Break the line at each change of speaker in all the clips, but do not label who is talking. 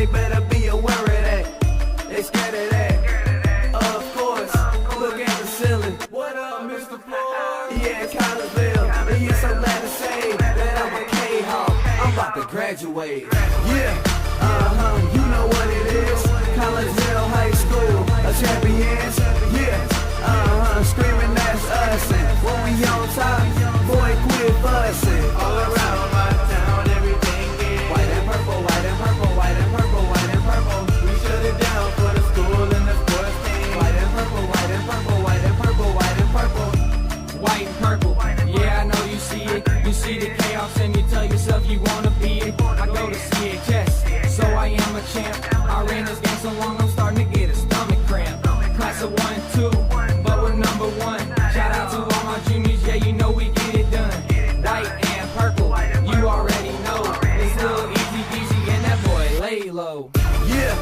they better be aware of that. They scared of that. Of course, look at the ceiling. What up, Mr. Floyd? Yeah, Collegeville. And you're so glad to say that I'm a Kahok. I'm about to graduate. Yeah, you know what it is. Collegeville High School, a champions. Yeah, screaming that's us. And when we on top, boy, quit fussing. All around my town, everything is white and purple, white and purple, white and purple, white and purple. We shut it down for the school and the sports team. White and purple, white and purple, white and purple, white and purple.
White and purple, yeah, I know you see it. You see the chaos and you tell yourself you wanna be it. I go to CHS, so I am a champ. I ran this game so long I'm starting to get a stomach cramp. Class of 1 2, but we're number 1. Shout out to all my juniors, yeah, you know we get it done. White and purple, you already know. It's little easy peasy and that boy lay low.
Yeah,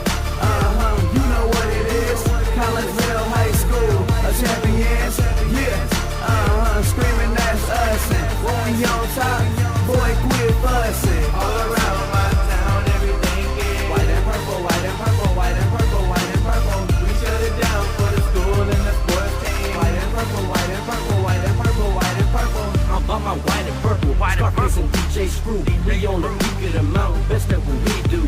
you know what it is. Collegeville High School, a champions. Yeah, screaming that's us. And when we on top, boy, quit fussing. All around my town, everything is white and purple, white and purple, white and purple, white and purple. We shut it down for the school and the sports team. White and purple, white and purple, white and purple, white and purple.
I'm about my white and purple, Scarface and DJ Screw. We on the peak of the mountain, best at what we do.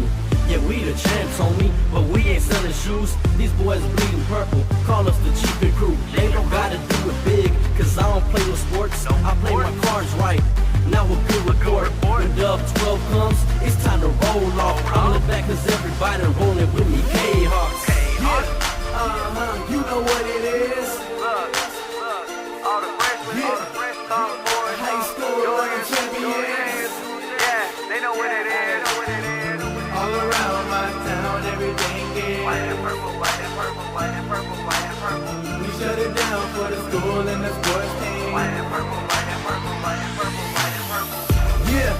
Yeah, we the champs, homie, but we ain't selling shoes. These boys bleeding purple, call us the cheapin' crew. They don't gotta do it big, cause I don't play with sports. I play my cards right. Now a good report. When Dub 12 comes, it's time to roll off. I'm the back cause everybody rolling with me, K-Hawks.
Yeah, you know what it is.
All the freshmen, sophomores,
High school champions.
yeah, they know what it is.
All around my town, everything is
White and purple, white and purple, white and purple, white and purple.
we shut it down for the school and the sports team.
White and purple, white and purple, white and purple, white and purple.
Yeah,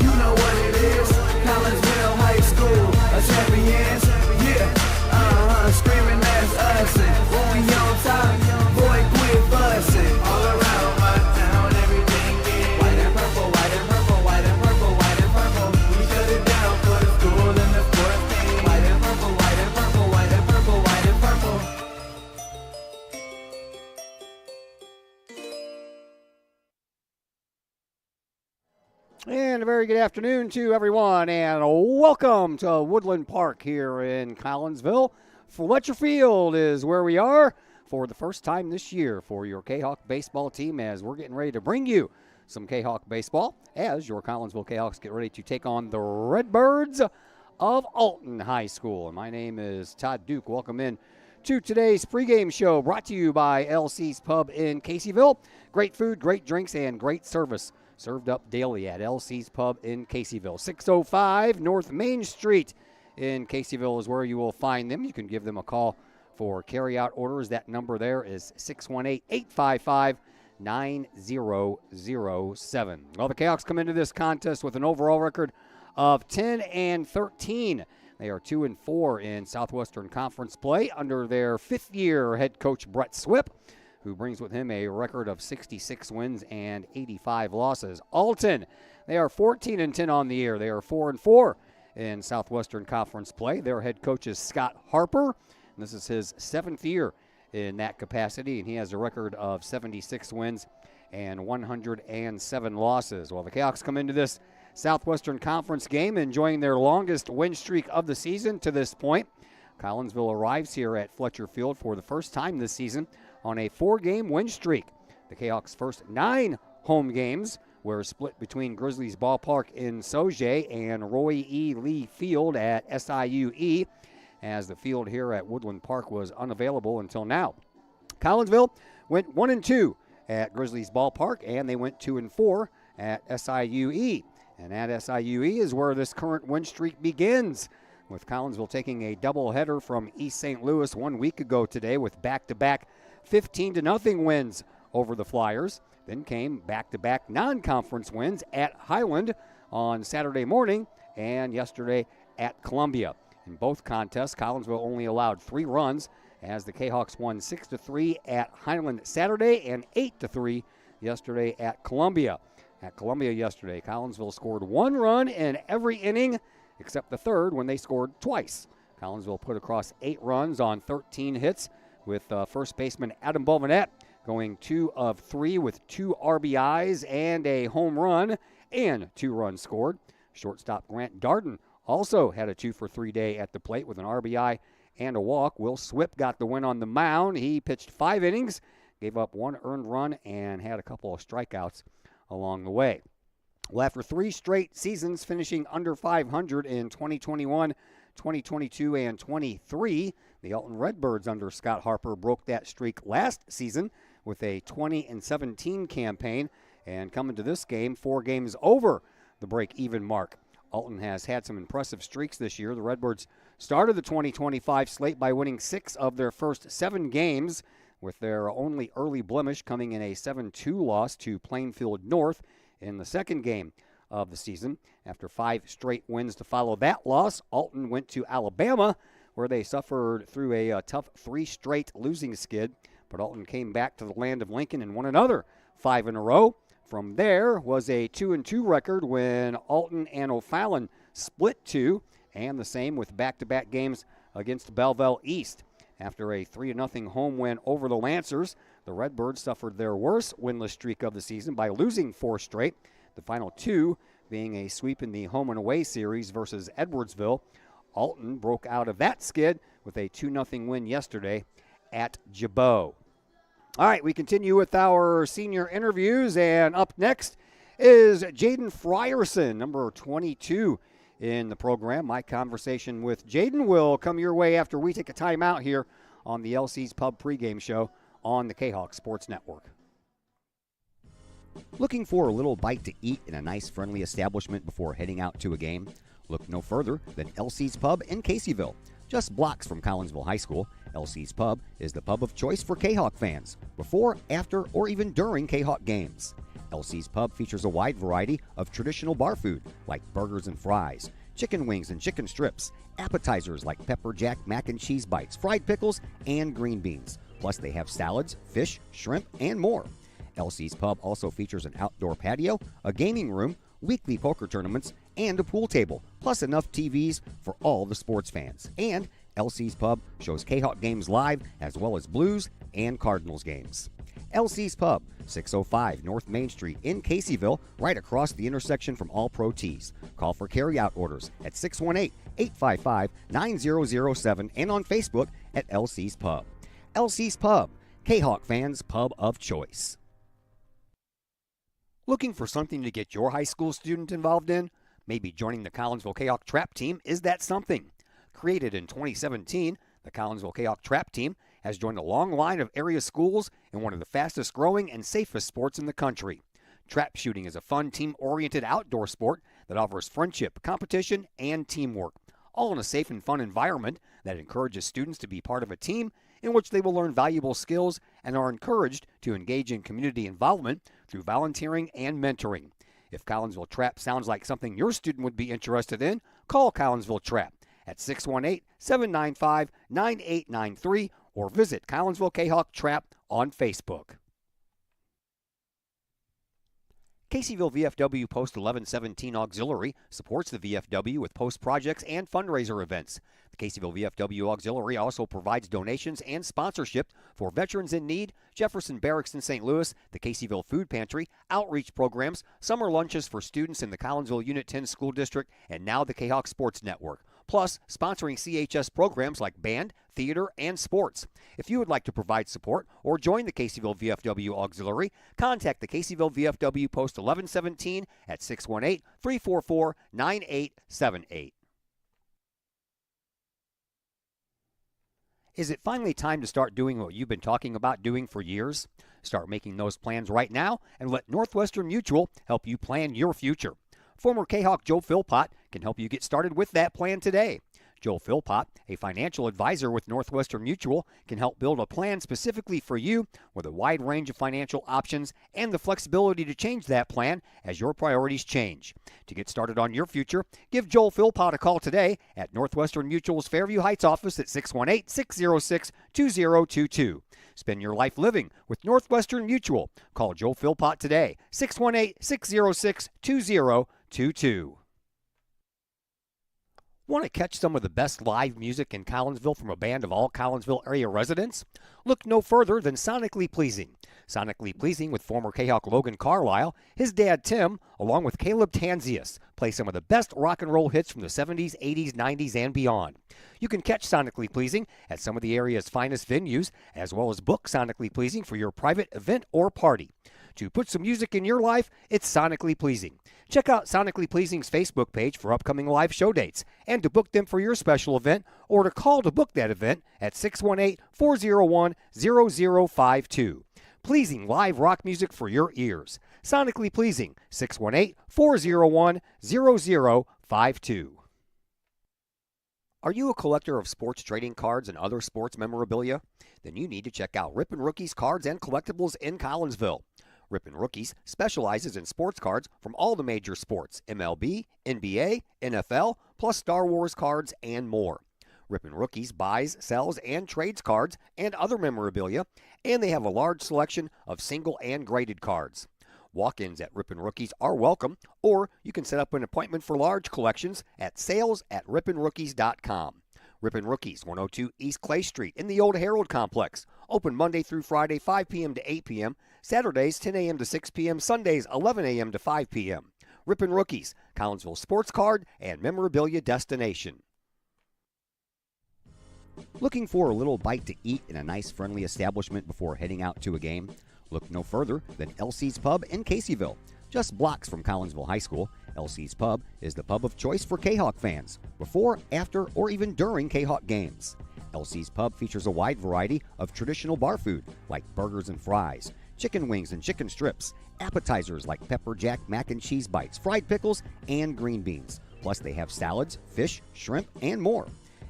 you know what it is. Collegeville High School, a champions. Yeah, screaming that's us. And when we on top, boy, quit fussing. All around my town, everything is white and purple, white and purple, white and purple, white and purple. We shut it down for the school and the sports team. White and purple, white and purple, white and purple, white and purple.
And a very good afternoon to everyone, and welcome to Woodland Park here in Collinsville. Fletcher Field is where we are for the first time this year for your Kahawk baseball team, as we're getting ready to bring you some Kahawk baseball as your Collinsville Kahawks get ready to take on the Redbirds of Alton High School. And my name is Todd Duke. Welcome in to today's pregame show, brought to you by LC's Pub in Caseyville. Great food, great drinks, and great service served up daily at LC's Pub in Caseyville. 605 North Main Street in Caseyville is where you will find them. You can give them a call for carry-out orders. That number there is 618-855-9007. Well, the Kahawks come into this contest with an overall record of 10-13. They are 2-4 in Southwestern Conference play under their fifth-year head coach Brett Swip, who brings with him a record of 66 wins and 85 losses. Alton, they are 14-10 on the year. They are 4-4 in Southwestern Conference play. Their head coach is Scott Harper, and this is his seventh year in that capacity, and he has a record of 76 wins and 107 losses. Well, the Kahawks come into this Southwestern Conference game enjoying their longest win streak of the season to this point. Collinsville arrives here at Fletcher Field for the first time this season on a 4-game win streak. The Kahawks' first 9 home games were split between Grizzlies Ballpark in Sauget and Roy E. Lee Field at SIUE, as the field here at Woodland Park was unavailable until now. Collinsville went 1-2 at Grizzlies Ballpark, and they went 2-4 at SIUE. And at SIUE is where this current win streak begins, with Collinsville taking a doubleheader from East St. Louis 1 week ago today with back-to-back 15-0 wins over the Flyers. Then came back-to-back non-conference wins at Highland on Saturday morning and yesterday at Columbia. In both contests, Collinsville only allowed 3 runs, as the Kahawks won 6-3 at Highland Saturday and 8-3 yesterday at Columbia. At Columbia yesterday, Collinsville scored 1 run in every inning except the third when they scored twice. Collinsville put across 8 runs on 13 hits, with first baseman Adam Bovinette going 2 of 3 with 2 RBIs and a home run and 2 runs scored. Shortstop Grant Darden also had a 2-for-3 day at the plate with an RBI and a walk. Will Swip got the win on the mound. He pitched 5 innings, gave up 1 earned run, and had a couple of strikeouts along the way. Well, after 3 straight seasons finishing under 500 in 2021, 2022, and 23, the Alton Redbirds under Scott Harper broke that streak last season with a 20-17 campaign, and coming to this game, 4 games over the break-even mark. Alton has had some impressive streaks this year. The Redbirds started the 2025 slate by winning 6 of their first 7 games, with their only early blemish coming in a 7-2 loss to Plainfield North in the second game of the season. After 5 straight wins to follow that loss, Alton went to Alabama, where they suffered through a tough 3 straight losing skid. But Alton came back to the land of Lincoln and won another 5 in a row. From there was a 2-2 record when Alton and O'Fallon split 2, and the same with back-to-back games against Belleville East. After a 3-0 home win over the Lancers, the Redbirds suffered their worst winless streak of the season by losing 4 straight, the final 2 being a sweep in the home and away series versus Edwardsville. Alton broke out of that skid with a 2-0 win yesterday at Jabot. All right, we continue with our senior interviews, and up next is Jaden Frierson, number 22 in the program. My conversation with Jaden will come your way after we take a timeout here on the LC's Pub pregame show on the Kahok Sports Network.
Looking for a little bite to eat in a nice, friendly establishment before heading out to a game? Look no further than LC's Pub in Caseyville. Just blocks from Collinsville High School, LC's Pub is the pub of choice for Kahok fans, before, after, or even during Kahok games. LC's Pub features a wide variety of traditional bar food like burgers and fries, chicken wings and chicken strips, appetizers like pepper jack mac and cheese bites, fried pickles, and green beans. Plus they have salads, fish, shrimp, and more. LC's Pub also features an outdoor patio, a gaming room, weekly poker tournaments, and a pool table, plus enough TVs for all the sports fans. And LC's Pub shows Kahok games live, as well as Blues and Cardinals games. LC's Pub, 605 North Main Street in Caseyville, right across the intersection from All Pro Tees. Call for carry-out orders at 618-855-9007 and on Facebook at LC's Pub. LC's Pub, Kahok fans' pub of choice. Looking for something to get your high school student involved in? Maybe joining the Collinsville Kahok Trap Team is that something. Created in 2017, the Collinsville Kahok Trap Team has joined a long line of area schools in one of the fastest growing and safest sports in the country. Trap shooting is a fun, team-oriented outdoor sport that offers friendship, competition, and teamwork, all in a safe and fun environment that encourages students to be part of a team in which they will learn valuable skills and are encouraged to engage in community involvement through volunteering and mentoring. If Collinsville Trap sounds like something your student would be interested in, call Collinsville Trap at 618-795-9893 or visit Collinsville Kahok Trap on Facebook. Caseyville VFW Post 1117 Auxiliary supports the VFW with post projects and fundraiser events. The Caseyville VFW Auxiliary also provides donations and sponsorship for Veterans in Need, Jefferson Barracks in St. Louis, the Caseyville Food Pantry, outreach programs, summer lunches for students in the Collinsville Unit 10 School District, and now the Kahok Sports Network. Plus, sponsoring CHS programs like band, theater, and sports. If you would like to provide support or join the Caseyville VFW Auxiliary, contact the Caseyville VFW Post 1117 at 618-344-9878. Is it finally time to start doing what you've been talking about doing for years? Start making those plans right now and let Northwestern Mutual help you plan your future. Former Kahok Joe Philpott can help you get started with that plan today. Joe Philpott, a financial advisor with Northwestern Mutual, can help build a plan specifically for you with a wide range of financial options and the flexibility to change that plan as your priorities change. To get started on your future, give Joel Philpott a call today at Northwestern Mutual's Fairview Heights office at 618-606-2022. Spend your life living with Northwestern Mutual. Call Joe Philpott today, 618-606-2022.
Want to catch some of the best live music in Collinsville from a band of all Collinsville area residents? Look no further than Sonically Pleasing. Sonically Pleasing with former Kahok Logan Carlisle, his dad Tim, along with Caleb Tanzius, play some of the best rock and roll hits from the 70s, 80s, 90s, and beyond. You can catch Sonically Pleasing at some of the area's finest venues, as well as book Sonically Pleasing for your private event or party. To put some music in your life, it's Sonically Pleasing. Check out Sonically Pleasing's Facebook page for upcoming live show dates and to book them for your special event or to call to book that event at 618-401-0052. Pleasing live rock music for your ears. Sonically Pleasing, 618-401-0052. Are you a collector of sports trading cards and other sports memorabilia? Then you need to check out Rippin' Rookies Cards and Collectibles in Collinsville. Rippin' Rookies specializes in sports cards from all the major sports, MLB, NBA, NFL, plus Star Wars cards and more. Rippin' Rookies buys, sells, and trades cards and other memorabilia, and they have a large selection of single and graded cards. Walk-ins at Rippin' Rookies are welcome, or you can set up an appointment for large collections at sales@rippinrookies.com. Rippin' Rookies, 102 East Clay Street in the Old Herald Complex. Open Monday through Friday, 5 p.m. to 8 p.m., Saturdays, 10 a.m. to 6 p.m., Sundays, 11 a.m. to 5 p.m. Rippin' Rookies, Collinsville sports card and memorabilia destination.
Looking for a little bite to eat in a nice, friendly establishment before heading out to a game? Look no further than LC's Pub in Caseyville. Just blocks from Collinsville High School, LC's Pub is the pub of choice for Kahok fans, before, after, or even during Kahok games. LC's Pub features a wide variety of traditional bar food like burgers and fries, chicken wings and chicken strips, appetizers like pepper jack mac and cheese bites, fried pickles, and green beans. Plus they have salads, fish, shrimp, and more.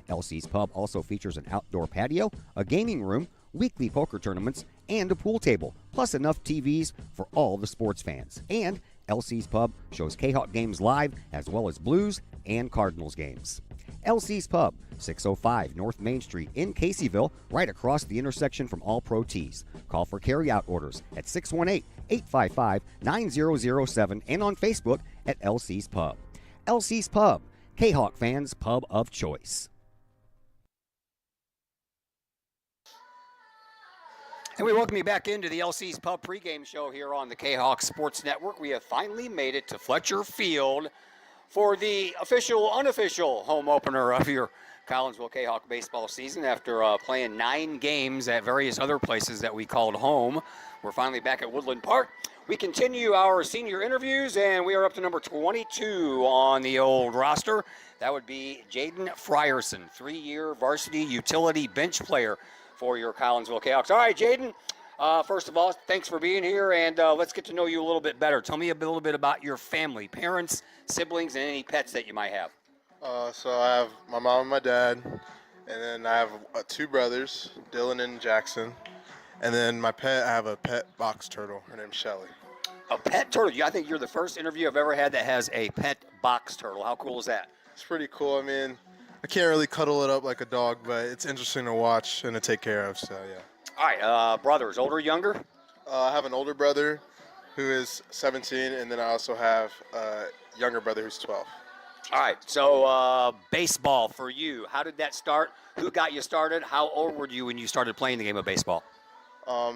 LC's Pub also features an outdoor patio, a gaming room, weekly poker tournaments, and a pool table, plus enough TVs for all the sports fans. And LC's Pub shows Kahok games live as well as Blues and Cardinals games. LC's Pub, 605 North Main Street in Caseyville, right across the intersection from All Pro Tees. Call for carry-out orders at 618-855-9007 and on Facebook at LC's Pub. LC's Pub, Kahok fans' pub of choice.
And we welcome you back into the LC's Pub pregame show here on the Kahok Sports Network. We have finally made it to Fletcher Field for the unofficial home opener of your Collinsville Kahok baseball season after playing 9 games at various other places that we called home. We're finally back at Woodland Park. We continue our senior interviews, and we are up to number 22 on the old roster. That would be Jaden Frierson, 3-year varsity utility bench player for your Collinsville Kahawks. All right, Jaden, first of all, thanks for being here, and let's get to know you a little bit better. Tell me a little bit about your family, parents, siblings, and any pets that you might have.
So I have my mom and my dad, and then I have 2 brothers, Dylan and Jackson. And then my pet, I have a pet box turtle. Her name's Shelly.
A pet turtle? I think you're the first interview I've ever had that has a pet box turtle. How cool is that?
It's pretty cool. I mean, I can't really cuddle it up like a dog, but it's interesting to watch and to take care of, so yeah.
All right, brothers, older, younger?
I have an older brother who is 17, and then I also have a younger brother who's 12.
All right, so baseball for you. How did that start? Who got you started? How old were you when you started playing the game of baseball?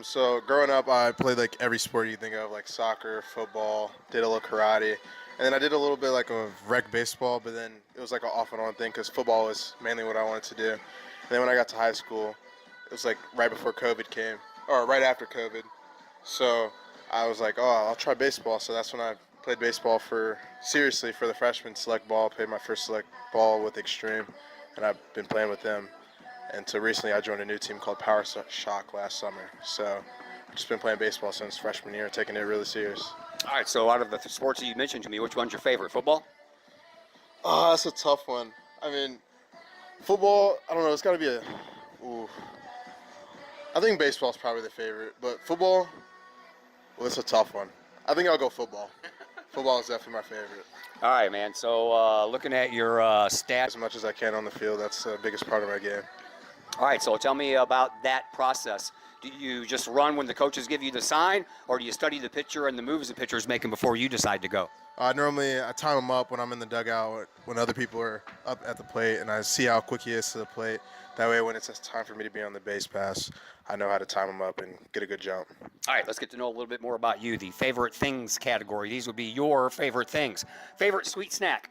So growing up, I played like every sport you think of, like soccer, football, did a little karate. And then I did a little bit like of rec baseball, but then it was like an off and on thing because football was mainly what I wanted to do. And then when I got to high school, it was like right before COVID came, or right after COVID. So I was like, oh, I'll try baseball. So that's when I played baseball seriously for the freshman select ball, played my first select ball with Extreme, and I've been playing with them. And so recently I joined a new team called Power Shock last summer. So I've just been playing baseball since freshman year, taking it really serious.
All right, so out of the sports that you mentioned to me, which one's your favorite? Football?
Oh, that's a tough one. I mean, football, I don't know, it's got to be I think baseball's probably the favorite, but football, well, it's a tough one. I think I'll go football. Football is definitely my favorite.
All right, man. So looking at your stats.
As much as I can on the field, that's the biggest part of my game.
All right, so tell me about that process. Do you just run when the coaches give you the sign, or do you study the pitcher and the moves the pitcher is making before you decide to go?
Normally, I time him up when I'm in the dugout when other people are up at the plate, and I see how quick he is to the plate. That way, when it's time for me to be on the base pass, I know how to time him up and get a good jump.
All right, let's get to know a little bit more about you. The favorite things category. These would be your favorite things. Favorite sweet snack.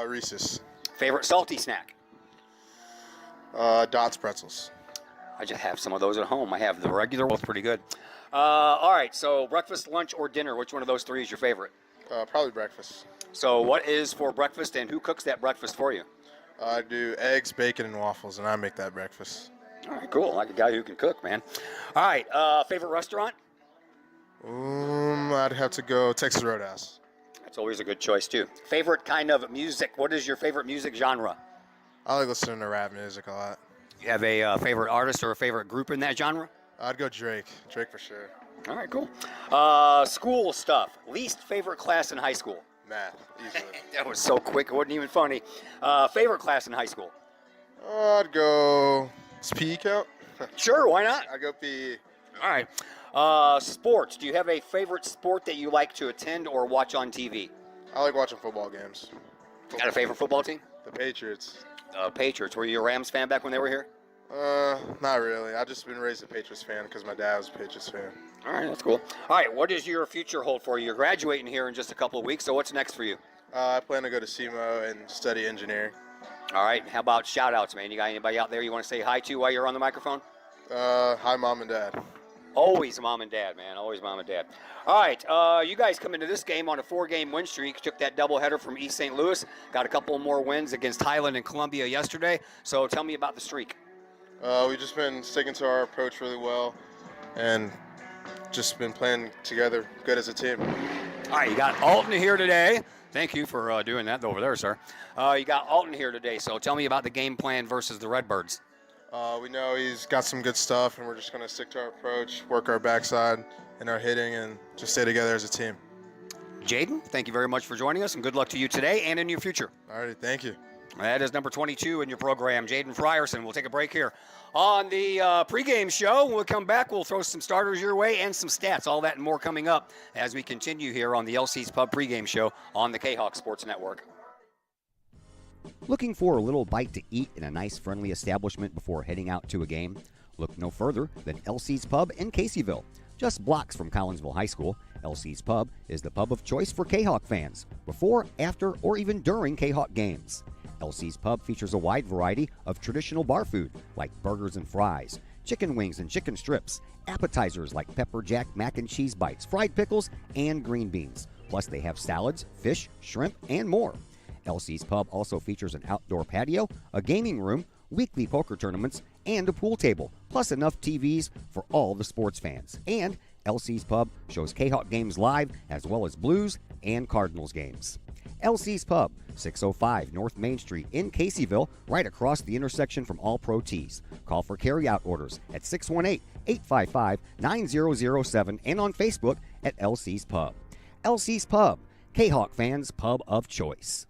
Reese's.
Favorite salty snack.
Dots pretzels.
I just have some of those at home. I have the regular, both pretty good. All right, so breakfast, lunch, or dinner, which one of those three is your favorite?
Probably breakfast.
So what is for breakfast, and who cooks that breakfast for you?
I do eggs, bacon, and waffles, and I make that breakfast.
All right, cool. Like a guy who can cook, man. All right, favorite restaurant?
I'd have to go Texas Roadhouse.
That's always a good choice, too. Favorite kind of music? What is your favorite music genre?
I like listening to rap music a lot.
You have a favorite artist or a favorite group in that genre?
I'd go Drake. Drake for sure.
All right, cool. School stuff. Least favorite class in high school?
Math, easily.
That was so quick, it wasn't even funny. Favorite class in high school?
I'd go. Does PE count?
Sure, why not?
I'd go PE.
All right. Sports. Do you have a favorite sport that you like to attend or watch on TV?
I like watching football games.
Got a favorite football team?
The Patriots.
Patriots. Were you a Rams fan back when they were here?
Not really. I've just been raised a Patriots fan because my dad was a Patriots fan.
All right, that's cool. All right, what does your future hold for you? You're graduating here in just a couple of weeks, so what's next for you?
I plan to go to SEMO and study engineering.
All right, how about shout-outs, man? You got anybody out there you want to say hi to while you're on the microphone?
Hi, Mom and Dad.
Always mom and dad, man. Always mom and dad. All right, you guys come into this game on a 4-game win streak. Took that doubleheader from East St. Louis. Got a couple more wins against Highland and Columbia yesterday. So tell me about the streak.
We've just been sticking to our approach really well and just been playing together good as a team.
All right, you got Alton here today. Thank you for doing that over there, sir. You got Alton here today, so tell me about the game plan versus the Redbirds.
We know he's got some good stuff, and we're just going to stick to our approach, work our backside and our hitting, and just stay together as a team.
Jaden, thank you very much for joining us, and good luck to you today and in your future.
All right, thank you.
That is number 22 in your program, Jaden Frierson. We'll take a break here on the pregame show. When we come back, we'll throw some starters your way and some stats. All that and more coming up as we continue here on the LC's Pub pregame show on the Kahok Sports Network.
Looking for a little bite to eat in a nice, friendly establishment before heading out to a game? Look no further than LC's Pub in Caseyville. Just blocks from Collinsville High School, LC's Pub is the pub of choice for Kahok fans, before, after, or even during Kahok games. LC's Pub features a wide variety of traditional bar food like burgers and fries, chicken wings and chicken strips, appetizers like pepper jack mac and cheese bites, fried pickles, and green beans. Plus they have salads, fish, shrimp, and more. LC's Pub also features an outdoor patio, a gaming room, weekly poker tournaments, and a pool table, plus enough TVs for all the sports fans. And LC's Pub shows Kahok games live as well as Blues and Cardinals games. LC's Pub, 605 North Main Street in Caseyville, right across the intersection from All Pro Tees. Call for carry-out orders at 618-855-9007 and on Facebook at LC's Pub. LC's Pub, Kahok fans' pub of choice.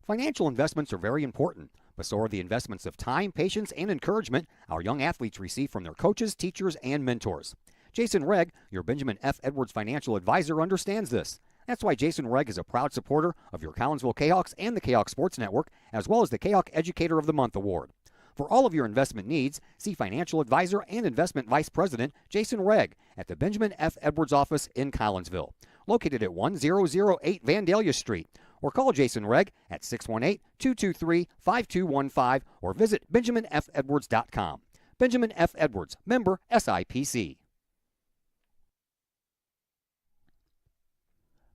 Financial investments are very important, but so are the investments of time, patience, and encouragement our young athletes receive from their coaches, teachers, and mentors. Jason Regg, your Benjamin F. Edwards financial advisor, understands this. That's why Jason Regg is a proud supporter of your Collinsville Kahawks and the Kahok Sports Network, as well as the Kahok Educator of the Month Award. For all of your investment needs, see financial advisor and investment vice president Jason Regg at the Benjamin F. Edwards office in Collinsville, located at 1008 Vandalia Street, or call Jason Regg at 618-223-5215 or visit benjaminfedwards.com. Benjamin F. Edwards, member SIPC.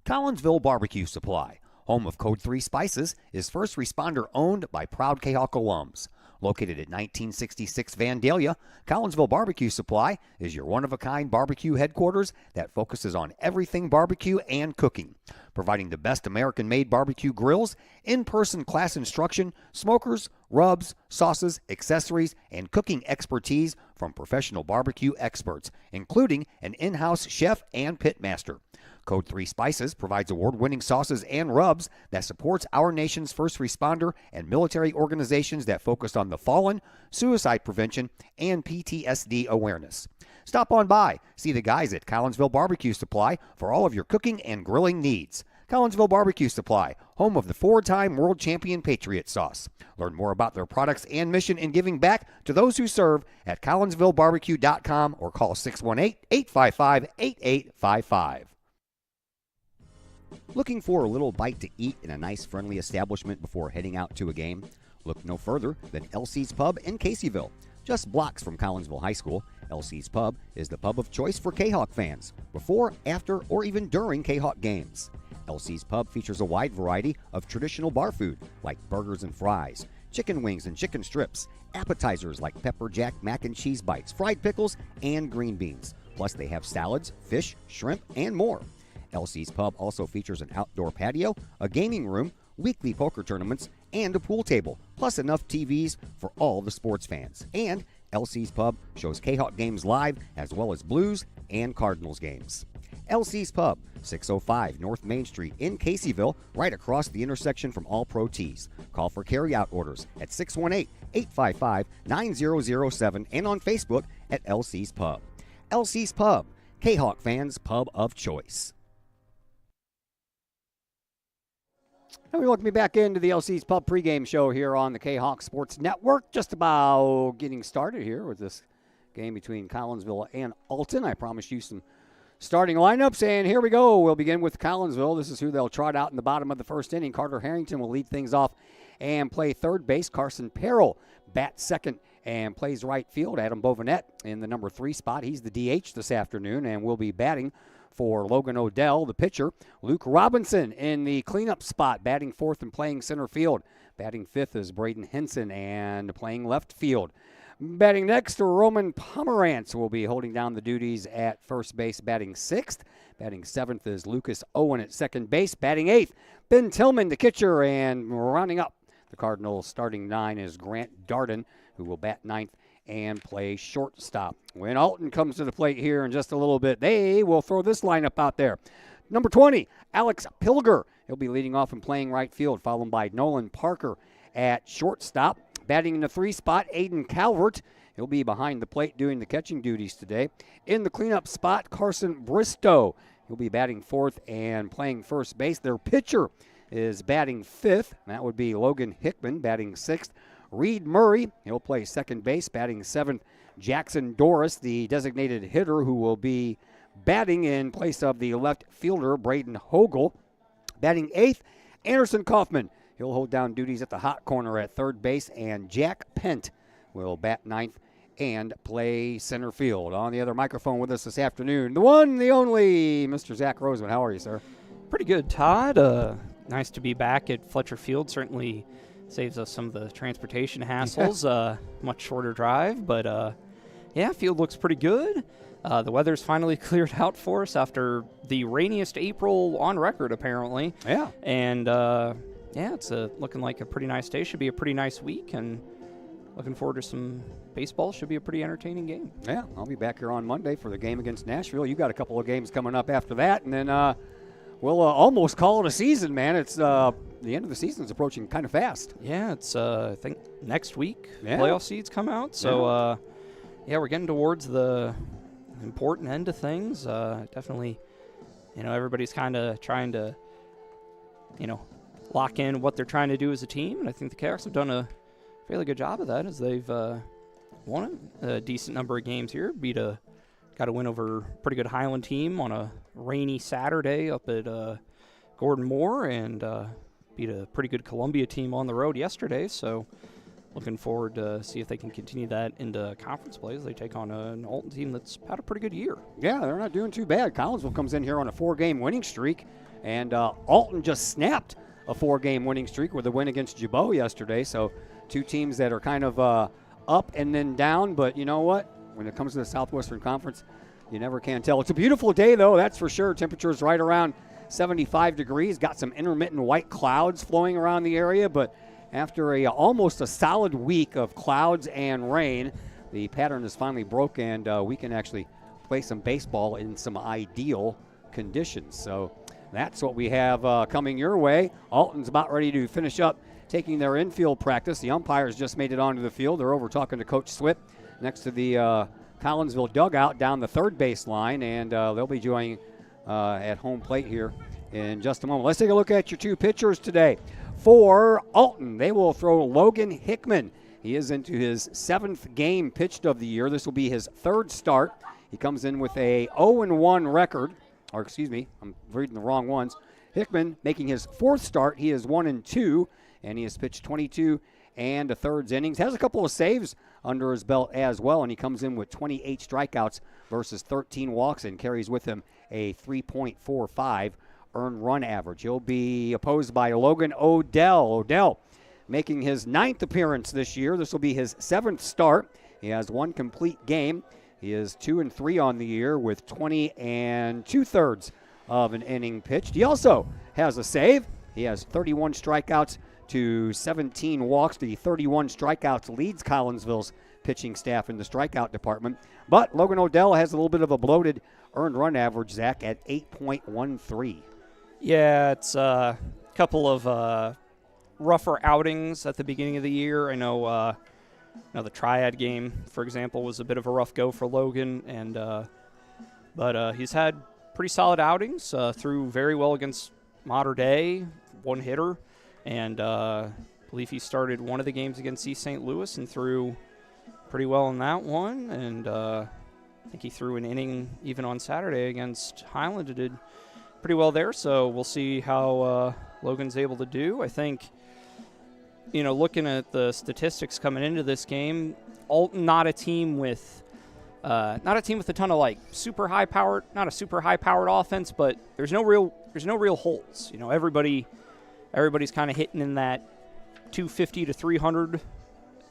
Collinsville Barbecue Supply, home of Code 3 Spices, is first responder owned by proud Kahok alums. Located at 1966 Vandalia, Collinsville Barbecue Supply is your one-of-a-kind barbecue headquarters that focuses on everything barbecue and cooking, providing the best American-made barbecue grills, in-person class instruction, smokers, rubs, sauces, accessories, and cooking expertise from professional barbecue experts, including an in-house chef and pitmaster. Code 3 Spices provides award-winning sauces and rubs that supports our nation's first responder and military organizations that focus on the fallen, suicide prevention, and PTSD awareness. Stop on by. See the guys at Collinsville Barbecue Supply for all of your cooking and grilling needs. Collinsville Barbecue Supply, home of the 4-time world champion Patriot Sauce. Learn more about their products and mission in giving back to those who serve at collinsvillebarbecue.com or call 618-855-8855. Looking for a little bite to eat in a nice friendly establishment before heading out to a game? Look no further than LC's Pub in Caseyville. Just blocks from Collinsville High School, LC's Pub is the pub of choice for Kahok fans, before, after, or even during Kahok games. LC's Pub features a wide variety of traditional bar food like burgers and fries, chicken wings and chicken strips, appetizers like pepper jack mac and cheese bites, fried pickles, and green beans. Plus they have salads, fish, shrimp, and more. LC's Pub also features an outdoor patio, a gaming room, weekly poker tournaments, and a pool table, plus enough TVs for all the sports fans. And LC's Pub shows Kahok games live as well as Blues and Cardinals games. LC's Pub, 605 North Main Street in Caseyville, right across the intersection from All Pro Tees. Call for carry-out orders at 618-855-9007 and on Facebook at LC's Pub. LC's Pub, Kahok fans' pub of choice.
And we welcome you back into the LC's Pub pregame show here on the Kahok Sports Network. Just about getting started here with this game between Collinsville and Alton. I promised you some starting lineups, and here we go. We'll begin with Collinsville. This is who they'll trot out in the bottom of the first inning. Carter Harrington will lead things off and play third base. Carson Perrell bats second and plays right field. Adam Bovinette in the number 3 spot. He's the DH this afternoon and will be batting for Logan Odell, the pitcher. Luke Robinson in the cleanup spot, batting fourth and playing center field. Batting fifth is Braden Henson and playing left field. Batting next, Roman Pomerantz will be holding down the duties at first base, batting sixth. Batting seventh is Lucas Owen at second base. Batting eighth, Ben Tillman, the catcher. And rounding up the Cardinals' starting 9 is Grant Darden, who will bat ninth and play shortstop. When Alton comes to the plate here in just a little bit, they will throw this lineup out there. Number 20, Alex Pilger. He'll be leading off and playing right field, followed by Nolan Parker at shortstop. Batting in the 3 spot, Aiden Calvert. He'll be behind the plate doing the catching duties today. In the cleanup spot, Carson Bristow. He'll be batting fourth and playing first base. Their pitcher is batting fifth. That would be Logan Hickman, batting sixth. Reed Murray, he'll play second base, batting seventh. Jackson Doris, the designated hitter, who will be batting in place of the left fielder, Braden Hogel. Batting eighth, Anderson Kaufman. He'll hold down duties at the hot corner at third base, and Jack Pent will bat ninth and play center field. On the other microphone with us this afternoon, the one, the only, Mr. Zach Roseman. How are you, sir?
Pretty good, Todd. Nice to be back at Fletcher Field. Certainly saves us some of the transportation hassles. Much shorter drive, but yeah, field looks pretty good. The weather's finally cleared out for us after the rainiest April on record, apparently.
Yeah.
And yeah, it's looking like a pretty nice day. Should be a pretty nice week, and looking forward to some baseball. Should be a pretty entertaining game.
Yeah, I'll be back here on Monday for the game against Nashville. You got a couple of games coming up after that, and then we'll almost call it a season, man. It's the end of the season's approaching kind of fast.
Yeah, it's I think next week
Yeah.
playoff seeds come out. So yeah, we're getting towards the important end of things. Definitely, everybody's kind of trying to, lock in what they're trying to do as a team, and I think the Canucks have done a fairly good job of that as they've won a decent number of games here. Got a win over a pretty good Highland team on a rainy Saturday up at Gordon Moore, and beat a pretty good Columbia team on the road yesterday. So looking forward to see if they can continue that into conference play as they take on an Alton team that's had a pretty good year.
Yeah, they're not doing too bad. Collinsville comes in here on a 4-game winning streak, and Alton just snapped a 4-game winning streak with a win against Jabot yesterday. So two teams that are kind of up and then down, but you know what? When it comes to the Southwestern Conference, you never can tell. It's a beautiful day, though, that's for sure. Temperature's right around 75 degrees. Got some intermittent white clouds flowing around the area, but after almost a solid week of clouds and rain, the pattern is finally broke, and we can actually play some baseball in some ideal conditions. So that's what we have coming your way. Alton's about ready to finish up taking their infield practice. The umpires just made it onto the field. They're over talking to Coach Swip next to the Collinsville dugout down the third base line, and they'll be joining at home plate here in just a moment. Let's take a look at your two pitchers today. For Alton, they will throw Logan Hickman. He is into his 7th game pitched of the year. This will be his 3rd start. He comes in with a 0-1 record, or excuse me, I'm reading the wrong ones. Hickman making his 4th start. He is 1-2, and he has pitched 22 and a thirds innings. Has a couple of saves under his belt as well, and he comes in with 28 strikeouts versus 13 walks and carries with him a 3.45 earned run average. He'll be opposed by Logan Odell. Odell making his 9th appearance this year. This will be his 7th start. He has 1 complete game. He is 2-3 on the year with 20 2/3 of an inning pitched. He also has a save. He has 31 strikeouts to 17 walks. The 31 strikeouts leads Collinsville's pitching staff in the strikeout department. But Logan Odell has a little bit of a bloated earned run average, Zach, at 8.13.
Yeah, it's a couple of rougher outings at the beginning of the year. I know the Triad game, for example, was a bit of a rough go for Logan, and but he's had pretty solid outings. Threw very well against Mater Dei, one hitter, and I believe he started one of the games against East St. Louis and threw pretty well in that one. And I think he threw an inning even on Saturday against Highland and did pretty well there. So we'll see how Logan's able to do. I think, looking at the statistics coming into this game, Alton not a team with a ton of super high powered, not a super high powered offense, but there's no real holes. Everybody's kind of hitting in that 250 to 300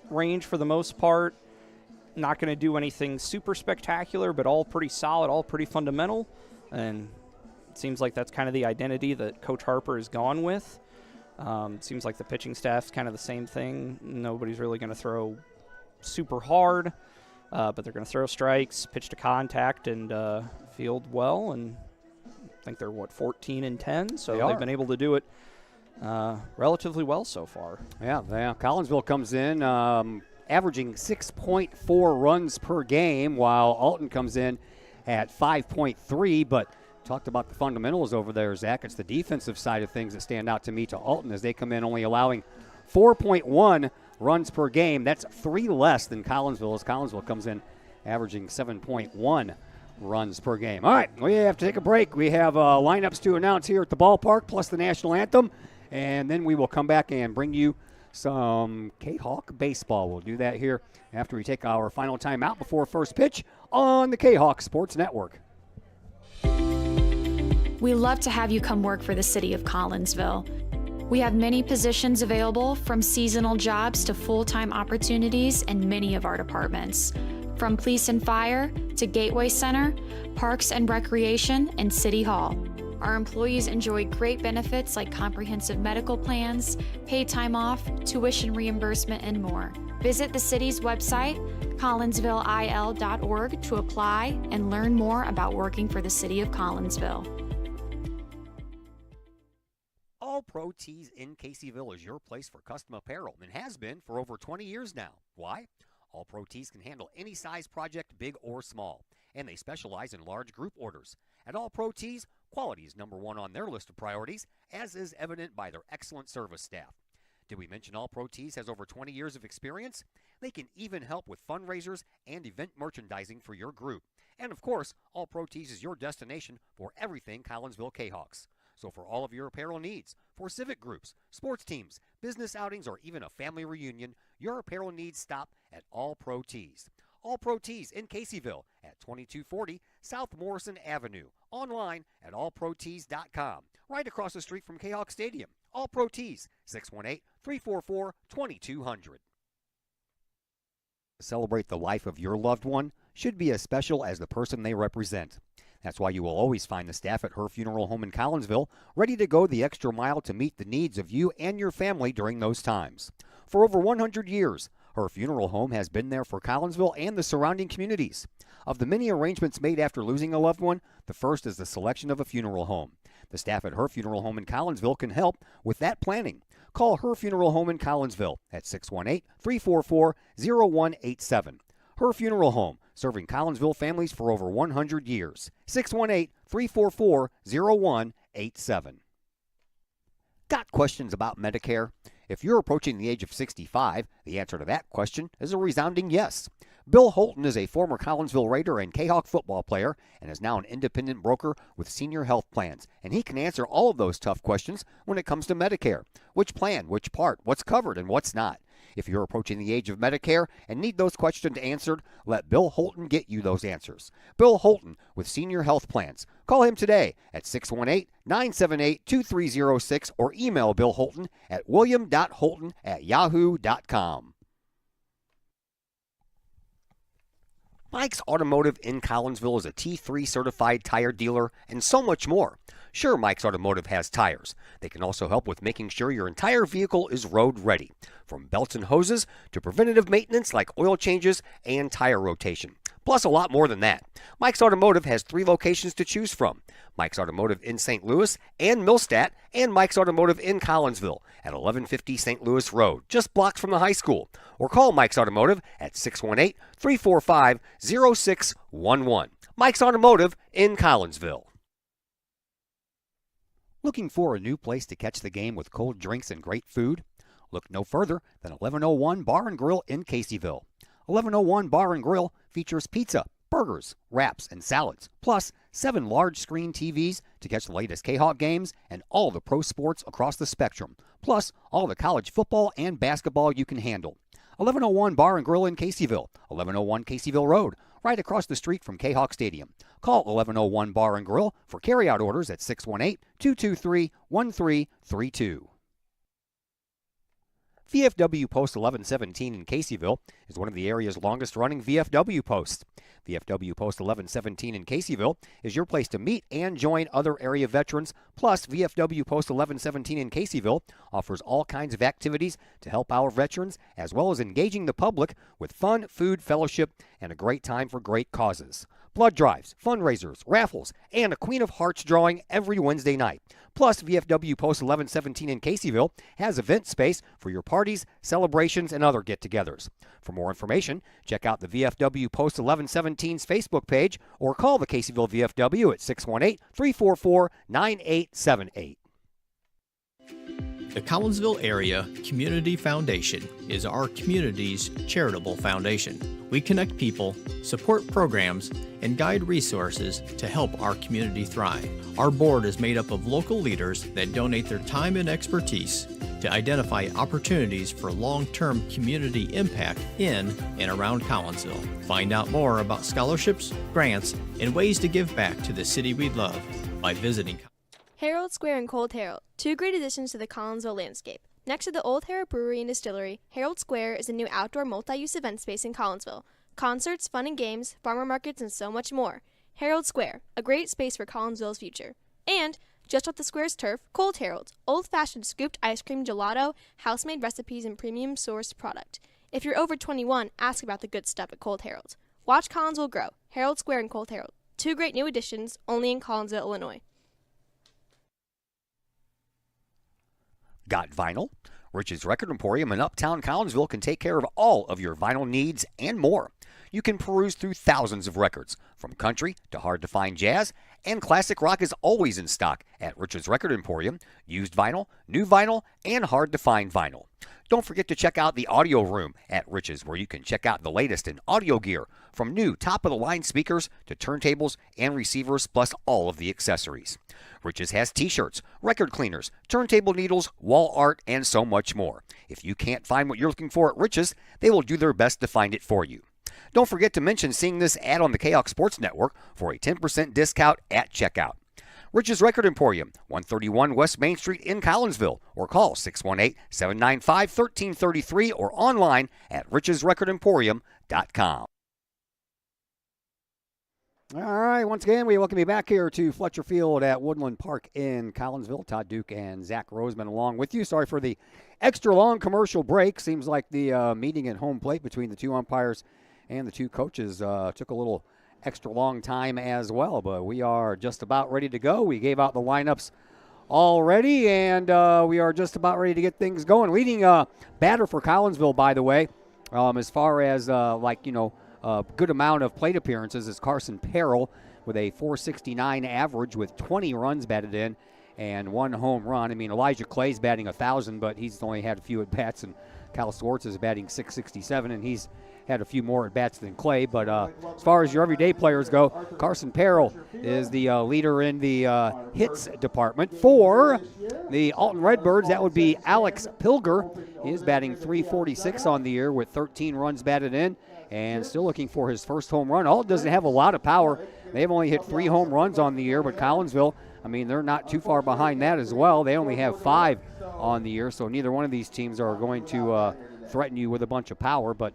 range for the most part. Not going to do anything super spectacular, but all pretty solid, all pretty fundamental, and it seems like that's kind of the identity that Coach Harper has gone with. It seems like the pitching staff's kind of the same thing. Nobody's really going to throw super hard, but they're going to throw strikes, pitch to contact, and field well. And I think they're 14-10, so they've been able to do it relatively well so far. Yeah.
Collinsville comes in averaging 6.4 runs per game, while Alton comes in at 5.3. But talked about the fundamentals over there, Zach. It's the defensive side of things that stand out to me to Alton as they come in only allowing 4.1 runs per game. That's 3 less than Collinsville, as Collinsville comes in averaging 7.1 runs per game. All right, we have to take a break. We have lineups to announce here at the ballpark, plus the national anthem, and then we will come back and bring you some Kahok baseball. We'll do that here after we take our final timeout before first pitch on the Kahok Sports Network.
We love to have you come work for the city of Collinsville. We have many positions available, from seasonal jobs to full-time opportunities in many of our departments. From police and fire to Gateway Center, Parks and Recreation, and City Hall. Our employees enjoy great benefits like comprehensive medical plans, paid time off, tuition reimbursement, and more. Visit the city's website, collinsvilleil.org, to apply and learn more about working for the city of Collinsville.
All Pro Tees in Caseyville is your place for custom apparel and has been for over 20 years now. Why? All Pro Tees can handle any size project, big or small, and they specialize in large group orders. At All Pro Tees, quality is number one on their list of priorities, as is evident by their excellent service staff. Did we mention All Pro Tees has over 20 years of experience? They can even help with fundraisers and event merchandising for your group. And of course, All Pro Tees is your destination for everything Collinsville Kahawks. So for all of your apparel needs, for civic groups, sports teams, business outings, or even a family reunion, your apparel needs stop at All Pro Tees. All Pro Tees in Caseyville at 2240 South Morrison Avenue. Online at allprotees.com. Right across the street from Kahawk Stadium. All Pro Tees, 618-344-2200. Celebrate the life of your loved one should be as special as the person they represent. That's why you will always find the staff at Her Funeral Home in Collinsville ready to go the extra mile to meet the needs of you and your family during those times. For over 100 years, Her Funeral Home has been there for Collinsville and the surrounding communities. Of the many arrangements made after losing a loved one, the first is the selection of a funeral home. The staff at Her Funeral Home in Collinsville can help with that planning. Call Her Funeral Home in Collinsville at 618-344-0187. Her Funeral Home, serving Collinsville families for over 100 years. 618-344-0187. Got questions about Medicare? If you're approaching the age of 65, the answer to that question is a resounding yes. Bill Holton is a former Collinsville Raider and Kahok football player and is now an independent broker with Senior Health Plans, and he can answer all of those tough questions when it comes to Medicare. Which plan, which part, what's covered, and what's not. If you're approaching the age of Medicare and need those questions answered, let Bill Holton get you those answers. Bill Holton with Senior Health Plans. Call him today at 618-978-2306 or email Bill Holton at william.holton@yahoo.com. Mike's Automotive in Collinsville is a T3 certified tire dealer and so much more. Sure, Mike's Automotive has tires. They can also help with making sure your entire vehicle is road ready, from belts and hoses to preventative maintenance like oil changes and tire rotation. Plus a lot more than that. Mike's Automotive has 3 locations to choose from. Mike's Automotive in St. Louis and Millstadt, and Mike's Automotive in Collinsville at 1150 St. Louis Road, just blocks from the high school. Or call Mike's Automotive at 618-345-0611. Mike's Automotive in Collinsville. Looking for a new place to catch the game with cold drinks and great food? Look no further than 1101 Bar and Grill in Caseyville. 1101 Bar and Grill features pizza, burgers, wraps, and salads, plus 7 large screen TVs to catch the latest Kahok games and all the pro sports across the spectrum, plus all the college football and basketball you can handle. 1101 Bar and Grill in Caseyville, 1101 Caseyville Road, right across the street from Kahok Stadium. Call 1101 Bar and Grill for carryout orders at 618-223-1332. VFW Post 1117 in Caseyville is one of the area's longest-running VFW posts. VFW Post 1117 in Caseyville is your place to meet and join other area veterans. Plus, VFW Post 1117 in Caseyville offers all kinds of activities to help our veterans, as well as engaging the public with fun, food, fellowship, and a great time for great causes. Blood drives, fundraisers, raffles, and a Queen of Hearts drawing every Wednesday night. Plus, VFW Post 1117 in Caseyville has event space for your parties, celebrations, and other get-togethers. For more information, check out the VFW Post 1117's Facebook page or call the Caseyville VFW at 618-344-9878.
The Collinsville Area Community Foundation is our community's charitable foundation. We connect people, support programs, and guide resources to help our community thrive. Our board is made up of local leaders that donate their time and expertise to identify opportunities for long-term community impact in and around Collinsville. Find out more about scholarships, grants, and ways to give back to the city we love by visiting
Herald Square and Cold Herald, 2 great additions to the Collinsville landscape. Next to the Old Herald Brewery and Distillery, Herald Square is a new outdoor multi-use event space in Collinsville. Concerts, fun and games, farmer markets, and so much more. Herald Square, a great space for Collinsville's future. And, just off the square's turf, Cold Herald, old-fashioned scooped ice cream gelato, house-made recipes, and premium sourced product. If you're over 21, ask about the good stuff at Cold Herald. Watch Collinsville grow. Herald Square and Cold Herald, 2 great new additions, only in Collinsville, Illinois.
Got vinyl? Rich's Record Emporium in Uptown Collinsville can take care of all of your vinyl needs and more. You can peruse through thousands of records, from country to hard-to-find jazz, and classic rock is always in stock at Rich's Record Emporium. Used vinyl, new vinyl, and hard-to-find vinyl. Don't forget to check out the audio room at Rich's, where you can check out the latest in audio gear, from new top-of-the-line speakers to turntables and receivers, plus all of the accessories. Rich's has t-shirts, record cleaners, turntable needles, wall art, and so much more. If you can't find what you're looking for at Rich's, they will do their best to find it for you. Don't forget to mention seeing this ad on the Kahok Sports Network for a 10% discount at checkout. Rich's Record Emporium, 131 West Main Street in Collinsville, or call 618-795-1333 or online at richesrecordemporium.com.
All right, once again, we welcome you back here to Fletcher Field at Woodland Park in Collinsville. Todd Duke and Zach Roseman along with you. Sorry for the extra long commercial break. Seems like the meeting at home plate between the 2 umpires and the 2 coaches took a little extra long time as well, but we are just about ready to go. We gave out the lineups already, and we are just about ready to get things going. Leading batter for Collinsville, by the way, as far as a good amount of plate appearances is Carson Perrell with a 469 average with 20 runs batted in and 1 home run. I mean, Elijah Clay's batting 1,000, but he's only had a few at-bats, and Cal Swartz is batting 667, and he's had a few more at-bats than Clay. But as far as your everyday players go, Carson Perrell is the leader in the hits department. For the Alton Redbirds, that would be Alex Pilger. He is batting 346 on the year with 13 runs batted in and still looking for his first home run. Alton doesn't have a lot of power. They've only hit 3 home runs on the year, but Collinsville, I mean, they're not too far behind that as well. They only have 5 on the year, so neither one of these teams are going to threaten you with a bunch of power. But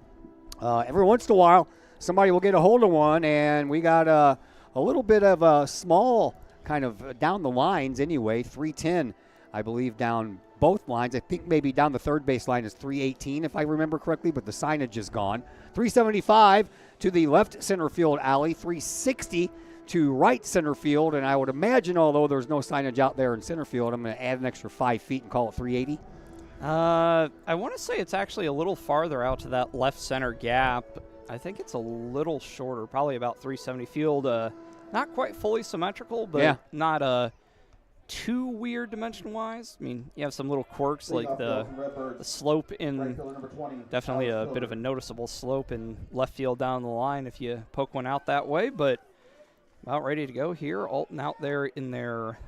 every once in a while, somebody will get a hold of one, and we got a little bit of a small kind of down the lines anyway, 310, I believe, down both lines. I think maybe down the third base line is 318, if I remember correctly, but the signage is gone. 375 to the left center field alley, 360 to right center field, and I would imagine, although there's no signage out there in center field, I'm going to add an extra 5 feet and call it 380.
I want to say it's actually a little farther out to that left center gap. I think it's a little shorter, probably about 370 field. Not quite fully symmetrical, but not too weird dimension-wise. I mean, you have some little quirks like the slope in, definitely a bit of a noticeable slope in left field down the line if you poke one out that way, but about ready to go here. Alton out there in their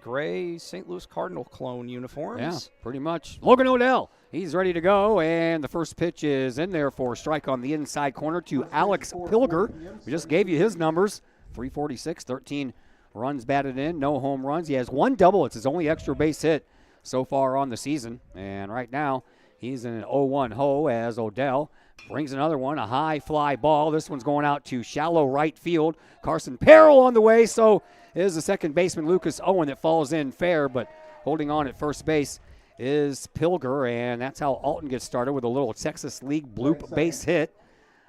gray St. Louis Cardinal clone uniforms.
Yeah, pretty much. Logan Odell, he's ready to go, and the first pitch is in there for a strike on the inside corner to Alex Pilger. We just gave you his numbers, 346, 13 runs batted in, no home runs. He has 1 double. It's his only extra base hit so far on the season, and right now he's in an 0-1 ho as Odell brings another one, a high fly ball. This one's going out to shallow right field. Carson Perrell on the way, so is the second baseman Lucas Owen that falls in fair, but holding on at first base is Pilger, and that's how Alton gets started with a little Texas League bloop base hit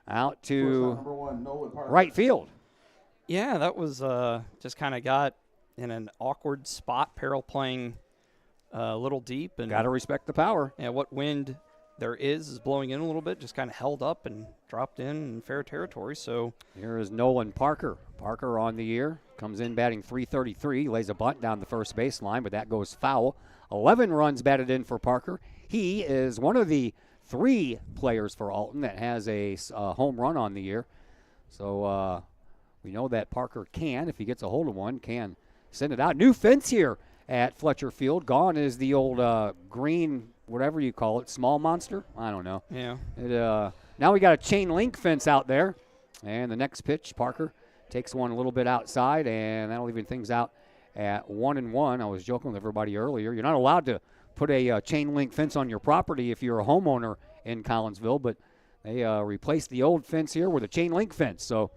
out to right field.
Yeah, that was just kind of got in an awkward spot. Perrell playing a little deep. And
got to respect the power.
Yeah, what wind there is blowing in a little bit, just kind of held up and dropped in fair territory. So
here is Nolan Parker. Parker on the year, comes in batting 333, lays a bunt down the first baseline, but that goes foul. 11 runs batted in for Parker. He is one of the 3 players for Alton that has a home run on the year. So we know that Parker can, if he gets a hold of one, can send it out. New fence here at Fletcher Field. Gone is the old green, whatever you call it, small monster? I don't know.
Yeah.
Now we got a chain link fence out there. And the next pitch, Parker takes one a little bit outside, and that'll even things out at 1-1. I was joking with everybody earlier. You're not allowed to put a chain link fence on your property if you're a homeowner in Collinsville, but they replaced the old fence here with a chain link fence. So,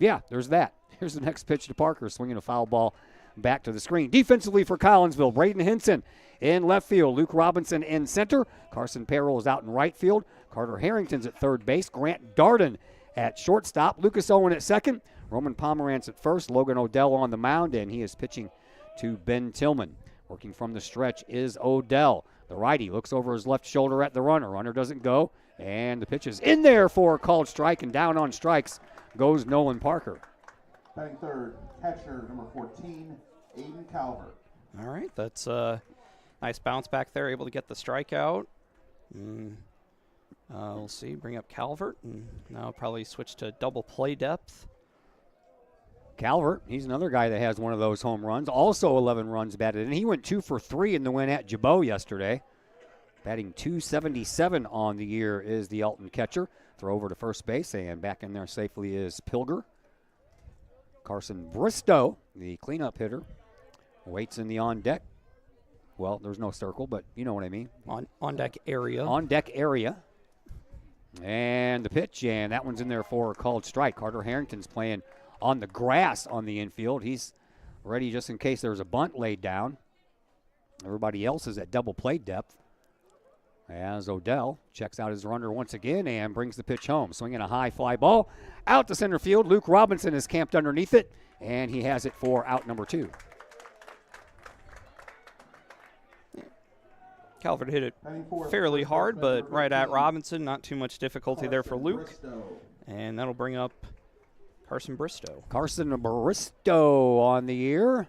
yeah, there's that. Here's the next pitch to Parker, swinging a foul ball back to the screen. Defensively for Collinsville, Braden Hinson in left field. Luke Robinson in center. Carson Perrell is out in right field. Carter Harrington's at third base. Grant Darden at shortstop. Lucas Owen at second. Roman Pomerantz at first. Logan Odell on the mound, and he is pitching to Ben Tillman. Working from the stretch is Odell. The righty looks over his left shoulder at the runner. Runner doesn't go, and the pitch is in there for a called strike, and down on strikes goes Nolan Parker.
Batting third, catcher number 14, Aiden Calvert.
All right, that's a nice bounce back there, able to get the strikeout. We'll see, bring up Calvert, and now probably switch to double play depth.
Calvert, he's another guy that has one of those home runs. Also 11 runs batted in. He went 2 for 3 in the win at Jabot yesterday. Batting .277 on the year is the Alton catcher. Throw over to first base, and back in there safely is Pilger. Carson Bristow, the cleanup hitter, waits in the on deck. Well, there's no circle, but you know what I mean.
On deck area.
On deck area. And the pitch, and that one's in there for a called strike. Carter Harrington's playing on the grass on the infield. He's ready just in case there's a bunt laid down. Everybody else is at double play depth. As Odell checks out his runner once again and brings the pitch home. Swinging a high fly ball out to center field. Luke Robinson is camped underneath it, and he has it for out number 2.
Calvert hit it
Heading for
fairly
first
hard,
baseman,
but
number
right at
15,
Robinson. Not too much difficulty there for
Carson
Luke.
Bristow.
And that'll bring up Carson Bristow.
Carson Bristow on the year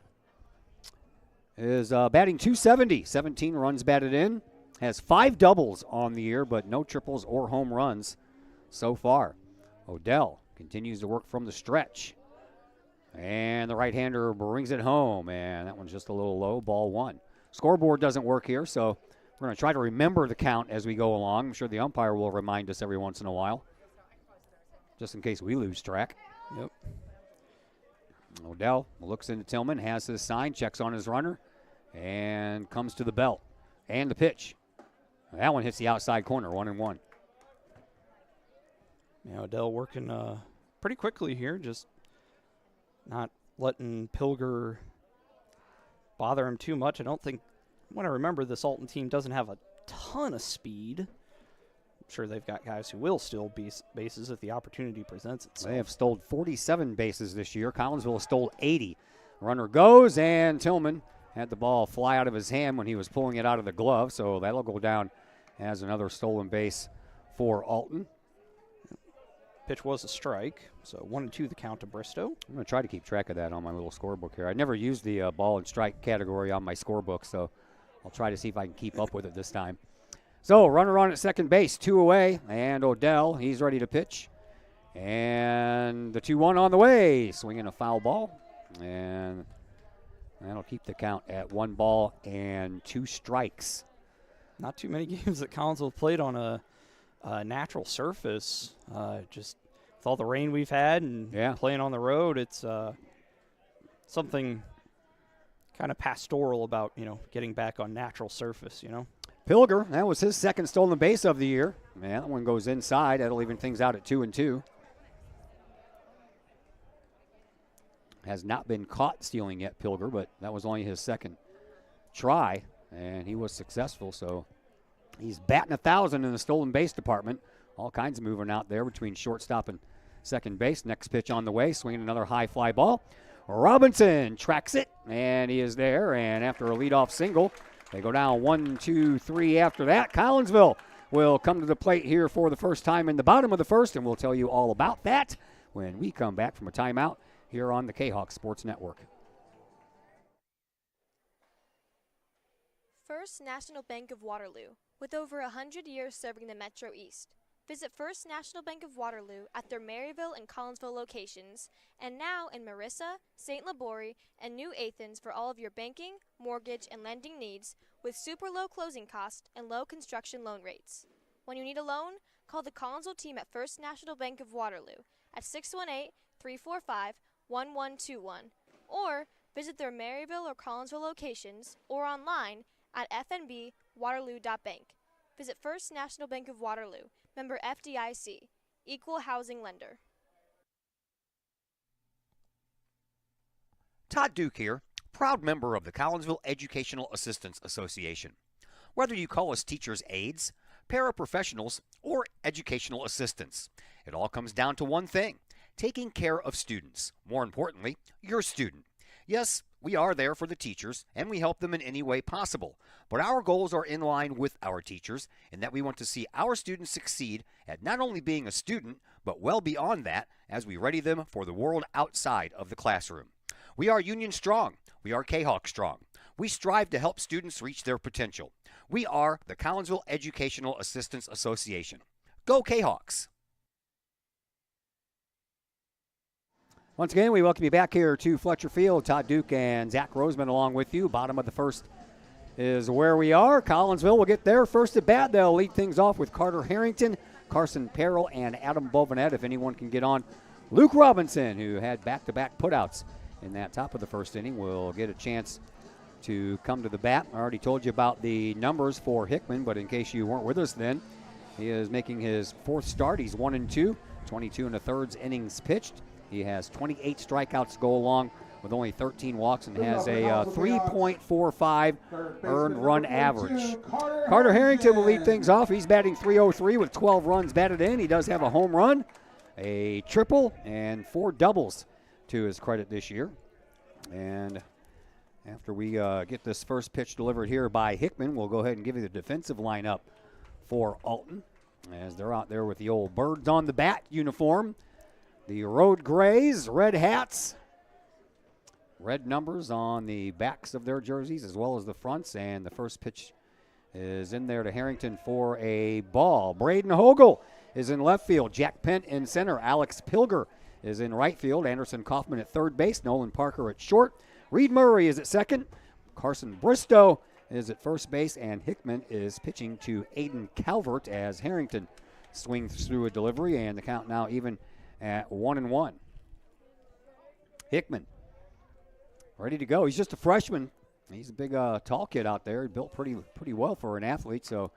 is batting .270, 17 runs batted in, has 5 doubles on the year, but no triples or home runs so far. Odell continues to work from the stretch, and the right-hander brings it home, and that one's just a little low, ball 1. Scoreboard doesn't work here, so we're going to try to remember the count as we go along. I'm sure the umpire will remind us every once in a while, just in case we lose track.
Yep.
Odell looks into Tillman, has his sign, checks on his runner, and comes to the belt. And the pitch. That one hits the outside corner, 1-1.
Yeah, Odell working pretty quickly here, just not letting Pilger bother him too much. I don't think, when I remember, this Alton team doesn't have a ton of speed. I'm sure they've got guys who will steal bases if the opportunity presents itself.
They have stole 47 bases this year. Collinsville has stole 80. Runner goes, and Tillman had the ball fly out of his hand when he was pulling it out of the glove, so that'll go down as another stolen base for Alton.
Pitch was a strike, so 1-2 the count to Bristow.
I'm going to try to keep track of that on my little scorebook here. I never used the ball and strike category on my scorebook, so I'll try to see if I can keep up with it this time. So, runner on at second base, 2 away, and Odell, he's ready to pitch. And the 2-1 on the way, swinging a foul ball, and that'll keep the count at 1 ball and 2 strikes.
Not too many games that Collinsville played on a natural surface. Just with all the rain we've had and playing on the road, it's something kind of pastoral about, getting back on natural surface,
Pilger, that was his second stolen base of the year. Man, that one goes inside. That'll even things out at 2-2. Has not been caught stealing yet, Pilger, but that was only his second try, and he was successful. So he's batting 1,000 in the stolen base department. All kinds of moving out there between shortstop and second base. Next pitch on the way, swinging another high fly ball. Robinson tracks it, and he is there. And after a leadoff single, they go down 1-2-3 after that. Collinsville will come to the plate here for the first time in the bottom of the first, and we'll tell you all about that when we come back from a timeout here on the Kahok Sports Network.
First National Bank of Waterloo, with over 100 years serving the Metro East. Visit First National Bank of Waterloo at their Maryville and Collinsville locations, and now in Marissa, St. Laborie, and New Athens for all of your banking, mortgage, and lending needs with super low closing costs and low construction loan rates. When you need a loan, call the Collinsville team at First National Bank of Waterloo at 618-345-1121, or visit their Maryville or Collinsville locations or online at fnbwaterloo.bank. Visit First National Bank of Waterloo, member FDIC, equal housing lender.
Todd Duke here, proud member of the Collinsville Educational Assistance Association. Whether you call us teachers' aides, paraprofessionals, or educational assistants, it all comes down to one thing: taking care of students. More importantly, your student. Yes, we are there for the teachers, and we help them in any way possible. But our goals are in line with our teachers, in that we want to see our students succeed at not only being a student, but well beyond that as we ready them for the world outside of the classroom. We are Union Strong. We are Kahok Strong. We strive to help students reach their potential. We are the Collinsville Educational Assistance Association. Go Kahawks!
Once again, we welcome you back here to Fletcher Field. Todd Duke and Zach Roseman along with you. Bottom of the first is where we are. Collinsville will get there first at bat. They'll lead things off with Carter Harrington, Carson Perrell, and Adam Bovenet, if anyone can get on. Luke Robinson, who had back-to-back putouts in that top of the first inning, will get a chance to come to the bat. I already told you about the numbers for Hickman, but in case you weren't with us then, he is making his 4th start. He's 1-2, 22 1/3 innings pitched. He has 28 strikeouts to go along with only 13 walks and has a 3.45 earned run average. Carter Harrington will lead things off. He's batting .303 with 12 runs batted in. He does have a home run, a triple, and 4 doubles to his credit this year. And After we get this first pitch delivered here by Hickman, we'll go ahead and give you the defensive lineup for Alton as they're out there with the old birds on the bat uniform. The road grays, red hats, red numbers on the backs of their jerseys as well as the fronts. And the first pitch is in there to Harrington for a ball. Braden Hogel is in left field. Jack Pent in center. Alex Pilger is in right field. Anderson Kaufman at third base. Nolan Parker at short. Reed Murray is at second. Carson Bristow is at first base. And Hickman is pitching to Aiden Calvert as Harrington swings through a delivery. And the count now even at 1-1. Hickman ready to go. He's just a freshman. He's a big, tall kid out there. He built pretty well for an athlete. So,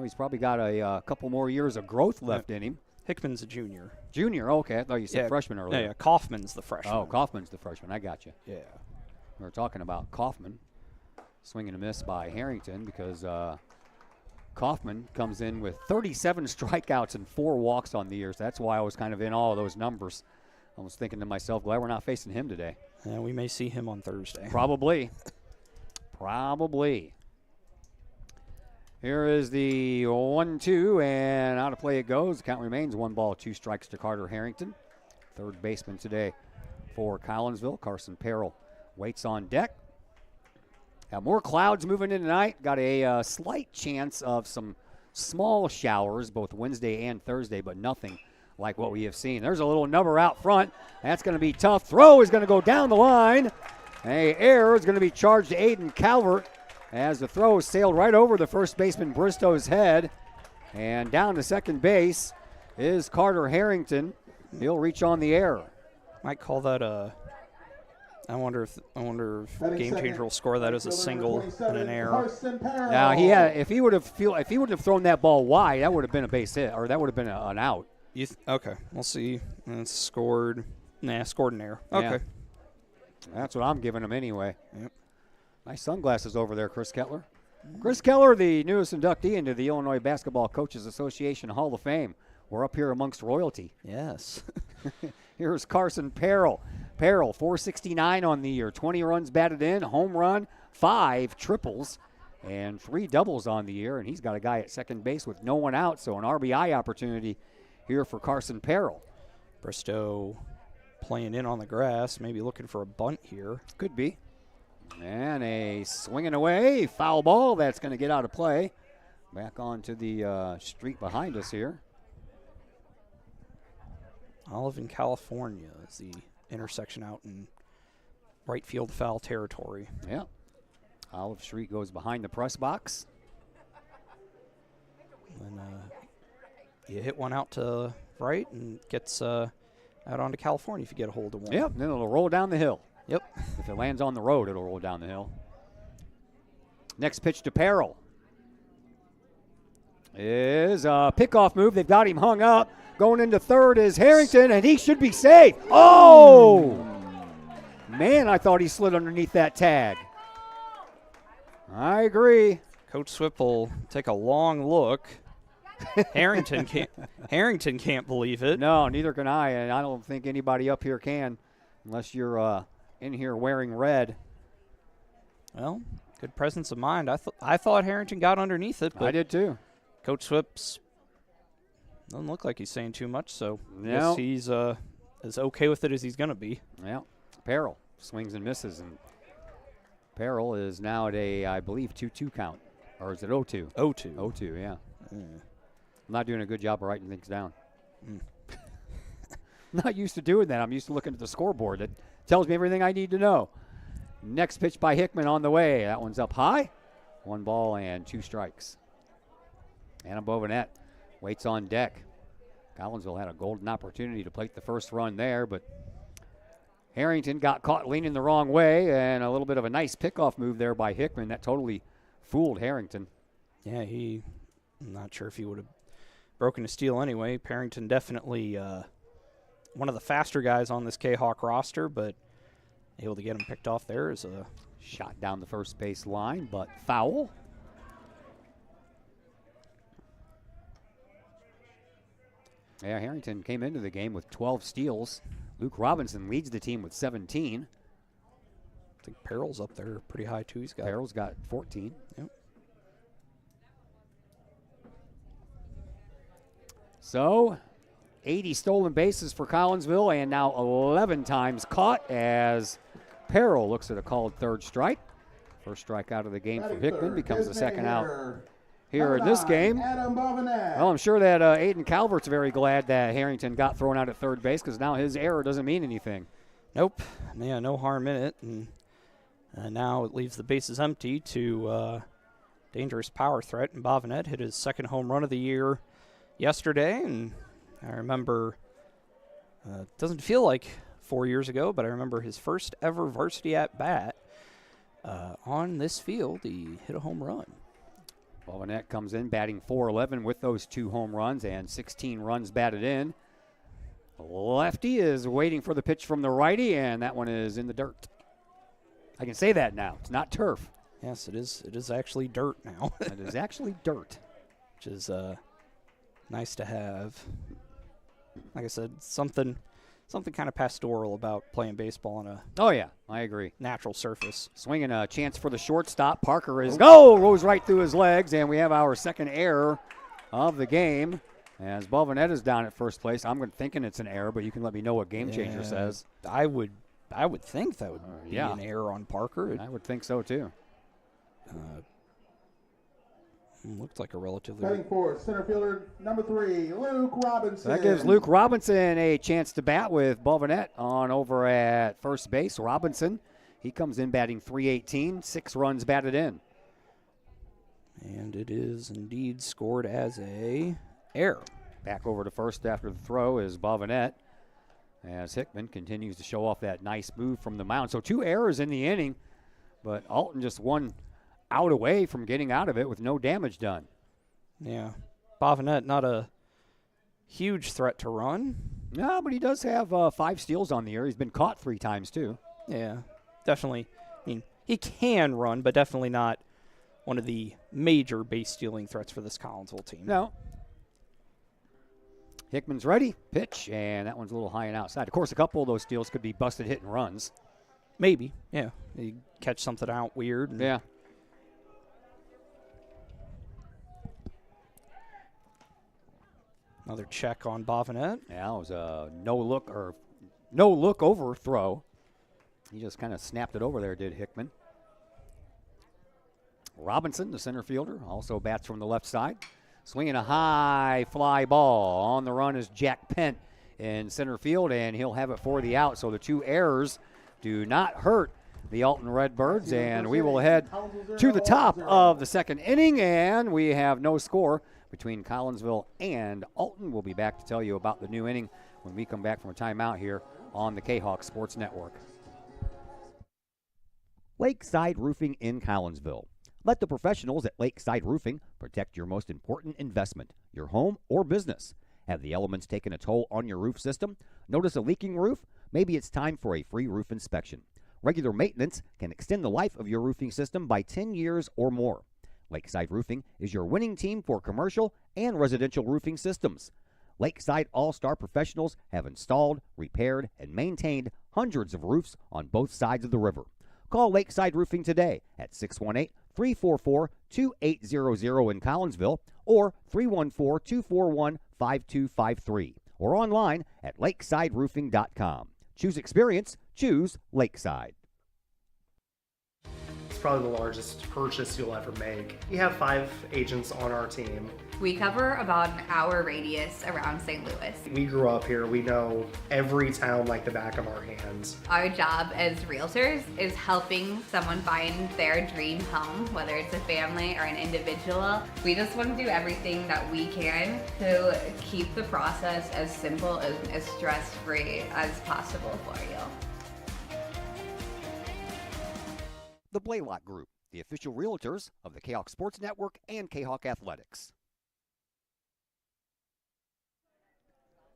he's probably got a couple more years of growth left in him.
Hickman's a junior.
Junior, okay. I thought you said freshman earlier.
Yeah, Kaufman's the freshman.
Oh, Kaufman's the freshman. I got you.
Yeah.
We were talking about Kaufman. Swing and a miss by Harrington because Kaufman comes in with 37 strikeouts and 4 walks on the year. So that's why I was kind of in all of those numbers. I was thinking to myself, glad we're not facing him today.
Yeah, we may see him on Thursday.
Probably. Probably. Here is the 1-2, and out of play it goes. The count remains 1 ball, 2 strikes to Carter Harrington. Third baseman today for Collinsville. Carson Perrell waits on deck. Got more clouds moving in tonight. Got a slight chance of some small showers both Wednesday and Thursday, but nothing like what we have seen. There's a little number out front. That's going to be tough. Throw is going to go down the line. A error is going to be charged to Aiden Calvert as the throw sailed right over the first baseman Bristow's head. And down to second base is Carter Harrington. He'll reach on the error.
Might call that a. I wonder if Game Changer will score that as a single and an error.
Now if he would have thrown that ball wide, that would have been a base hit, or that would have been an out.
Okay, we'll see. And it's scored. Scored an error. Okay.
Yeah. That's what I'm giving him anyway.
Yep.
Nice sunglasses over there, Chris Kettler. Chris Kettler, the newest inductee into the Illinois Basketball Coaches Association Hall of Fame. We're up here amongst royalty.
Yes.
Here's Carson Perrell. Perrell, 469 on the year, 20 runs batted in, home run, 5 triples, and 3 doubles on the year. And he's got a guy at second base with no one out, so an RBI opportunity here for Carson Perrell.
Bristow playing in on the grass, maybe looking for a bunt here.
Could be. And a swinging away, foul ball. That's going to get out of play. Back onto the street behind us here.
Olive in California is the intersection out in right field foul territory.
Yeah. Olive Street goes behind the press box.
And you hit one out to right and gets out onto California if you get a hold of one.
Yep, then it'll roll down the hill.
Yep.
If it lands on the road, it'll roll down the hill. Next pitch to Perrell is a pickoff move. They've got him hung up. Going into third is Harrington, and he should be safe. Oh! Man, I thought he slid underneath that tag. I agree.
Coach Swift will take a long look. Harrington can't believe it.
No, neither can I, and I don't think anybody up here can, unless you're in here wearing red.
Well, good presence of mind. I thought Harrington got underneath it, but
I did too.
Coach Swift's doesn't look like he's saying too much, so
no.
I guess he's as okay with it as he's going to be.
Yeah. Perrell swings and misses, and Perrell is now at a, I believe, 2-2 count. Or is it 0-2?
0-2.
0-2, yeah. I'm not doing a good job of writing things down. I'm not used to doing that. I'm used to looking at the scoreboard. It tells me everything I need to know. Next pitch by Hickman on the way. That one's up high. 1 ball and 2 strikes. Anna Bovinette waits on deck. Collinsville had a golden opportunity to plate the first run there, but Harrington got caught leaning the wrong way, and a little bit of a nice pickoff move there by Hickman. That totally fooled Harrington.
Yeah, I'm not sure if he would have broken a steal anyway. Harrington definitely one of the faster guys on this Kahok roster, but able to get him picked off there is a
shot down the first base line, but foul. Yeah, Harrington came into the game with 12 steals. Luke Robinson leads the team with 17.
think Perril's up there pretty high, too.
Perril's got 14.
Yep.
So, 80 stolen bases for Collinsville, and now 11 times caught as Perril looks at a called third strike. First strike out of the game for Hickman becomes the second out here in this game. Well, I'm sure that Aiden Calvert's very glad that Harrington got thrown out at third base because now his error doesn't mean anything.
Nope. Yeah, no harm in it. And now it leaves the bases empty to dangerous power threat. And Bovinet hit his second home run of the year yesterday. And I remember, it doesn't feel like 4 years ago, but I remember his first ever varsity at bat on this field. He hit a home run.
Bovinet comes in batting .411 with those 2 home runs and 16 runs batted in. Lefty is waiting for the pitch from the righty, and that one is in the dirt. I can say that now. It's not turf.
Yes, it is. It is actually dirt now.
It is actually dirt.
Which is nice to have. Like I said, something kind of pastoral about playing baseball on a
Oh, yeah, I agree.
natural surface.
Swinging a chance for the shortstop. Parker is rolls right through his legs, and we have our second error of the game. As Bovinet is down at first place. I'm thinking it's an error, but you can let me know what Game Changer says.
I would think that would be an error on Parker.
I would think so, too.
Looked like a relatively...
Batting for center fielder number 3, Luke Robinson.
That gives Luke Robinson a chance to bat with Bovinet on over at first base. Robinson, he comes in batting .318, 6 runs batted in.
And it is indeed scored as a error.
Back over to first after the throw is Bovinet as Hickman continues to show off that nice move from the mound. So 2 errors in the inning, but Alton just 1 out away from getting out of it with no damage done.
Yeah. Bovinet, not a huge threat to run.
No, but he does have 5 steals on the year. He's been caught 3 times, too.
Yeah, definitely. I mean, he can run, but definitely not one of the major base stealing threats for this Collinsville team.
No. Hickman's ready. Pitch, and that one's a little high and outside. Of course, a couple of those steals could be busted hit and runs.
Maybe, yeah. You catch something out weird.
Yeah.
Another check on Bovinet.
Yeah, it was a no look over throw. He just kind of snapped it over there, did Hickman. Robinson, the center fielder, also bats from the left side. Swinging a high fly ball. On the run is Jack Pent in center field, and he'll have it for the out. So the 2 errors do not hurt the Alton Redbirds, and we will head to the top of the second inning, and we have no score between Collinsville and Alton. We'll be back to tell you about the new inning when we come back from a timeout here on the Kahok Sports Network.
Lakeside Roofing in Collinsville. Let the professionals at Lakeside Roofing protect your most important investment, your home or business. Have the elements taken a toll on your roof system? Notice a leaking roof? Maybe it's time for a free roof inspection. Regular maintenance can extend the life of your roofing system by 10 years or more. Lakeside Roofing is your winning team for commercial and residential roofing systems. Lakeside All-Star professionals have installed, repaired, and maintained hundreds of roofs on both sides of the river. Call Lakeside Roofing today at 618-344-2800 in Collinsville or 314-241-5253 or online at lakesideroofing.com. Choose experience, choose Lakeside.
It's probably the largest purchase you'll ever make. We have 5 agents on our team.
We cover about an hour radius around St. Louis.
We grew up here. We know every town like the back of our hands.
Our job as realtors is helping someone find their dream home, whether it's a family or an individual. We just want to do everything that we can to keep the process as simple and as stress-free as possible for you.
The Blaylock Group, the official realtors of the Kahok Sports Network and Kahok Athletics.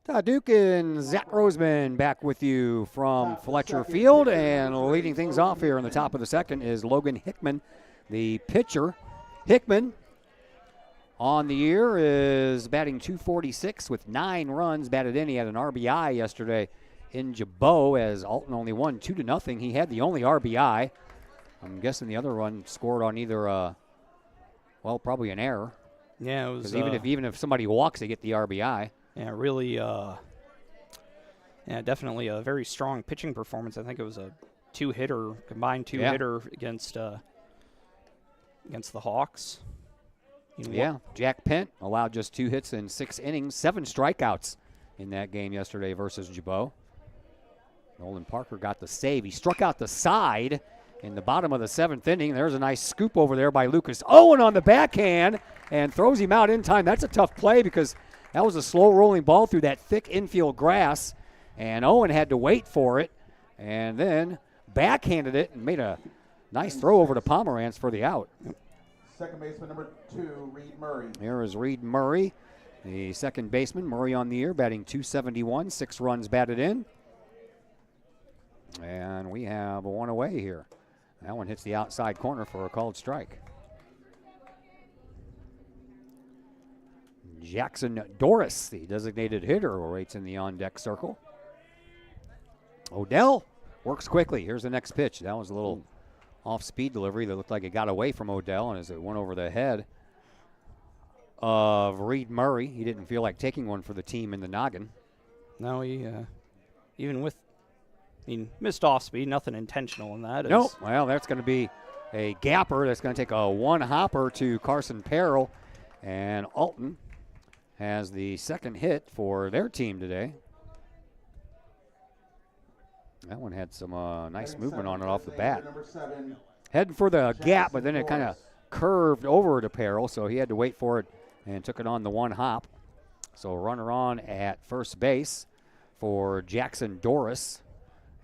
Todd Duke and Zach Roseman back with you from Fletcher Field, and leading things off here in the top of the second is Logan Hickman, the pitcher. Hickman on the year is batting .246 with 9 runs batted in. He had an RBI yesterday in Jabot as Alton only won 2-0. He had the only RBI. I'm guessing the other one scored on either, probably an error.
Yeah, it was.
Even if somebody walks, they get the RBI.
Yeah, really. Definitely a very strong pitching performance. I think it was a combined two-hitter against the Hawks.
Jack Pent allowed just 2 hits in 6 innings, 7 strikeouts in that game yesterday versus Jabot. Nolan Parker got the save. He struck out the side in the bottom of the 7th inning. There's a nice scoop over there by Lucas Owen on the backhand and throws him out in time. That's a tough play because that was a slow-rolling ball through that thick infield grass, and Owen had to wait for it and then backhanded it and made a nice throw over to Pomerantz for the out.
Second baseman number 2, Reed Murray.
Here is Reed Murray, the second baseman. Murray on the year, batting .271, 6 runs batted in. And we have a one away here. That one hits the outside corner for a called strike. Jackson Doris, the designated hitter, waits in the on-deck circle. Odell works quickly. Here's the next pitch. That was a little off-speed delivery that looked like it got away from Odell, and as it went over the head of Reed Murray, he didn't feel like taking one for the team in the noggin.
No, he missed off-speed, nothing intentional in that.
Nope. Well, that's going to be a gapper. That's going to take a one-hopper to Carson Perrell, and Alton has the second hit for their team today. That one had some nice movement on it off the bat. Heading for the gap, but then it kind of curved over to Perrell, so he had to wait for it and took it on the one hop. So runner on at first base for Jackson Doris.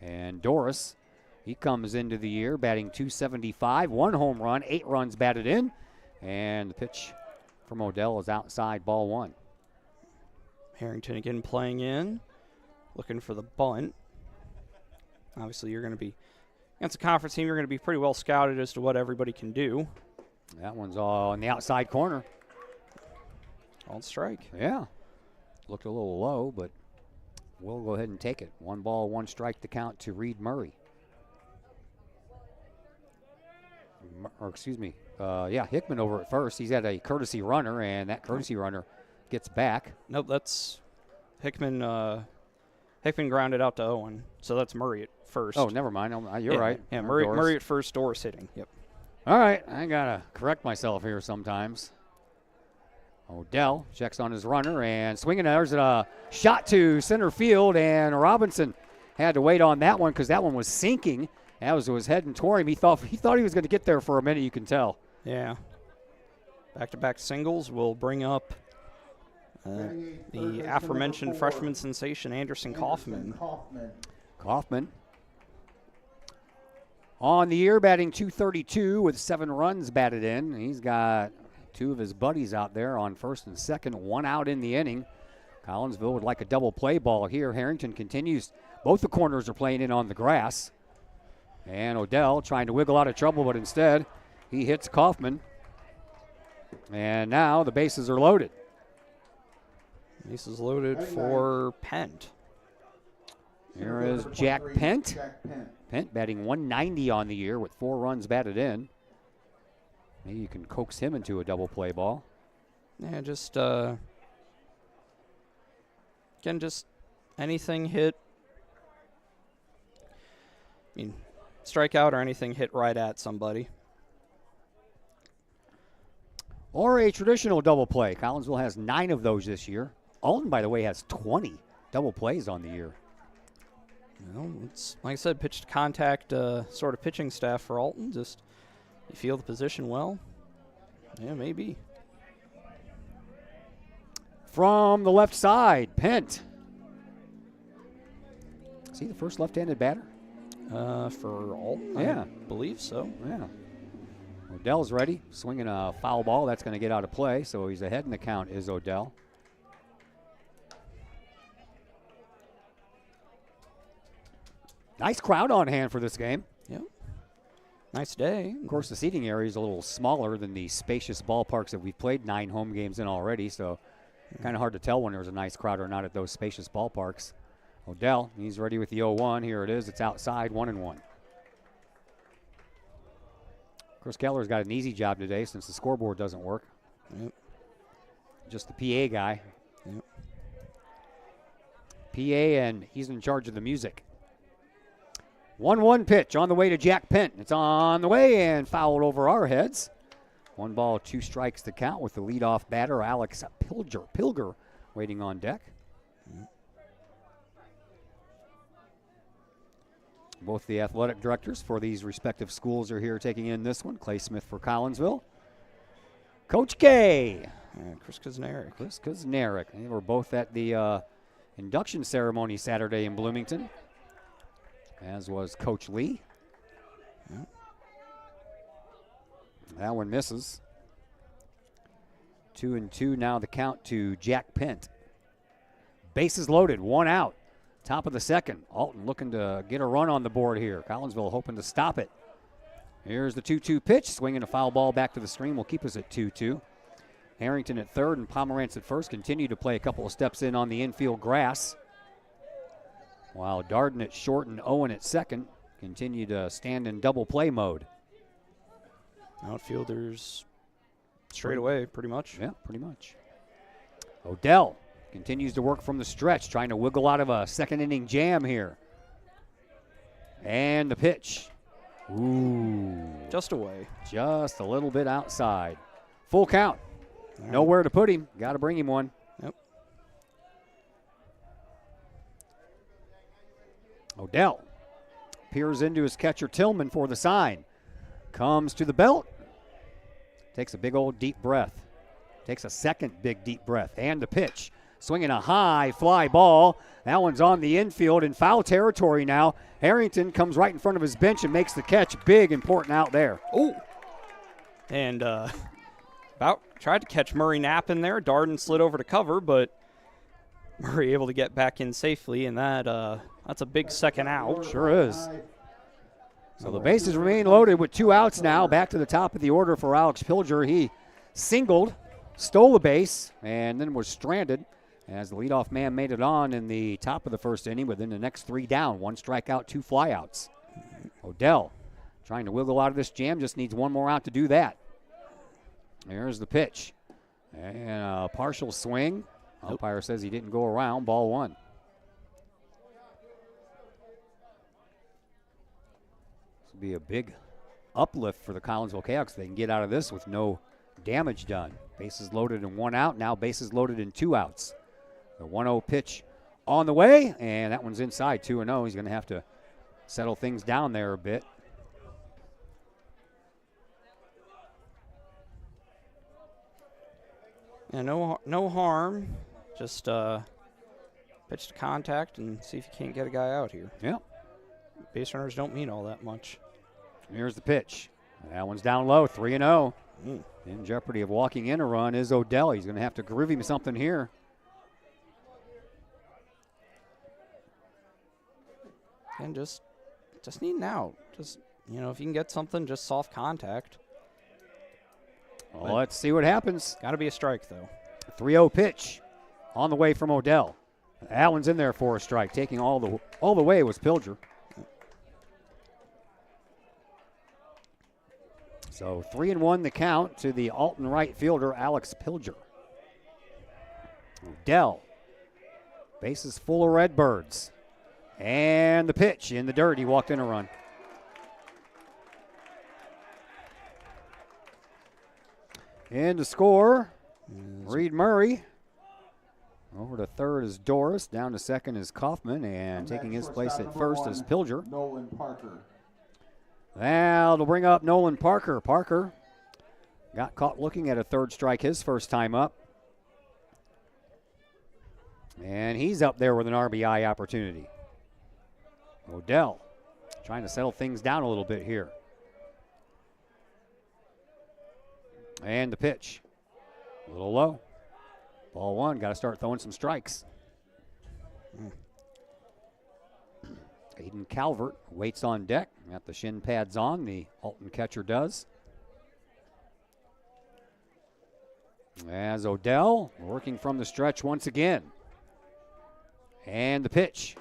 And Doris, he comes into the year batting .275, 1 home run, 8 runs batted in. And the pitch from Odell is outside, ball 1.
Harrington again playing in, looking for the bunt. Obviously, you're going to be, against a conference team, you're going to be pretty well scouted as to what everybody can do.
That one's on the outside corner.
On strike.
Yeah. Looked a little low, but we'll go ahead and take it. 1 ball, 1 strike to count to Reed Murray. Hickman over at first. He's got a courtesy runner, and that courtesy runner gets back.
Nope, that's Hickman. Hickman grounded out to Owen, so that's Murray at first.
Oh, never mind. You're right.
Yeah, Murray at first, Doris hitting. Yep.
All right, I got to correct myself here sometimes. Odell checks on his runner and swinging. There's a shot to center field, and Robinson had to wait on that one because that one was sinking. That was heading toward him. He thought he was going to get there for a minute, you can tell.
Yeah. Back-to-back singles will bring up the aforementioned freshman sensation, Anderson Kaufman.
Kaufman on the year batting .232 with 7 runs batted in. He's got 2 of his buddies out there on first and second, 1 out in the inning. Collinsville would like a double play ball here. Harrington continues. Both the corners are playing in on the grass. And Odell trying to wiggle out of trouble, but instead he hits Kaufman. And now the bases are loaded.
Bases loaded for Pent.
Here is Jack Pent. Pent batting .190 on the year with 4 runs batted in. Maybe you can coax him into a double play ball.
Yeah, just anything hit. I mean, strikeout or anything hit right at somebody.
Or a traditional double play. Collinsville has 9 of those this year. Alton, by the way, has 20 double plays on the year.
Well, it's like I said, pitch to contact sort of pitching staff for Alton. Just you feel the position well. Yeah, maybe.
From the left side, Pent. Is he the first left-handed batter?
For Alton,
yeah.
I believe so.
Yeah. Odell's ready, swinging a foul ball. That's going to get out of play, so he's ahead in the count is Odell. Nice crowd on hand for this game.
Yep. Nice day.
Of course, the seating area is a little smaller than the spacious ballparks that we've played 9 home games in already, so kind of hard to tell when there's a nice crowd or not at those spacious ballparks. Odell, he's ready with the 0-1. Here it is. It's outside, 1-1. Chris Keller's got an easy job today since the scoreboard doesn't work.
Yep.
Just the PA guy.
Yep.
PA, and he's in charge of the music. 1-1 pitch on the way to Jack Pent. It's on the way and fouled over our heads. 1 ball, 2 strikes to count with the leadoff batter, Alex Pilger, waiting on deck. Both the athletic directors for these respective schools are here taking in this one. Clay Smith for Collinsville. Coach K.
And Chris Kuznarek.
Chris Kuznarek. They were both at the induction ceremony Saturday in Bloomington, as was Coach Lee.
Yep.
That one misses. 2-2 now the count to Jack Pent. Bases loaded, 1 out. Top of the second. Alton looking to get a run on the board here. Collinsville hoping to stop it. Here's the 2-2 pitch. Swinging a foul ball back to the screen will keep us at 2-2. Harrington at third and Pomerantz at first continue to play a couple of steps in on the infield grass. While Darden at short and Owen at second continue to stand in double play mode.
Outfielders straight away, pretty much.
Yeah, pretty much. Odell continues to work from the stretch, trying to wiggle out of a second inning jam here. And the pitch. Ooh.
Just away.
Just a little bit outside. Full count. Nowhere to put him. Got to bring him one.
Yep.
Odell peers into his catcher Tillman for the sign. Comes to the belt. Takes a big old deep breath. Takes a second big deep breath. And the pitch. Swinging a high fly ball. That one's on the infield in foul territory now. Harrington comes right in front of his bench and makes the catch. Big, important out there.
Oh. And about tried to catch Murray Knapp in there. Darden slid over to cover, but Murray able to get back in safely, and that's a big second out.
Sure is. So the bases remain loaded with 2 outs now. Back to the top of the order for Alex Pilger. He singled, stole a base, and then was stranded as the leadoff man made it on in the top of the first inning. Within the next 3 down, 1 strikeout, 2 flyouts. Odell trying to wiggle out of this jam, just needs 1 more out to do that. There's the pitch. And a partial swing. Umpire says he didn't go around. Ball 1. This will be a big uplift for the Collinsville Canucks. They can get out of this with no damage done. Bases loaded and 1 out. Now bases loaded and 2 outs. The 1-0 pitch on the way, and that one's inside 2-0. He's going to have to settle things down there a bit.
Yeah, no harm. Just pitch to contact and see if you can't get a guy out here.
Yeah.
Base runners don't mean all that much.
Here's the pitch. That one's down low, 3-0. In jeopardy of walking in a run is Odell. He's going to have to groove him something here.
And just need an out. Just, if you can get something, just soft contact.
Well, let's see what happens.
Got to be a strike, though.
3-0 pitch on the way from Odell. That one's in there for a strike. Taking all the way was Pilger. So 3-1 the count to the Alton right fielder, Alex Pilger. Odell. Bases full of Redbirds. And the pitch in the dirt. He walked in a run. And to score, Reed Murray. Over to third is Doris. Down to second is Kaufman. And taking his place at first is Pilger.
Nolan Parker.
That'll bring up Nolan Parker. Parker got caught looking at a third strike his first time up. And he's up there with an RBI opportunity. Odell trying to settle things down a little bit here. And the pitch. A little low. Ball 1. Got to start throwing some strikes. Aiden Calvert waits on deck. Got the shin pads on. The Alton catcher does. As Odell working from the stretch once again. And the pitch.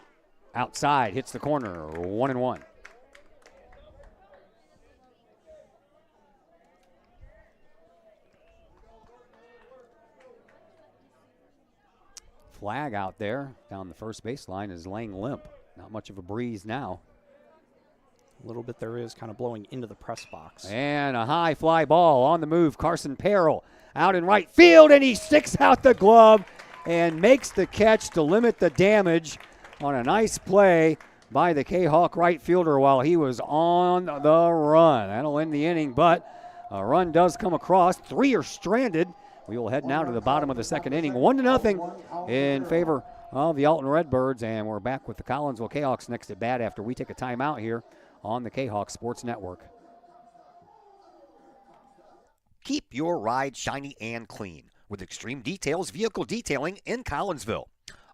outside, hits the corner, 1-1. Flag out there down the first baseline is laying limp. Not much of a breeze now.
A little bit there is, kind of blowing into the press box.
And a high fly ball on the move. Carson Perrell out in right field, and he sticks out the glove and makes the catch to limit the damage on a nice play by the Kahok right fielder while he was on the run. That'll end the inning, but a run does come across. 3 are stranded. We will head now to the bottom of the second inning. 1-0 in favor of the Alton Redbirds, and we're back with the Collinsville Kahawks next at bat after we take a timeout here on the Kahawk Sports Network.
Keep your ride shiny and clean with Extreme Details Vehicle Detailing in Collinsville.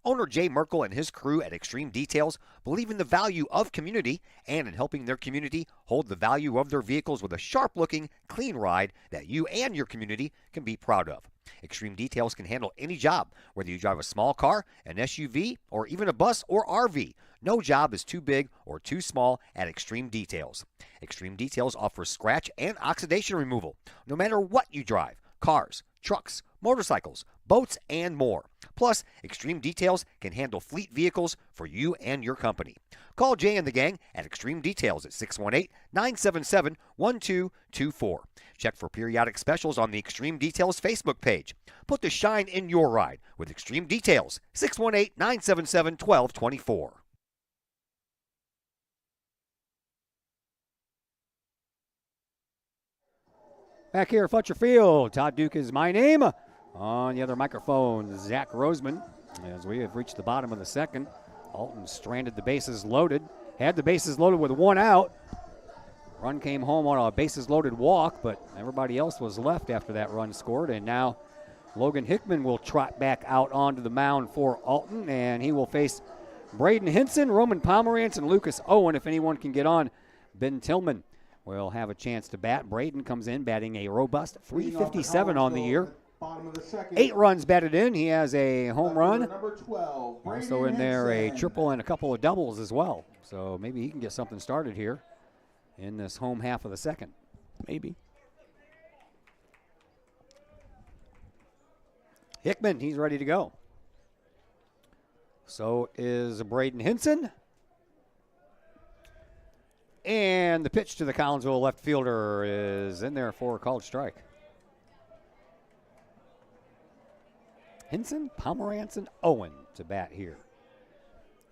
Owner Jay Merkel and his crew at Extreme Details believe in the value of community and in helping their community hold the value of their vehicles with a sharp-looking, clean ride that you and your community can be proud of. Extreme Details can handle any job, whether you drive a small car, an SUV, or even a bus or RV. No job is too big or too small at Extreme Details. Extreme Details offers scratch and oxidation removal, no matter what you drive: cars, trucks, motorcycles, boats, and more. Plus, Extreme Details can handle fleet vehicles for you and your company. Call Jay and the gang at Extreme Details at 618-977-1224. Check for periodic specials on the Extreme Details Facebook page. Put the shine in your ride with Extreme Details, 618-977-1224.
Back here at Fletcher Field, Todd Duke is my name. On the other microphone, Zach Roseman. As we have reached the bottom of the second, Alton stranded the bases loaded. Had the bases loaded with 1 out. Run came home on a bases loaded walk, but everybody else was left after that run scored. And now Logan Hickman will trot back out onto the mound for Alton, and he will face Braden Hinson, Roman Pomerantz, and Lucas Owen. If anyone can get on, Ben Tillman will have a chance to bat. Braden comes in batting a robust .357 on the year. 8 runs batted in. He has a home run. Also in there a triple and a couple of doubles as well. So maybe he can get something started here in this home half of the second.
Maybe.
Hickman, he's ready to go. So is Braden Hinson. And the pitch to the Collinsville left fielder is in there for a called strike. Hinson, Pomerantz, and Owen to bat here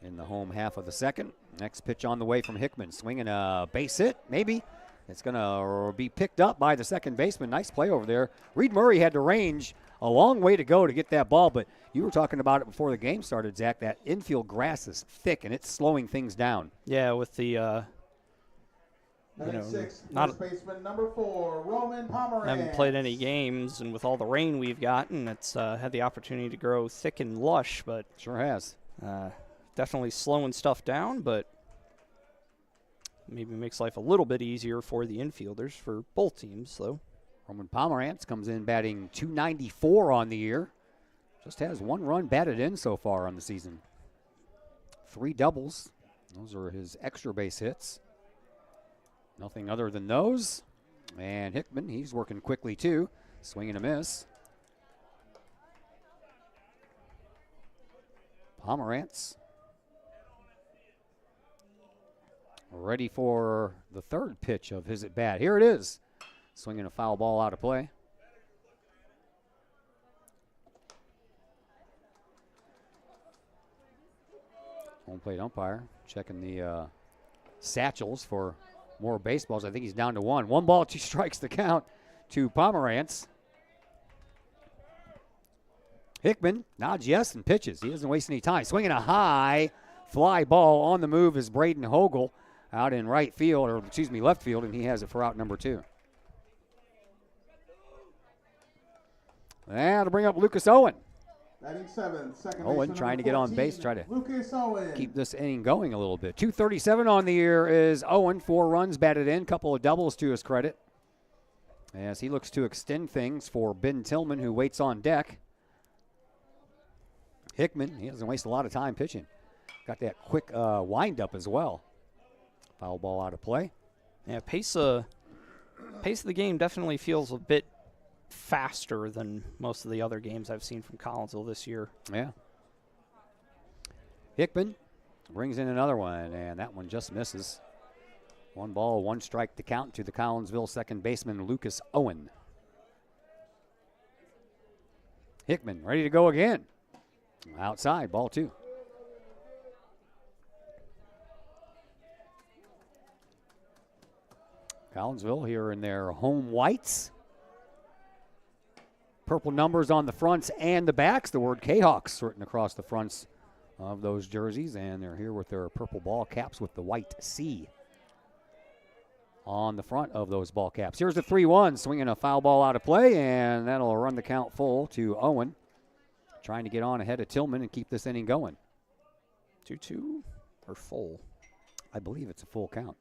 in the home half of the second. Next pitch on the way from Hickman. Swinging a base hit, maybe. It's going to be picked up by the second baseman. Nice play over there. Reed Murray had to range a long way to go to get that ball, but you were talking about it before the game started, Zach. That infield grass is thick, and it's slowing things down.
Yeah, with the
first baseman number 4, Roman Pomerantz.
Haven't played any games, and with all the rain we've gotten, it's had the opportunity to grow thick and lush, but
sure has.
Definitely slowing stuff down, but maybe makes life a little bit easier for the infielders for both teams, though.
Roman Pomerantz comes in batting .294 on the year. Just has 1 run batted in so far on the season. 3 doubles. Those are his extra base hits. Nothing other than those. And Hickman, he's working quickly too. Swing and a miss. Pomerantz ready for the third pitch of his at bat. Here it is. Swinging a foul ball out of play. Home plate umpire checking the satchels for more baseballs. I think he's down to 1. 1 ball, 2 strikes the count to Pomerantz. Hickman nods yes and pitches. He doesn't waste any time. Swinging a high fly ball on the move is Braden Hogel out in right field, or excuse me, left field, and he has it for out number 2. And to bring up Lucas Owen.
Batting 7, second
Owen
baseman
trying to
number
get on
14,
base, try to
Lucas Owen.
keep this inning going a little bit. .237 on the year is Owen. 4 runs batted in, couple of doubles to his credit, as he looks to extend things for Ben Tillman, who waits on deck. Hickman, he doesn't waste a lot of time pitching. got that quick wind-up as well. Foul ball out of play.
Yeah, pace of the game definitely feels a bit faster than most of the other games I've seen from Collinsville this year.
Yeah. Hickman brings in another one, and that one just misses. 1 ball, 1 strike to count to the Collinsville second baseman, Lucas Owen. Hickman ready to go again. Outside, ball 2. Collinsville here in their home whites. Purple numbers on the fronts and the backs. The word Kahawks written across the fronts of those jerseys. And they're here with their purple ball caps with the white C on the front of those ball caps. Here's the 3-1, swinging a foul ball out of play, and that'll run the count full to Owen. Trying to get on ahead of Tillman and keep this inning going.
2-2 or full?
I believe it's a full count.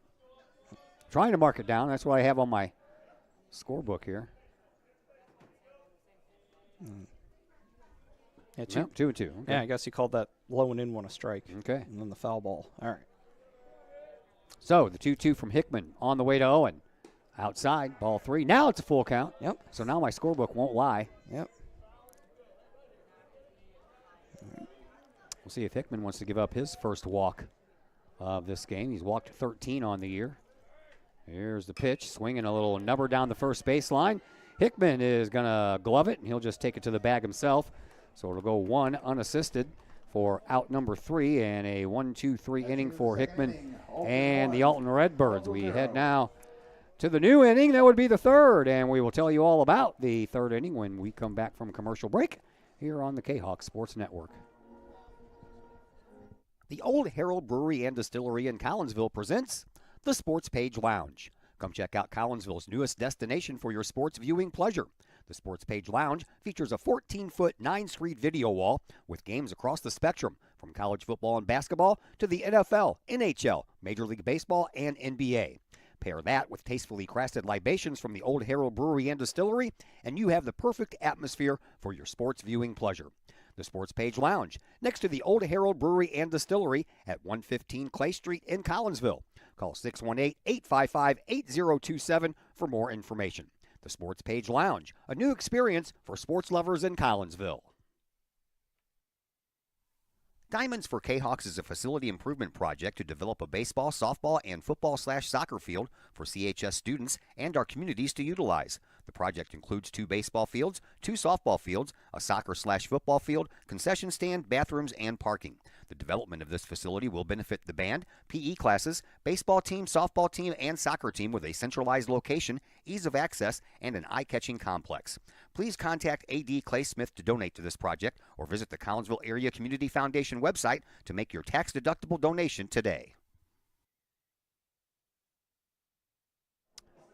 Trying to mark it down. That's what I have on my scorebook here.
Yeah,
2 and 2. Okay.
Yeah, I guess he called that low and in one a strike.
Okay.
And then the foul ball. All right.
So the 2-2 from Hickman on the way to Owen. Outside, ball 3. Now it's a full count.
Yep.
So now my scorebook won't lie.
Yep.
We'll see if Hickman wants to give up his first walk of this game. He's walked 13 on the year. Here's the pitch, swinging a little number down the first baseline. Hickman is going to glove it, and he'll just take it to the bag himself. So it'll go 1 unassisted for out number 3, and a 1-2-3 inning for Hickman and the Alton Redbirds. We head now to the new inning. That would be the 3rd, and we will tell you all about the 3rd inning when we come back from commercial break here on the Kahok Sports Network.
The Old Herald Brewery and Distillery in Collinsville presents the Sports Page Lounge. Come check out Collinsville's newest destination for your sports viewing pleasure. The Sports Page Lounge features a 14-foot 9-screen video wall with games across the spectrum, from college football and basketball to the NFL, NHL, Major League Baseball, and NBA. Pair that with tastefully crafted libations from the Old Herald Brewery and Distillery, and you have the perfect atmosphere for your sports viewing pleasure. The Sports Page Lounge, next to the Old Herald Brewery and Distillery at 115 Clay Street in Collinsville. Call 618-855-8027 for more information. The Sports Page Lounge, a new experience for sports lovers in Collinsville. Diamonds for Kahawks is a facility improvement project to develop a baseball, softball, and football/soccer field for CHS students and our communities to utilize. The project includes 2 baseball fields, 2 softball fields, a soccer/football field, concession stand, bathrooms, and parking. The development of this facility will benefit the band, PE classes, baseball team, softball team, and soccer team with a centralized location, ease of access, and an eye-catching complex. Please contact A.D. Clay Smith to donate to this project or visit the Collinsville Area Community Foundation website to make your tax-deductible donation today.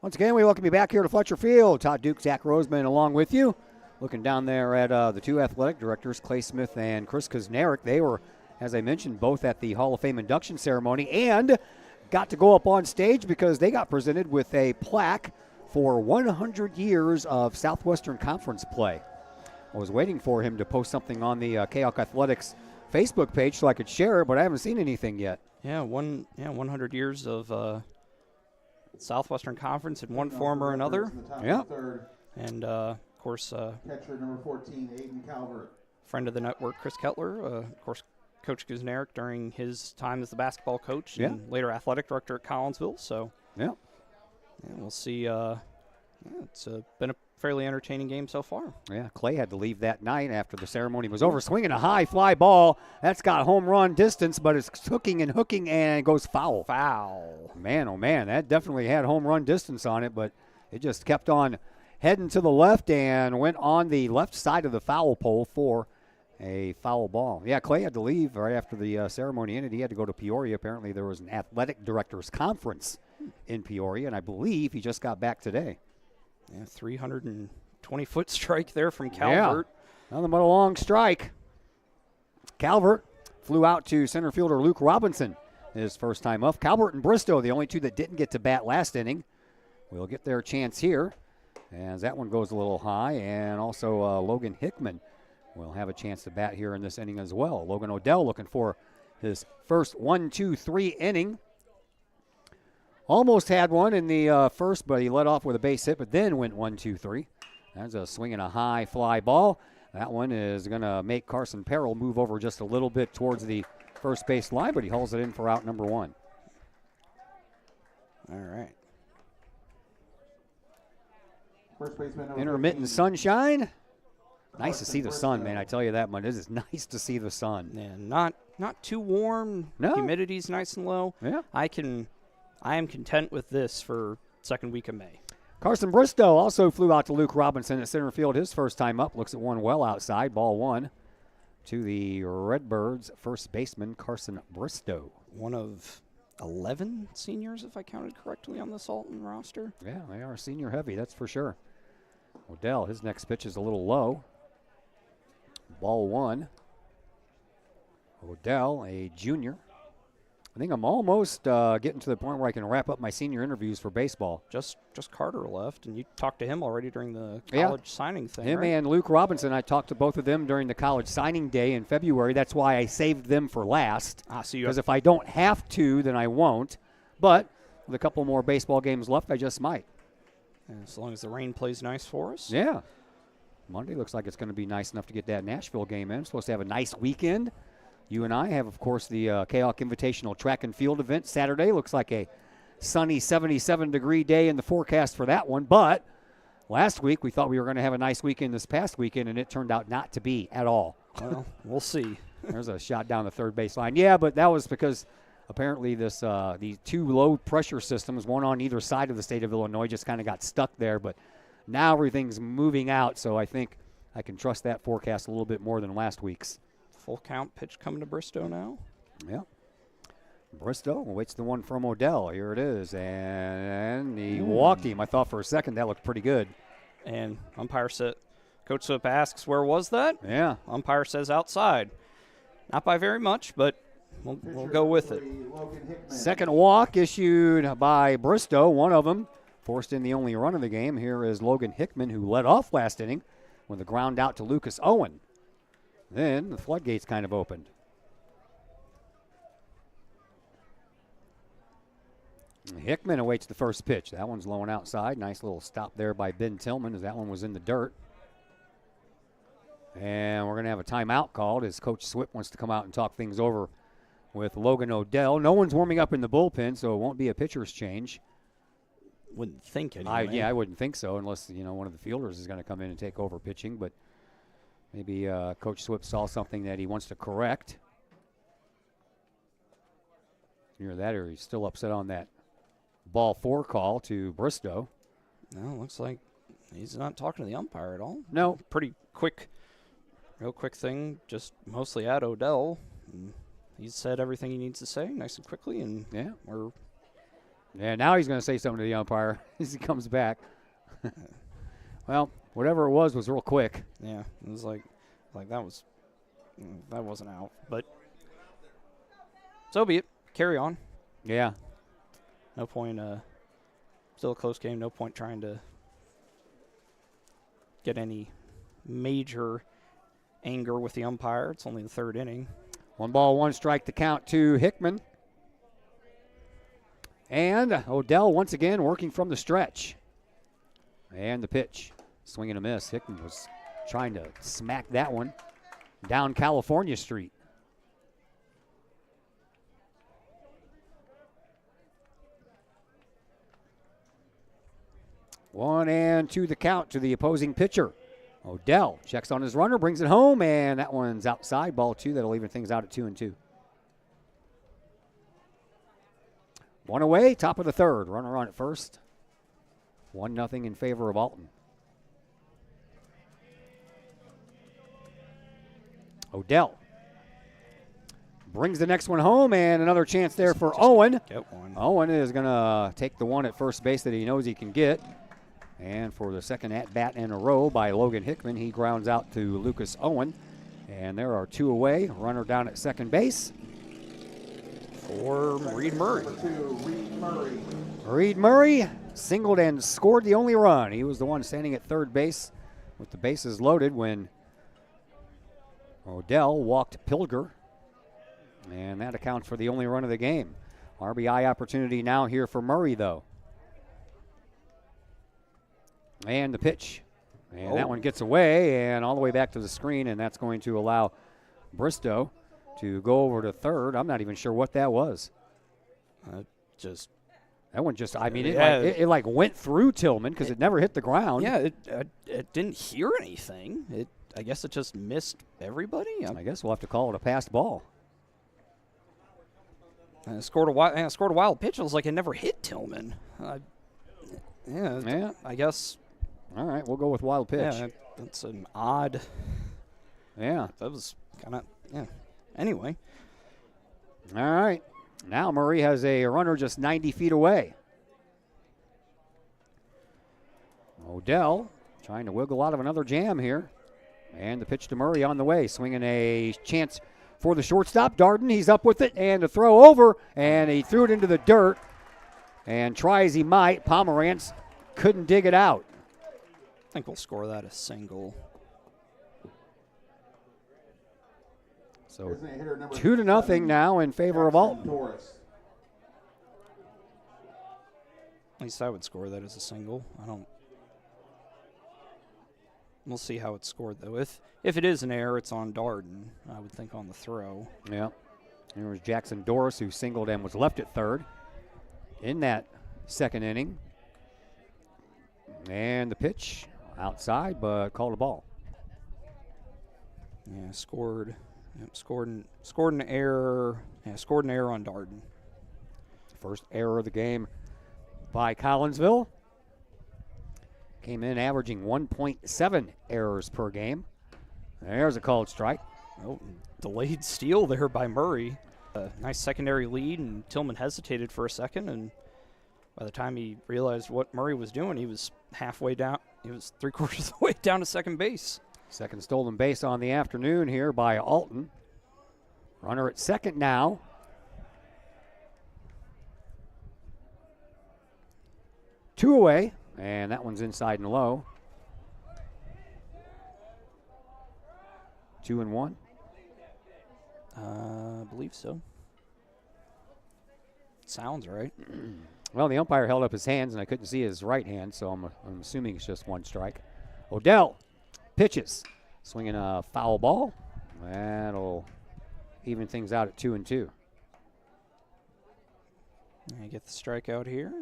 Once again, we welcome you back here to Fletcher Field. Todd Duke, Zach Roseman along with you. Looking down there at the 2 athletic directors, Clay Smith and Chris Kuznarek. They were, as I mentioned, both at the Hall of Fame induction ceremony and got to go up on stage because they got presented with a plaque for 100 years of Southwestern Conference play. I was waiting for him to post something on the Kahok Athletics Facebook page so I could share it, but I haven't seen anything yet.
Yeah, 100 years of Southwestern Conference in one form or another.
Yeah.
And, of course,
Catcher number 14, Aiden Calvert.
Friend of the network, Chris Kettler. Of course, Coach Kuznarek during his time as the basketball coach and later athletic director at Collinsville. So,
yeah,
we'll see. It's been a fairly entertaining game so far.
Yeah, Clay had to leave that night after the ceremony was over, swinging a high fly ball. That's got home run distance, but it's hooking and goes foul.
Foul.
Man, oh man, that definitely had home run distance on it, but it just kept on heading to the left and went on the left side of the foul pole for a foul ball. Yeah, Clay had to leave right after the ceremony ended. He had to go to Peoria. Apparently there was an athletic directors conference in Peoria, and I believe he just got back today.
Yeah, 320-foot strike there from Calvert.
Yeah, nothing but a long strike. Calvert flew out to center fielder Luke Robinson his first time up. Calvert and Bristow, the only 2 that didn't get to bat last inning, will get their chance here as that one goes a little high. And also Logan Hickman will have a chance to bat here in this inning as well. Logan Odell looking for his first 1-2-3 inning. Almost had one in the first, but he led off with a base hit, but then went 1-2-3. That's a swing and a high fly ball. That one is going to make Carson Perrell move over just a little bit towards the first base line, but he hauls it in for out number 1.
All right.
First baseman number
Intermittent
15.
sunshine. Nice to see the sun, man. I tell you that much. It is nice to see the sun.
Yeah, not too warm.
No.
Humidity's nice and low.
Yeah.
I am content with this for second week of May.
Carson Bristow also flew out to Luke Robinson at center field his first time up. Looks at one well outside. Ball 1 to the Redbirds' first baseman, Carson Bristow.
One of 11 seniors, if I counted correctly, on this Alton roster.
Yeah, they are senior heavy, that's for sure. Odell, his next pitch is a little low. Ball 1. Odell, a junior. I think I'm almost getting to the point where I can wrap up my senior interviews for baseball.
Just Carter left, and you talked to him already during the
Yeah.
college signing thing,
Him
right?
and Luke Robinson, I talked to both of them during the college signing day in February. That's why I saved them for last.
So
Because if I don't have to, then I won't. But with a couple more baseball games left, I just might.
as long as the rain plays nice for us.
Yeah. Monday looks like it's going to be nice enough to get that Nashville game in. Supposed to have a nice weekend. You and I have, of course, the Kahok Invitational Track and Field event Saturday. Looks like a sunny 77-degree day in the forecast for that one. But last week we thought we were going to have a nice weekend this past weekend, and it turned out not to be at all.
Well, we'll see.
There's a shot down the third baseline. Yeah, but that was because apparently these two low-pressure systems, one on either side of the state of Illinois, just kind of got stuck there. But now everything's moving out, so I think I can trust that forecast a little bit more than last week's.
Full count pitch coming to Bristow now.
Yeah. Bristow waits the one from Odell. Here it is. And he walked him. I thought for a second that looked pretty good.
And umpire said, Coach Swip asks, where was that?
Yeah.
Umpire says outside. Not by very much, but we'll go with it.
Second walk issued by Bristow, one of them. Forced in the only run of the game. Here is Logan Hickman, who led off last inning with a ground out to Lucas Owen. Then the floodgates kind of opened. Hickman awaits the first pitch. That one's low and outside. Nice little stop there by Ben Tillman as that one was in the dirt. And we're going to have a timeout called as Coach Swip wants to come out and talk things over with Logan Odell. No one's warming up in the bullpen, so it won't be a pitcher's change.
Wouldn't think anyway.
I wouldn't think so unless, one of the fielders is going to come in and take over pitching. But maybe Coach Swip saw something that he wants to correct. Either that or he's still upset on that ball 4 call to Bristow.
No, looks like he's not talking to the umpire at all.
No.
Pretty quick, real quick thing, just mostly at Odell. And he's said everything he needs to say nice and quickly, and
now he's going to say something to the umpire as he comes back. Well, whatever it was real quick.
Yeah, it was like that wasn't out, but so be it. Carry on.
Yeah.
No point. Still a close game. No point trying to get any major anger with the umpire. It's only the third inning.
1 ball, 1 strike to count to Hickman. And Odell once again working from the stretch. And the pitch. Swing and a miss. Hickman was trying to smack that one down California Street. One and 2 the count to the opposing pitcher. Odell checks on his runner, brings it home, and that one's outside. Ball 2. That'll even things out at 2-2. 1 away, top of the third. Runner on at first. 1-0 in favor of Alton. Odell brings the next one home, and another chance there for Owen.
Get one.
Owen is going to take the one at first base that he knows he can get. And for the second at-bat in a row by Logan Hickman, he grounds out to Lucas Owen. And there are 2 away. Runner down at second base.
For Reed Murray.
Reed Murray singled and scored the only run. He was the one standing at third base with the bases loaded when Odell walked Pilger. And that accounts for the only run of the game. RBI opportunity now here for Murray, though. And the pitch. And that one gets away and all the way back to the screen, and that's going to allow Bristow to go over to third. I'm not even sure what that was. That one just, I mean, it like went through Tillman because it never hit the ground.
Yeah, it didn't hear anything. I guess it just missed everybody.
I guess we'll have to call it a passed ball.
And scored a wild pitch. It was like it never hit Tillman.
Yeah.
I guess.
All right, we'll go with wild pitch.
Yeah, that's an odd.
Yeah.
That was kind of, yeah. Anyway.
All right. Now Murray has a runner just 90 feet away. Odell trying to wiggle out of another jam here. And the pitch to Murray on the way. Swinging a chance for the shortstop. Darden, he's up with it. And the throw over. And he threw it into the dirt. And try as he might, Pomerantz couldn't dig it out.
I think we'll score that a single.
So 2-0 now in favor of Alton.
At least I would score that as a single. We'll see how it's scored, though. If it is an error, it's on Darden, I would think, on the throw.
Yeah. There was Jackson Doris, who singled and was left at third in that second inning. And the pitch outside, but called a ball.
Yeah, scored an error. Yeah, scored an error on Darden.
First error of the game by Collinsville. Came in averaging 1.7 errors per game. There's a called strike.
Oh, delayed steal there by Murray. A nice secondary lead, and Tillman hesitated for a second, and by the time he realized what Murray was doing, he was halfway down. He was 3/4 of the way down to second base.
Second stolen base on the afternoon here by Alton. Runner at second now. Two away, and that one's inside and low. 2-1.
I believe so. Sounds right.
Well, the umpire held up his hands, and I couldn't see his right hand, so I'm assuming it's just one strike. Odell pitches, swinging a foul ball. That'll even things out at 2-2.
Get the strikeout here.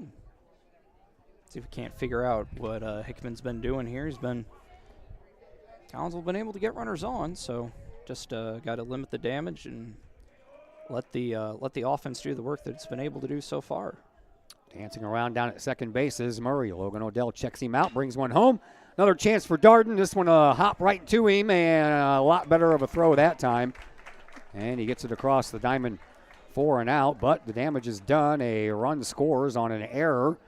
See if we can't figure out what Hickman's been doing here. Collinsville been able to get runners on, so just got to limit the damage and let the offense do the work that it's been able to do so far.
Dancing around down at second base is Murray. Logan Odell checks him out, brings one home. Another chance for Darden. This one hop right to him, and a lot better of a throw that time. And he gets it across the diamond for an out, but the damage is done. A run scores on an error,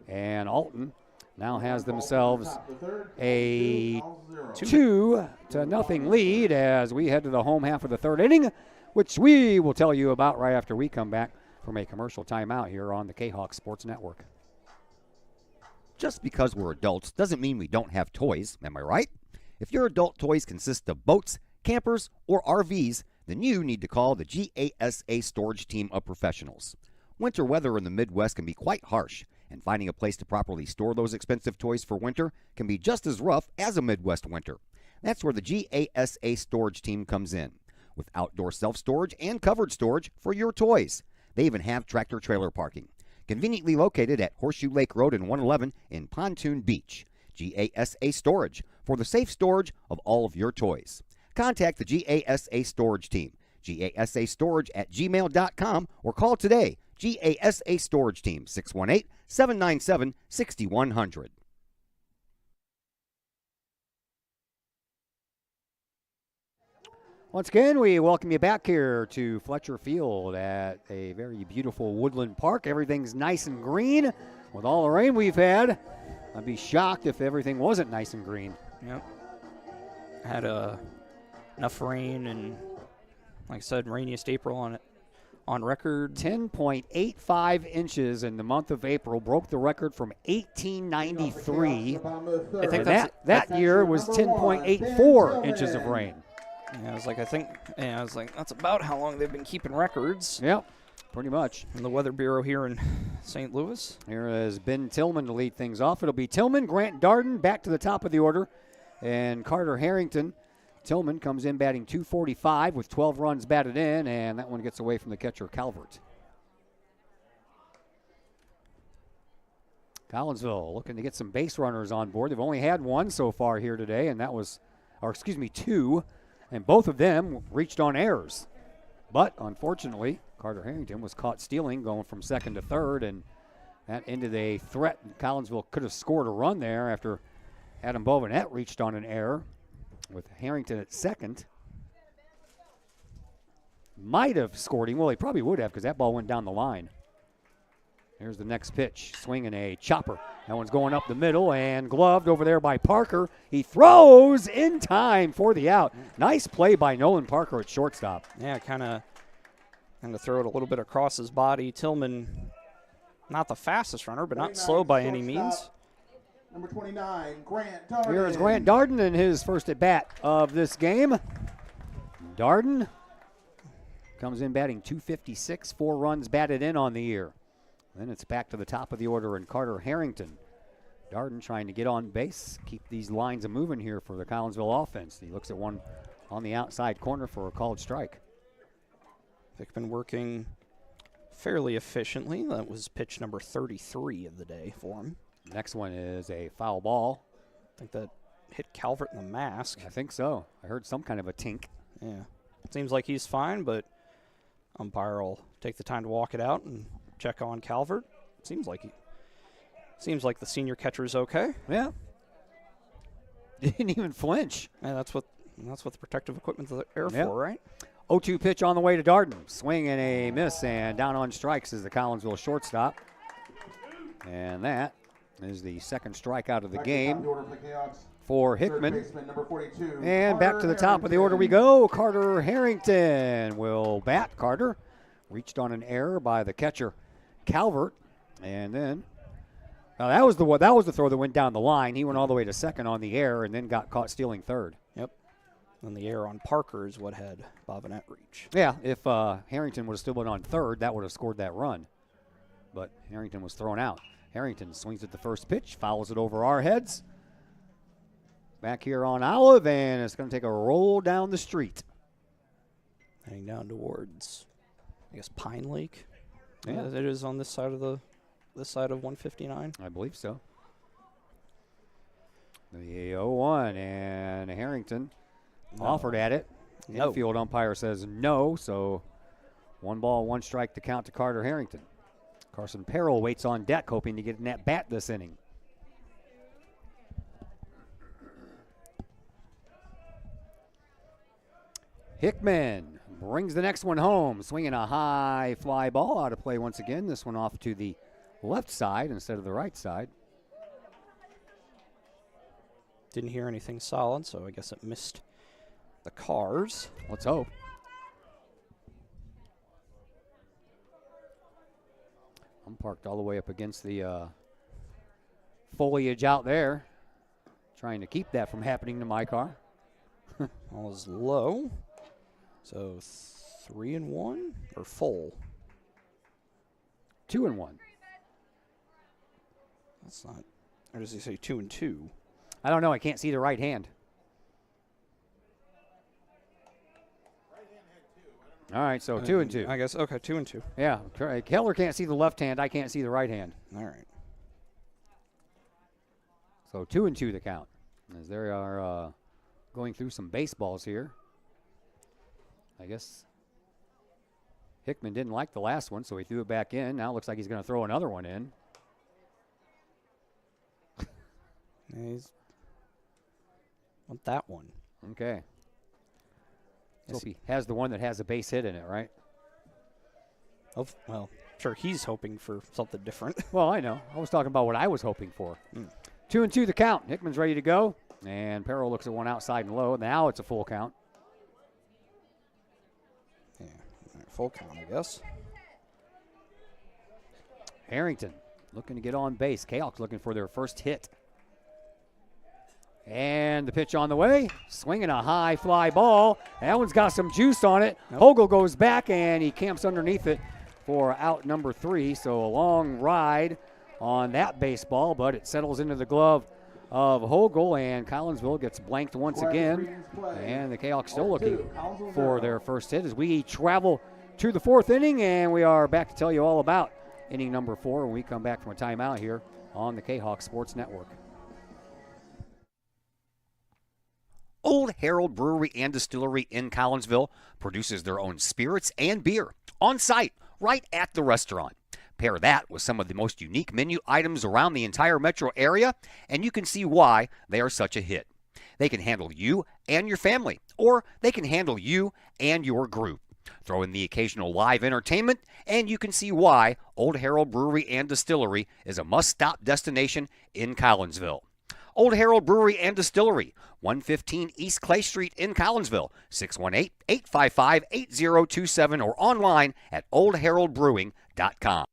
and Alton now has themselves a 2-0 lead as we head to the home half of the third inning, which we will tell you about right after we come back from a commercial timeout here on the Kahok Sports Network.
Just because we're adults doesn't mean we don't have toys, am I right? If your adult toys consist of boats, campers, or RVs, then you need to call the GASA storage team of professionals. Winter weather in the Midwest can be quite harsh, and finding a place to properly store those expensive toys for winter can be just as rough as a Midwest winter. That's where the GASA storage team comes in, with outdoor self-storage and covered storage for your toys. They even have tractor-trailer parking, conveniently located at Horseshoe Lake Road and 111 in Pontoon Beach. GASA Storage, for the safe storage of all of your toys. Contact the GASA Storage team, gasastorage@gmail.com, or call today, GASA Storage Team, 618-797-6100.
Once again, we welcome you back here to Fletcher Field at a very beautiful woodland park. Everything's nice and green with all the rain we've had. I'd be shocked if everything wasn't nice and green.
Yep. Had enough rain and, like I said, rainiest April on record.
10.85 inches in the month of April broke the record from 1893.
I think
that year was 10.84 inches of rain.
Yeah, I was like, that's about how long they've been keeping records.
Yep, pretty much.
In the Weather Bureau here in St. Louis.
Here is Ben Tillman to lead things off. It'll be Tillman, Grant Darden back to the top of the order, and Carter Harrington. Tillman comes in batting .245 with 12 runs batted in, and that one gets away from the catcher, Calvert. Collinsville looking to get some base runners on board. They've only had one so far here today, and that was, two, and both of them reached on errors. But unfortunately, Carter Harrington was caught stealing, going from second to third, and that ended a threat. Collinsville could have scored a run there after Adam Bovenette reached on an error with Harrington at second. Might have scored him. Well, he probably would have because that ball went down the line. Here's the next pitch, swinging a chopper. That one's going up the middle and gloved over there by Parker. He throws in time for the out. Nice play by Nolan Parker at shortstop.
Yeah, kind of throw it a little bit across his body. Tillman, not the fastest runner, but not slow by any means.
Number 29, Grant Darden.
Here is Grant Darden in his first at bat of this game. Darden comes in batting .256, 4 runs batted in on the year. Then it's back to the top of the order and Carter Harrington. Darden trying to get on base, keep these lines moving here for the Collinsville offense. He looks at one on the outside corner for a called strike.
Hickman working fairly efficiently. That was pitch number 33 of the day for him.
Next one is a foul ball.
I think that hit Calvert in the mask.
I think so. I heard some kind of a tink.
Yeah. Seems like he's fine, but umpire will take the time to walk it out and check on Calvert. Seems like the senior catcher's okay.
Yeah. Didn't even flinch.
And that's what the protective equipment's there
Yep.
for, right?
0-2 pitch on the way to Darden. Swing and a miss, and down on strikes is the Collinsville shortstop. And that is the second strikeout of the game for Hickman. And back to the top of the order we go. Carter Harrington will bat. Carter reached on an error by the catcher Calvert, and then that was the throw that went down the line. He went all the way to second on the error and then got caught stealing third.
Yep. And the error on Parker is what had Bovenette reach.
Yeah, if Harrington would have still been on third, that would have scored that run. But Harrington was thrown out. Harrington swings at the first pitch, fouls it over our heads. Back here on Olive, and it's going to take a roll down the street.
Heading down towards, I guess, Pine Lake.
Yeah,
it is on this side of 159.
I believe so. The 0-1, and Harrington offered at it.
No.
Infield umpire says no, so 1 ball, 1 strike to count to Carter Harrington. Carson Perrell waits on deck, hoping to get an at bat this inning. Hickman brings the next one home, swinging a high fly ball out of play once again. This one off to the left side instead of the right side.
Didn't hear anything solid, so I guess it missed the cars.
Let's hope. I'm parked all the way up against the foliage out there, trying to keep that from happening to my car.
Ball is low. So 3-1 or full?
2-1.
That's not. Or does he say 2-2?
I don't know. I can't see the right hand. All right, so 2-2.
I guess, okay, 2-2.
Yeah, Keller can't see the left hand. I can't see the right hand.
All right.
So 2-2 the count. As they are going through some baseballs here. I guess Hickman didn't like the last one, so he threw it back in. Now it looks like he's going to throw another one in.
He's want that one.
Okay. So he has the one that has a base hit in it, right?
Oh, well, sure, he's hoping for something different.
Well, I know. I was talking about what I was hoping for. 2-2 the count. Hickman's ready to go. And Perrell looks at one outside and low. Now it's a full count.
Yeah, full count, I guess.
Harrington looking to get on base. Kahok's looking for their first hit. And the pitch on the way, swinging a high fly ball. That one's got some juice on it. Hogel goes back and he camps underneath it for out number 3. So a long ride on that baseball, but it settles into the glove of Hogel, and Collinsville gets blanked once again. And the Kahawks still looking for their first hit as we travel to the 4th inning, and we are back to tell you all about inning number 4 when we come back from a timeout here on the Kahawk Sports Network.
Old Herald Brewery and Distillery in Collinsville produces their own spirits and beer on site right at the restaurant. Pair that with some of the most unique menu items around the entire metro area, and you can see why they are such a hit. They can handle you and your family, or they can handle you and your group. Throw in the occasional live entertainment, and you can see why Old Herald Brewery and Distillery is a must-stop destination in Collinsville. Old Herald Brewery and Distillery, 115 East Clay Street in Collinsville, 618-855-8027, or online at oldheraldbrewing.com.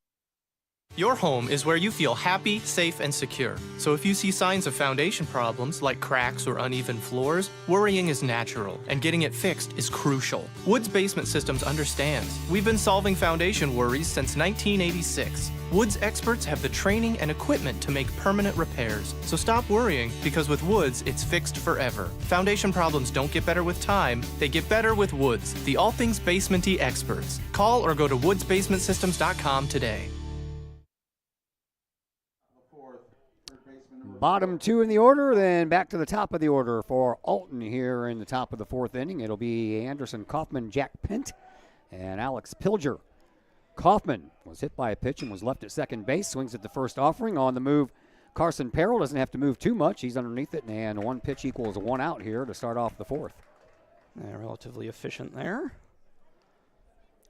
Your home is where you feel happy, safe, and secure. So if you see signs of foundation problems like cracks or uneven floors, worrying is natural, and getting it fixed is crucial. Woods Basement Systems understands. We've been solving foundation worries since 1986. Woods experts have the training and equipment to make permanent repairs. So stop worrying, because with Woods, it's fixed forever. Foundation problems don't get better with time, they get better with Woods, the all things basement-y experts. Call or go to woodsbasementsystems.com today.
Bottom 2 in the order, then back to the top of the order for Alton here in the top of the 4th inning. It'll be Anderson Kaufman, Jack Pint, and Alex Pilger. Kaufman was hit by a pitch and was left at second base. Swings at the first offering. On the move, Carson Perrell doesn't have to move too much. He's underneath it, and 1 pitch equals 1 out here to start off the 4th.
Yeah, relatively efficient there.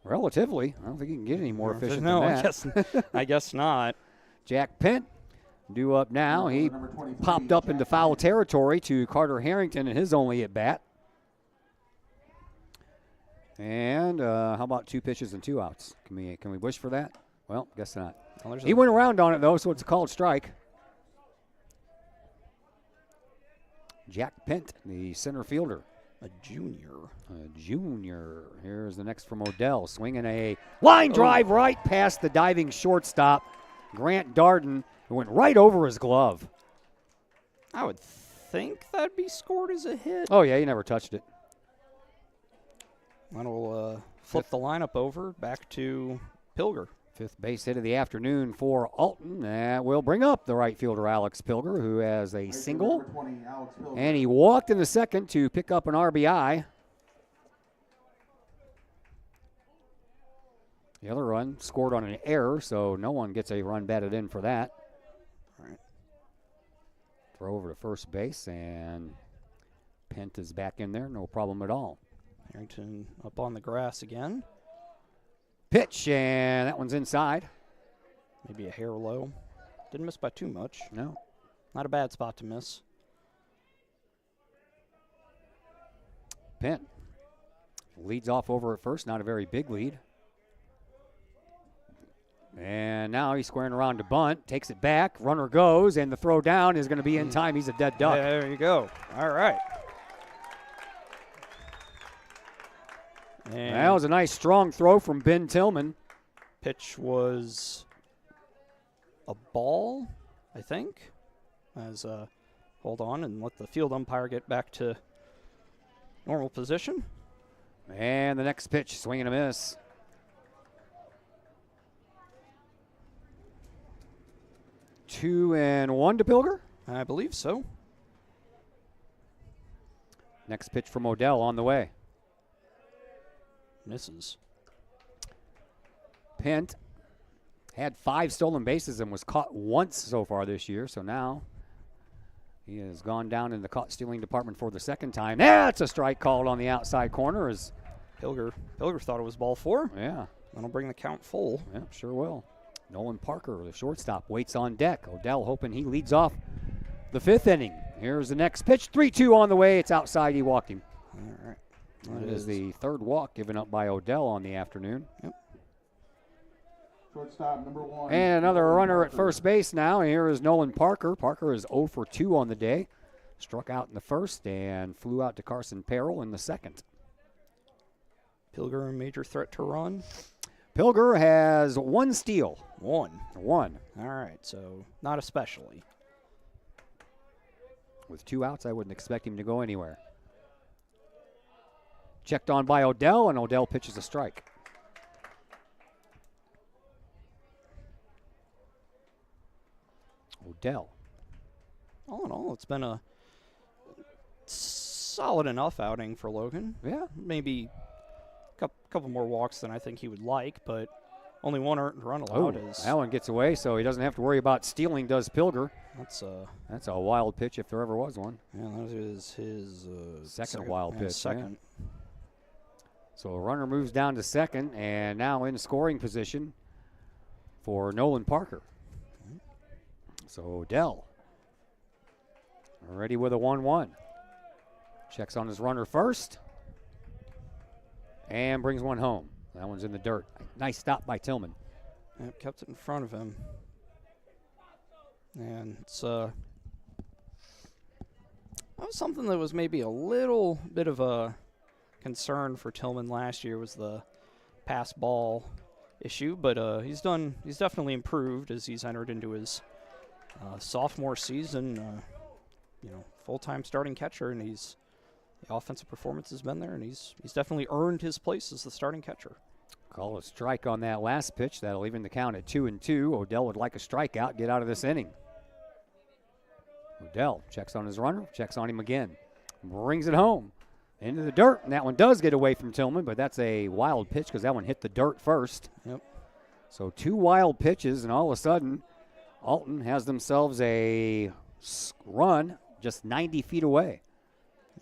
Relatively. I don't think you can get any more efficient
no,
than that.
I guess not.
Jack Pint due up now. He popped up into foul territory to Carter Harrington in his only at bat. And how about 2 pitches and 2 outs? Can we wish for that? Well, guess not.
Well,
he went around on it though, so it's a called strike. Jack Pint, the center fielder.
A junior.
Here's the next from Odell. Swinging a line drive right past the diving shortstop, Grant Darden. It went right over his glove.
I would think that'd be scored as a hit.
Oh, yeah, he never touched it.
That'll flip the lineup over back to Pilger.
5th base hit of the afternoon for Alton. That will bring up the right fielder, Alex Pilger, who has a single. And he walked in the second to pick up an RBI. The other run scored on an error, so no one gets a run batted in for that.
All right.
Throw over to first base, and Pent is back in there. No problem at all.
Harrington up on the grass again.
Pitch, and that one's inside.
Maybe a hair low. Didn't miss by too much.
No.
Not a bad spot to miss.
Pent leads off over at first. Not a very big lead. And now he's squaring around to bunt. Takes it back. Runner goes, and the throw down is going to be in time. He's a dead duck.
There you go. All right. And
that was a nice strong throw from Ben Tillman.
Pitch was a ball, I think. As hold on and let the field umpire get back to normal position.
And the next pitch, swing and a miss. Two and one to Pilger?
I believe so.
Next pitch from Odell on the way.
Misses.
Pent had 5 stolen bases and was caught once so far this year, so now he has gone down in the caught stealing department for the second time. That's a strike called on the outside corner. As
Pilger thought it was ball 4.
Yeah.
That'll bring the count full.
Yeah, sure will. Nolan Parker, the shortstop, waits on deck. Odell hoping he leads off the 5th inning. Here's the next pitch. 3-2 on the way. It's outside. He walked him.
All right.
That is the 3rd walk given up by Odell on the afternoon.
Yep.
Shortstop number 1.
And another runner at first base now. Here is Nolan Parker. Parker is 0 for 2 on the day. struck out in the first and flew out to Carson Perrell in the second.
Pilger, a major threat to run.
Pilger has 1 steal.
One.
All
right, so not especially.
With 2 outs, I wouldn't expect him to go anywhere. Checked on by Odell, and Odell pitches a strike. Odell.
All in all, it's been a solid enough outing for Logan.
Yeah.
Maybe a couple more walks than I think he would like, but only 1 earned run allowed.
That one gets away, so he doesn't have to worry about stealing, does Pilger.
That's
a wild pitch if there ever was one.
Yeah, that is his
second wild pitch.
Second.
Yeah. So a runner moves down to second, and now in scoring position for Nolan Parker. So Odell ready with a 1-1. Checks on his runner first and brings one home. That one's in the dirt. Nice stop by Tillman.
Yep, kept it in front of him. And it's that was something that was maybe a little bit of a concern for Tillman last year, was the pass ball issue, but he's definitely improved as he's entered into his sophomore season. Full-time starting catcher, and the offensive performance has been there, and he's definitely earned his place as the starting catcher.
Call a strike on that last pitch. That'll even the count at 2-2. Odell would like a strikeout, get out of this inning. Odell checks on his runner, checks on him again, brings it home into the dirt, and that one does get away from Tillman, but that's a wild pitch because that one hit the dirt first.
Yep.
So 2 wild pitches, and all of a sudden, Alton has themselves a run just 90 feet away.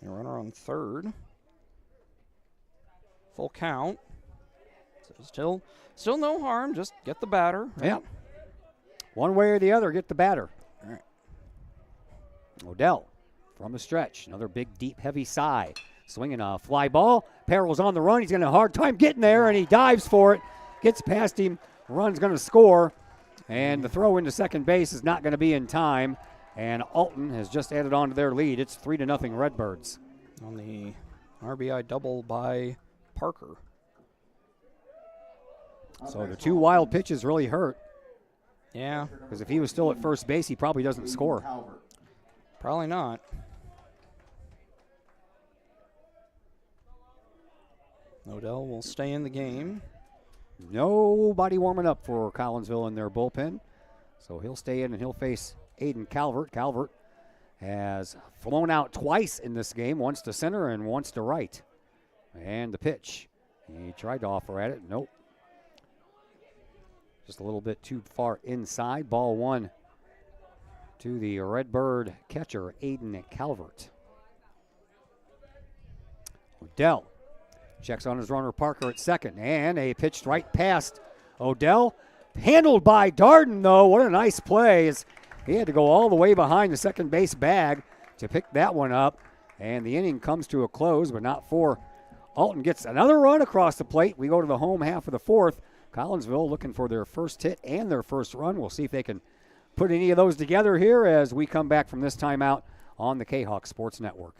A runner on third. Full count. So still no harm. Just get the batter. Right?
Yeah. One way or the other, get the batter.
All right.
Odell from the stretch. Another big, deep, heavy sigh. Swinging a fly ball. Perrell's on the run. He's going to have a hard time getting there, and he dives for it. Gets past him. Run's going to score. And the throw into second base is not going to be in time. And Alton has just added on to their lead. It's 3-0 Redbirds.
On the RBI double by Parker.
So the 2 wild pitches really hurt.
Yeah.
Because if he was still at first base, he probably doesn't score.
Probably not. Odell will stay in the game.
Nobody warming up for Collinsville in their bullpen. So he'll stay in and he'll face Aiden Calvert. Calvert has flown out twice in this game, once to center and once to right. And the pitch. He tried to offer at it. Nope. Just a little bit too far inside. Ball 1 to the Redbird catcher, Aiden Calvert. Odell checks on his runner Parker at second, and a pitch right past Odell. Handled by Darden, though. What a nice play. He had to go all the way behind the second base bag to pick that one up, and the inning comes to a close, but not for Alton. Gets another run across the plate. We go to the home half of the fourth. Collinsville looking for their first hit and their first run. We'll see if they can put any of those together here as we come back from this timeout on the Kahok Sports Network.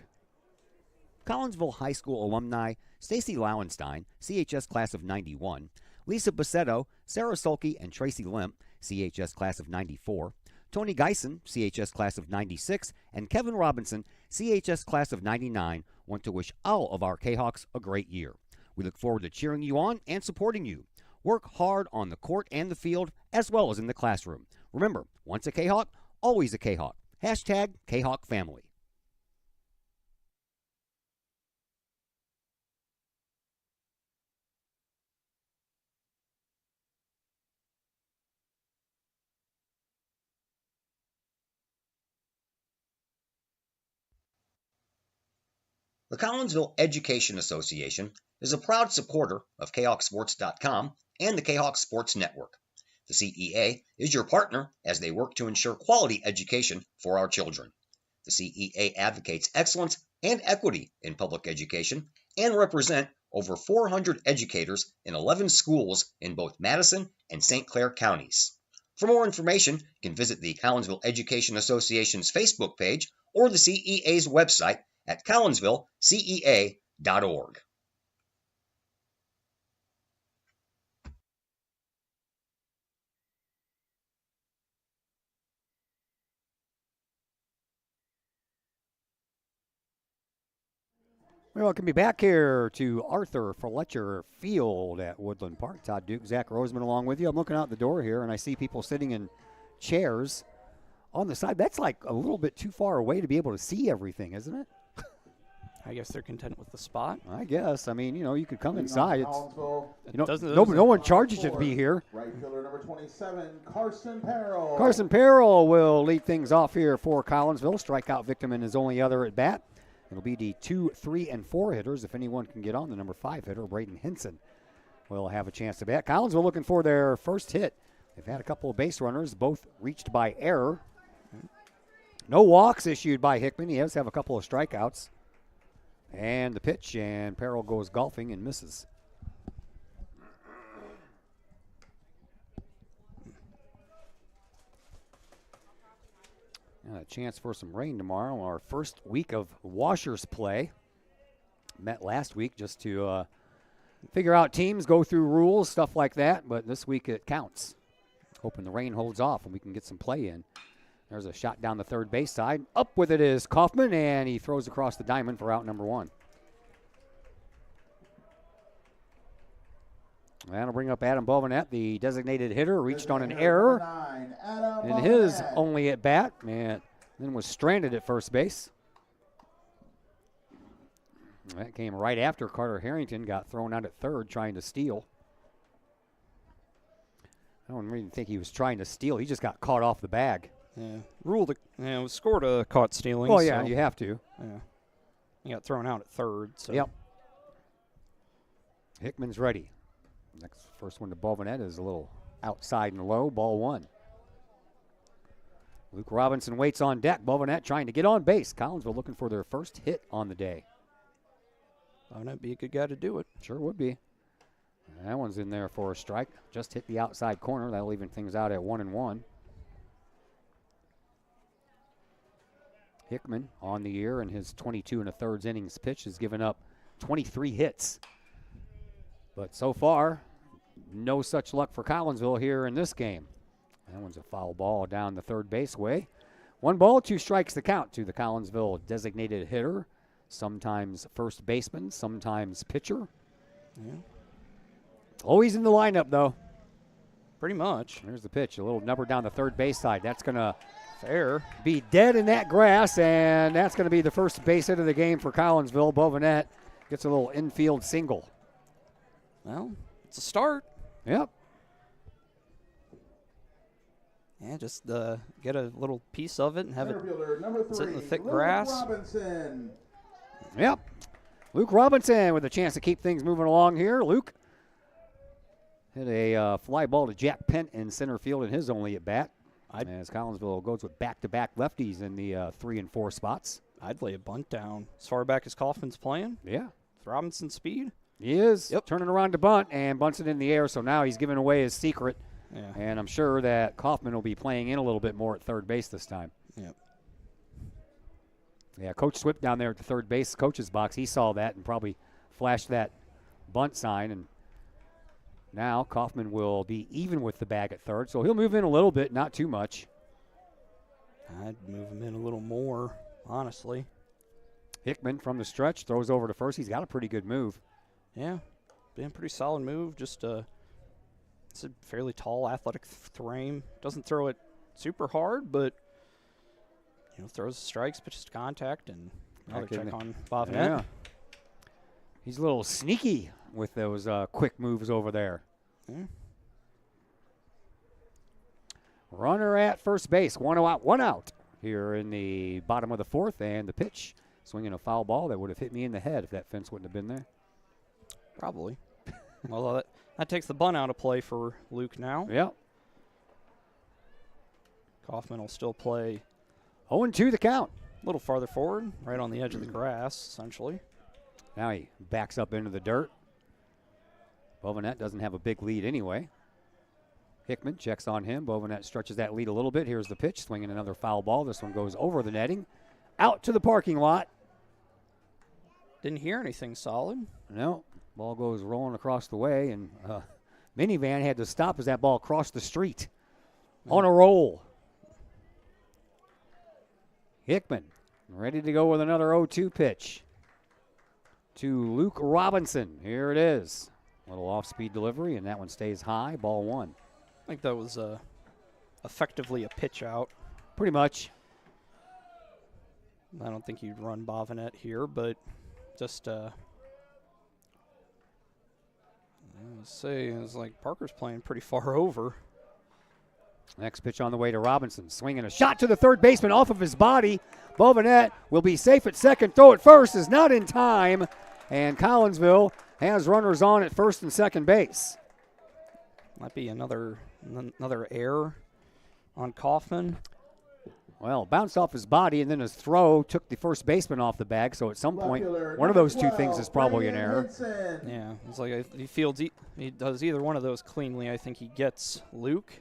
Collinsville High School alumni Stacy Lauenstein, CHS class of 91, Lisa Bassetto, Sarah Sulke, and Tracy Limp, CHS class of 94, Tony Geisen, CHS class of 96, and Kevin Robinson, CHS class of 99, want to wish all of our Kahawks a great year. We look forward to cheering you on and supporting you. Work hard on the court and the field, as well as in the classroom. Remember, once a Kahawk, always a Kahawk. Hashtag Kahawk Family. The Collinsville Education Association is a proud supporter of KahawkSports.com and the Kahawk Sports Network. The CEA is your partner as they work to ensure quality education for our children. The CEA advocates excellence and equity in public education and represent over 400 educators in 11 schools in both Madison and St. Clair counties. For more information, you can visit the Collinsville Education Association's Facebook page or the CEA's website at collinsvillecea.org.
We welcome you back here to Arthur Fletcher Field at Woodland Park. Todd Duke, Zach Roseman along with you. I'm looking out the door here, and I see people sitting in chairs on the side. That's like a little bit too far away to be able to see everything, isn't it?
I guess they're content with the spot.
I guess. I mean, you could come inside. It's,
Doesn't-
no one charges you to be here.
Right fielder number 27, Carson Parroll.
Carson Parroll will lead things off here for Collinsville. Strikeout victim in his only other at bat. It'll be the 2, 3, and 4 hitters. If anyone can get on, the number 5 hitter, Braden Henson, will have a chance to bat. Collinsville looking for their first hit. They've had a couple of base runners, both reached by error. No walks issued by Hickman. He does have a couple of strikeouts. And the pitch, and Parroll goes golfing and misses. A chance for some rain tomorrow. Our first week of washers play. Met last week just to figure out teams, go through rules, stuff like that. But this week it counts. Hoping the rain holds off and we can get some play in. There's a shot down the third base side. Up with it is Kaufman, and he throws across the diamond for out number 1. That'll bring up Adam Bovenette, the designated hitter, reached on an error in his only at bat, and then was stranded at first base. That came right after Carter Harrington got thrown out at third trying to steal. I don't really think he was trying to steal. He just got caught off the bag.
Yeah, it was scored a caught stealing.
Oh, yeah,
so,
you have to.
Yeah. He got thrown out at third. So.
Yep. Hickman's ready. Next first one to Bovenette is a little outside and low, ball 1. Luke Robinson waits on deck. Bovenette trying to get on base. Collinsville looking for their first hit on the day.
Bovenette be a good guy to do it.
Sure would be. That one's in there for a strike. Just hit the outside corner. That'll even things out at 1-1. Hickman on the year in his 22 1/3 innings pitch has given up 23 hits. But so far, no such luck for Collinsville here in this game. That one's a foul ball down the third base way. 1 ball, 2 strikes the count to the Collinsville designated hitter. Sometimes first baseman, sometimes pitcher.
Yeah.
Always in the lineup, though.
Pretty much.
There's the pitch, a little number down the third base side. That's going to be dead in that grass, and that's going to be the first base hit of the game for Collinsville. Bovenette gets a little infield single.
Well, it's a start.
Yep.
Yeah, just get a little piece of it and have it
number 3,
sit in the thick
Luke
grass.
Robinson.
Yep. Luke Robinson with a chance to keep things moving along here. Luke hit a fly ball to Jack Pent in center field in his only at bat. As Collinsville goes with back-to-back lefties in the 3 and 4 spots.
I'd lay a bunt down as far back as Kaufman's playing.
Yeah.
With Robinson's speed.
He is. Yep. Turning around to bunt and bunts it in the air, so now he's giving away his secret.
Yeah.
And I'm sure that Kaufman will be playing in a little bit more at third base this time.
Yep.
Yeah, Coach Swip down there at the third base coach's box, he saw that and probably flashed that bunt sign. And now Kaufman will be even with the bag at third, so he'll move in a little bit, not too much.
I'd move him in a little more, honestly.
Hickman from the stretch throws over to first. He's got a pretty good move.
Yeah, been a pretty solid move. Just it's a fairly tall, athletic frame. Doesn't throw it super hard, but throws strikes, pitches to contact, and another check on Bovenette.
Yeah. He's a little sneaky with those quick moves over there.
Yeah.
Runner at first base, 1 out here in the bottom of the 4th, and the pitch, swinging a foul ball that would have hit me in the head if that fence wouldn't have been there.
Probably. Well, that takes the bunt out of play for Luke now.
Yep.
Kaufman will still play
0-2 the count.
A little farther forward, right on the edge of the grass, essentially.
Now he backs up into the dirt. Bovenette doesn't have a big lead anyway. Hickman checks on him. Bovenet stretches that lead a little bit. Here's the pitch, swinging another foul ball. This one goes over the netting, out to the parking lot.
Didn't hear anything solid.
No, ball goes rolling across the way, and minivan had to stop as that ball crossed the street on a roll. Hickman ready to go with another 0-2 pitch to Luke Robinson. Here it is. Little off-speed delivery, and that one stays high. Ball one.
I think that was effectively a pitch out.
Pretty much.
I don't think you'd run Bovenet here, but just let's say it's like Parker's playing pretty far over.
Next pitch on the way to Robinson. Swinging a shot to the third baseman off of his body. Bovenet will be safe at second. Throw at first is not in time. And Collinsville has runners on at first and second base.
Might be another error on Kaufman.
Well, bounced off his body, and then his throw took the first baseman off the bag. So at some point, one of those two things is probably an error.
Yeah, it's like if he does either one of those cleanly, I think he gets Luke.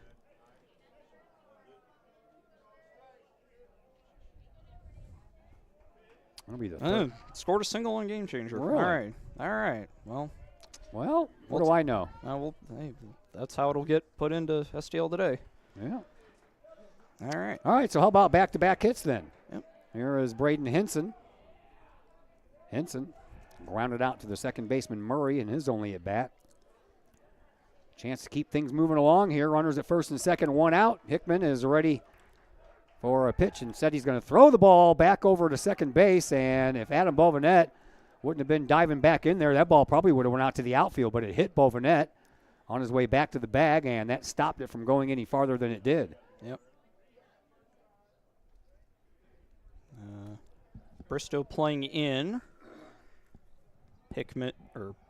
That'll be the third.
Scored a single on Game Changer.
Really?
All right. Well,
what do I know?
Hey, that's how it'll get put into STL today.
Yeah.
All
right, so how about back-to-back hits then?
Yep.
Here is Braden Henson. Henson grounded out to the second baseman Murray in his only at-bat. Chance to keep things moving along here. Runners at first and second, one out. Hickman is ready for a pitch and said he's going to throw the ball back over to second base, and if Adam Bovenet wouldn't have been diving back in there, that ball probably would have went out to the outfield, but it hit Bovenet on his way back to the bag, and that stopped it from going any farther than it did.
Yep. Bristow playing in.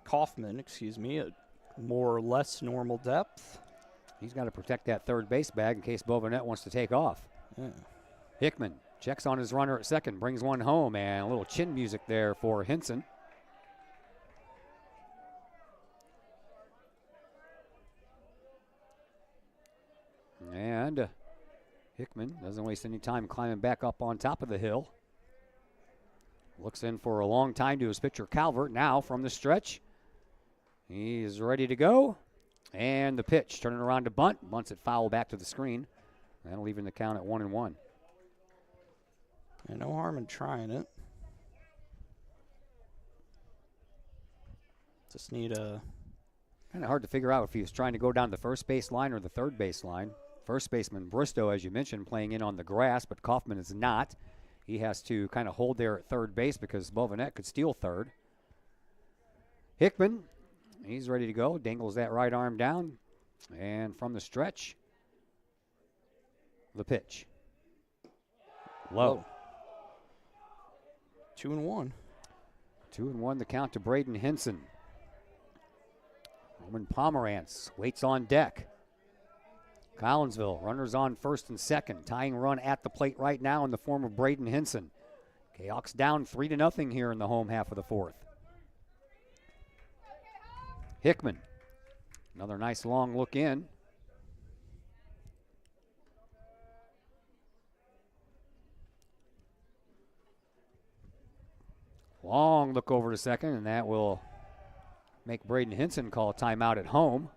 Kaufman, at more or less normal depth.
He's got to protect that third base bag in case Bovenet wants to take off.
Yeah.
Hickman checks on his runner at second, brings one home, and a little chin music there for Henson. And Hickman doesn't waste any time climbing back up on top of the hill. Looks in for a long time to his pitcher Calvert. Now from the stretch, he's ready to go. And the pitch, turning around to bunt. Bunts it foul back to the screen. That'll leave the count at 1-1.
No harm in trying it. Just need a...
Kind of hard to figure out if he was trying to go down the first base line or the third base line. First baseman Bristow, as you mentioned, playing in on the grass, but Kaufman is not. He has to kind of hold there at third base because Bovenet could steal third. Hickman, he's ready to go. Dangles that right arm down. And from the stretch, the pitch. Low.
2-1.
2-1 the count to Braden Henson. Roman Pomerantz waits on deck. Collinsville, runners on first and second. Tying run at the plate right now in the form of Braden Henson. Kahok's down 3-0 here in the home half of the fourth. Hickman, another nice long look in. Long look over to second, and that will make Braden Henson call a timeout at home.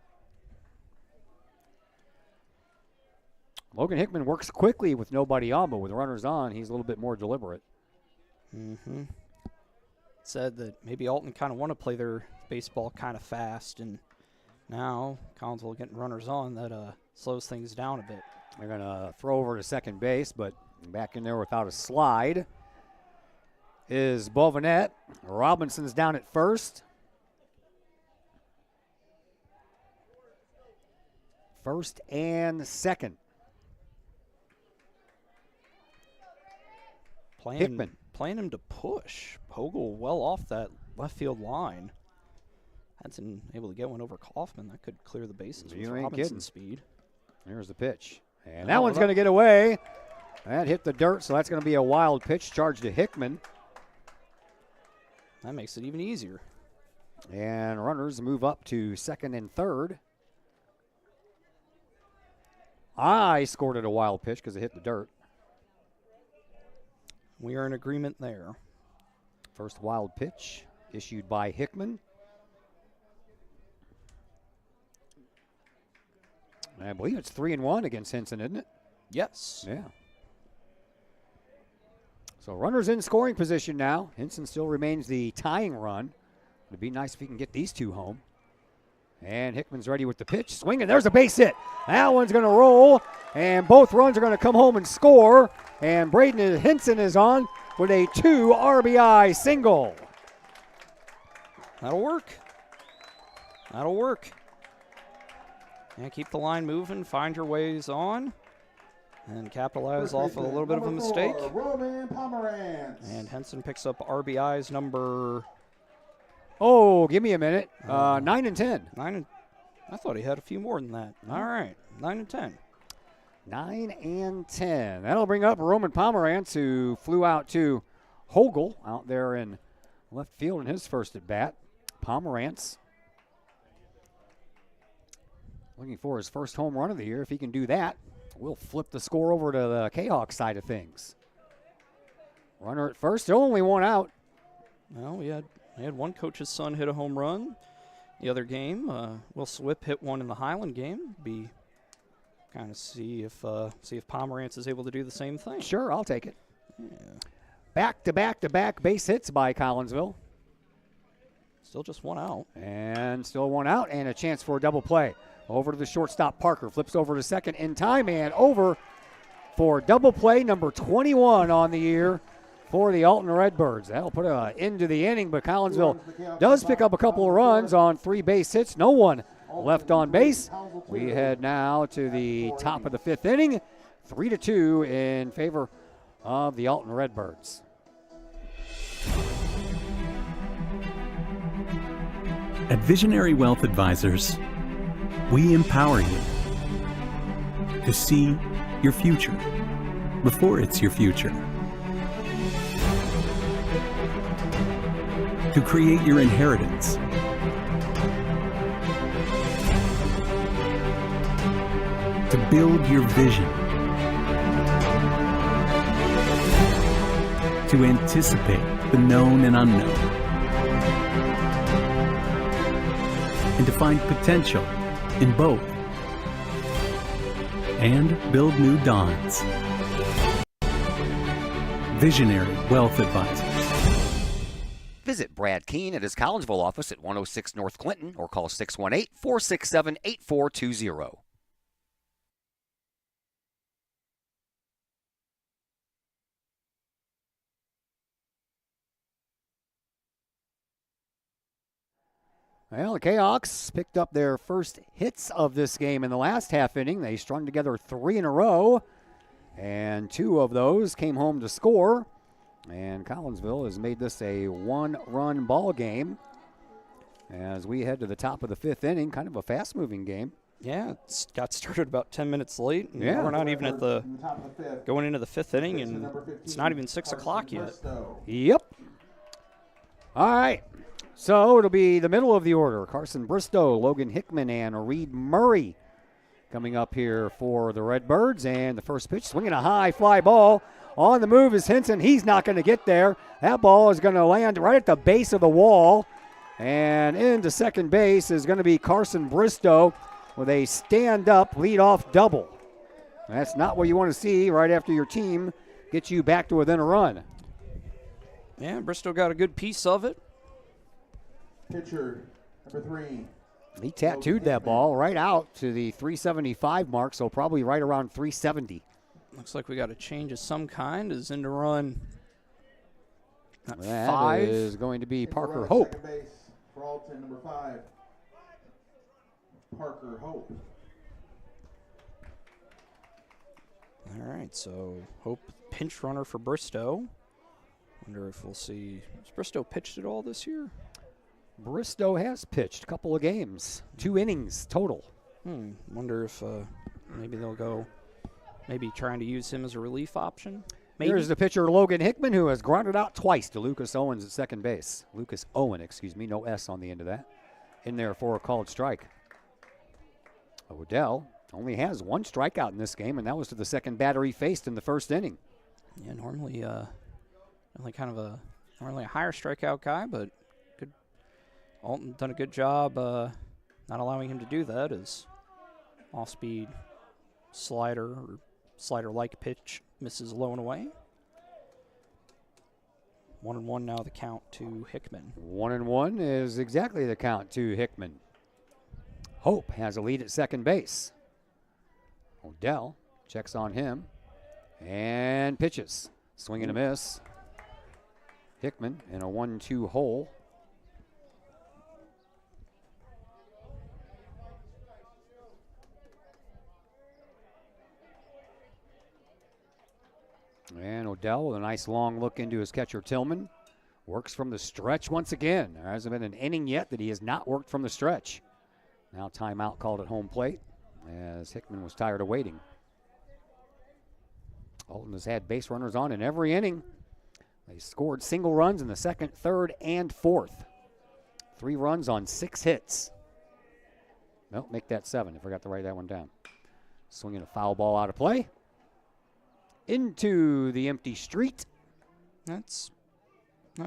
Logan Hickman works quickly with nobody on, but with runners on, he's a little bit more deliberate.
Mm-hmm. Said that maybe Alton kind of want to play their baseball kind of fast, and now Collinsville getting runners on, that slows things down a bit.
They're going to throw over to second base, but back in there without a slide is Bovenet. Robinson's down at first. First and second. Hickman.
Playing him to push. Pogel well off that left field line. Henson able to get one over Kaufman. That could clear the bases with Robinson's speed.
There's the pitch. And that one's going to get away. That hit the dirt, so that's going to be a wild pitch charge to Hickman.
That makes it even easier.
And runners move up to second and third. I scored it a wild pitch because it hit the dirt.
We are in agreement there.
First wild pitch issued by Hickman. I believe it's 3-1 against Hinson, isn't it?
Yes.
Yeah. So runners in scoring position now. Hinson still remains the tying run. It'd be nice if he can get these two home. And Hickman's ready with the pitch. Swinging. There's a base hit. That one's going to roll. And both runs are going to come home and score. And Braden Hinson is on with a 2 RBI single.
That'll work. That'll work. Yeah, keep the line moving. Find your ways on. And capitalize off of a little bit of a mistake.
Roman Pomerantz.
And Henson picks up RBIs number...
Oh, give me a minute. 9 and 10.
I thought he had a few more than that. All right, 9 and 10.
9 and 10. That'll bring up Roman Pomerantz, who flew out to Hogel out there in left field in his first at bat. Pomerantz looking for his first home run of the year. If he can do that, we'll flip the score over to the Kahok side of things. Runner at first, only one out.
Well, we had one coach's son hit a home run the other game. Will Swip hit one in the Highland game. Be kind of see if Pomerantz is able to do the same thing.
Sure, I'll take it.
Yeah.
Back-to-back-to-back base hits by Collinsville.
Still just one out.
And still one out and a chance for a double play. Over to the shortstop, Parker. Flips over to second in time and over for double play number 21 on the year for the Alton Redbirds. That'll put an end to the inning, but Collinsville does pick up a couple of runs on 3 base hits. No one left on base. We head now to the top of the 5th inning. 3-2 in favor of the Alton Redbirds.
At Visionary Wealth Advisors, we empower you to see your future before it's your future, to create your inheritance, to build your vision, to anticipate the known and unknown, and to find potential in both, and build new dawns. Visionary Wealth Advisors.
Visit Brad Keene at his Collinsville office at 106 North Clinton or call 618-467-8420.
Well, the Kahawks picked up their first hits of this game in the last half inning. They strung together 3 in a row, and 2 of those came home to score. And Collinsville has made this a 1-run ball game as we head to the top of the 5th inning. Kind of a fast-moving game.
Yeah, it got started about 10 minutes late.
Yeah.
We're not even at the going into the 5th inning, and it's not even 6 o'clock yet.
Yep. All right. So it'll be the middle of the order. Carson Bristow, Logan Hickman, and Reed Murray coming up here for the Redbirds. And the first pitch, swinging a high fly ball. On the move is Hinson. He's not going to get there. That ball is going to land right at the base of the wall. And into second base is going to be Carson Bristow with a stand-up leadoff double. That's not what you want to see right after your team gets you back to within a run.
Yeah, Bristow got a good piece of it.
Pitcher, number 3.
He tattooed that ball right out to the 375 mark, so probably right around 370.
Looks like we got a change of some kind. Is in to run
That
5.
is going to be Parker Hope.
Second base for Alton, number 5. Parker Hope.
All right, so Hope pinch runner for Bristow. Wonder if we'll see. Has Bristow pitched at all this year?
Bristow has pitched a couple of games, 2 innings total.
Wonder if maybe they'll go, maybe trying to use him as a relief option. Maybe.
Here's the pitcher, Logan Hickman, who has grounded out twice to Lucas Owens at second base. Lucas Owen, no S on the end of that. In there for a called strike. Odell only has one strikeout in this game, and that was to the second batter he faced in the first inning.
Yeah, normally normally a higher strikeout guy, but Alton done a good job not allowing him to do that. His off-speed slider or slider-like pitch misses low and away. 1-1 now the count to Hickman.
1-1 is exactly the count to Hickman. Hope has a lead at second base. Odell checks on him and pitches. Swing and a miss. Hickman in a 1-2 hole. And Odell with a nice long look into his catcher Tillman. Works from the stretch once again. There hasn't been an inning yet that he has not worked from the stretch. Now timeout called at home plate as Hickman was tired of waiting. Alton has had base runners on in every inning. They scored single runs in the second, third, and fourth. 3 runs on 6 hits. No, make that 7. I forgot to write that one down. Swinging a foul ball out of play. Into the empty street.
That's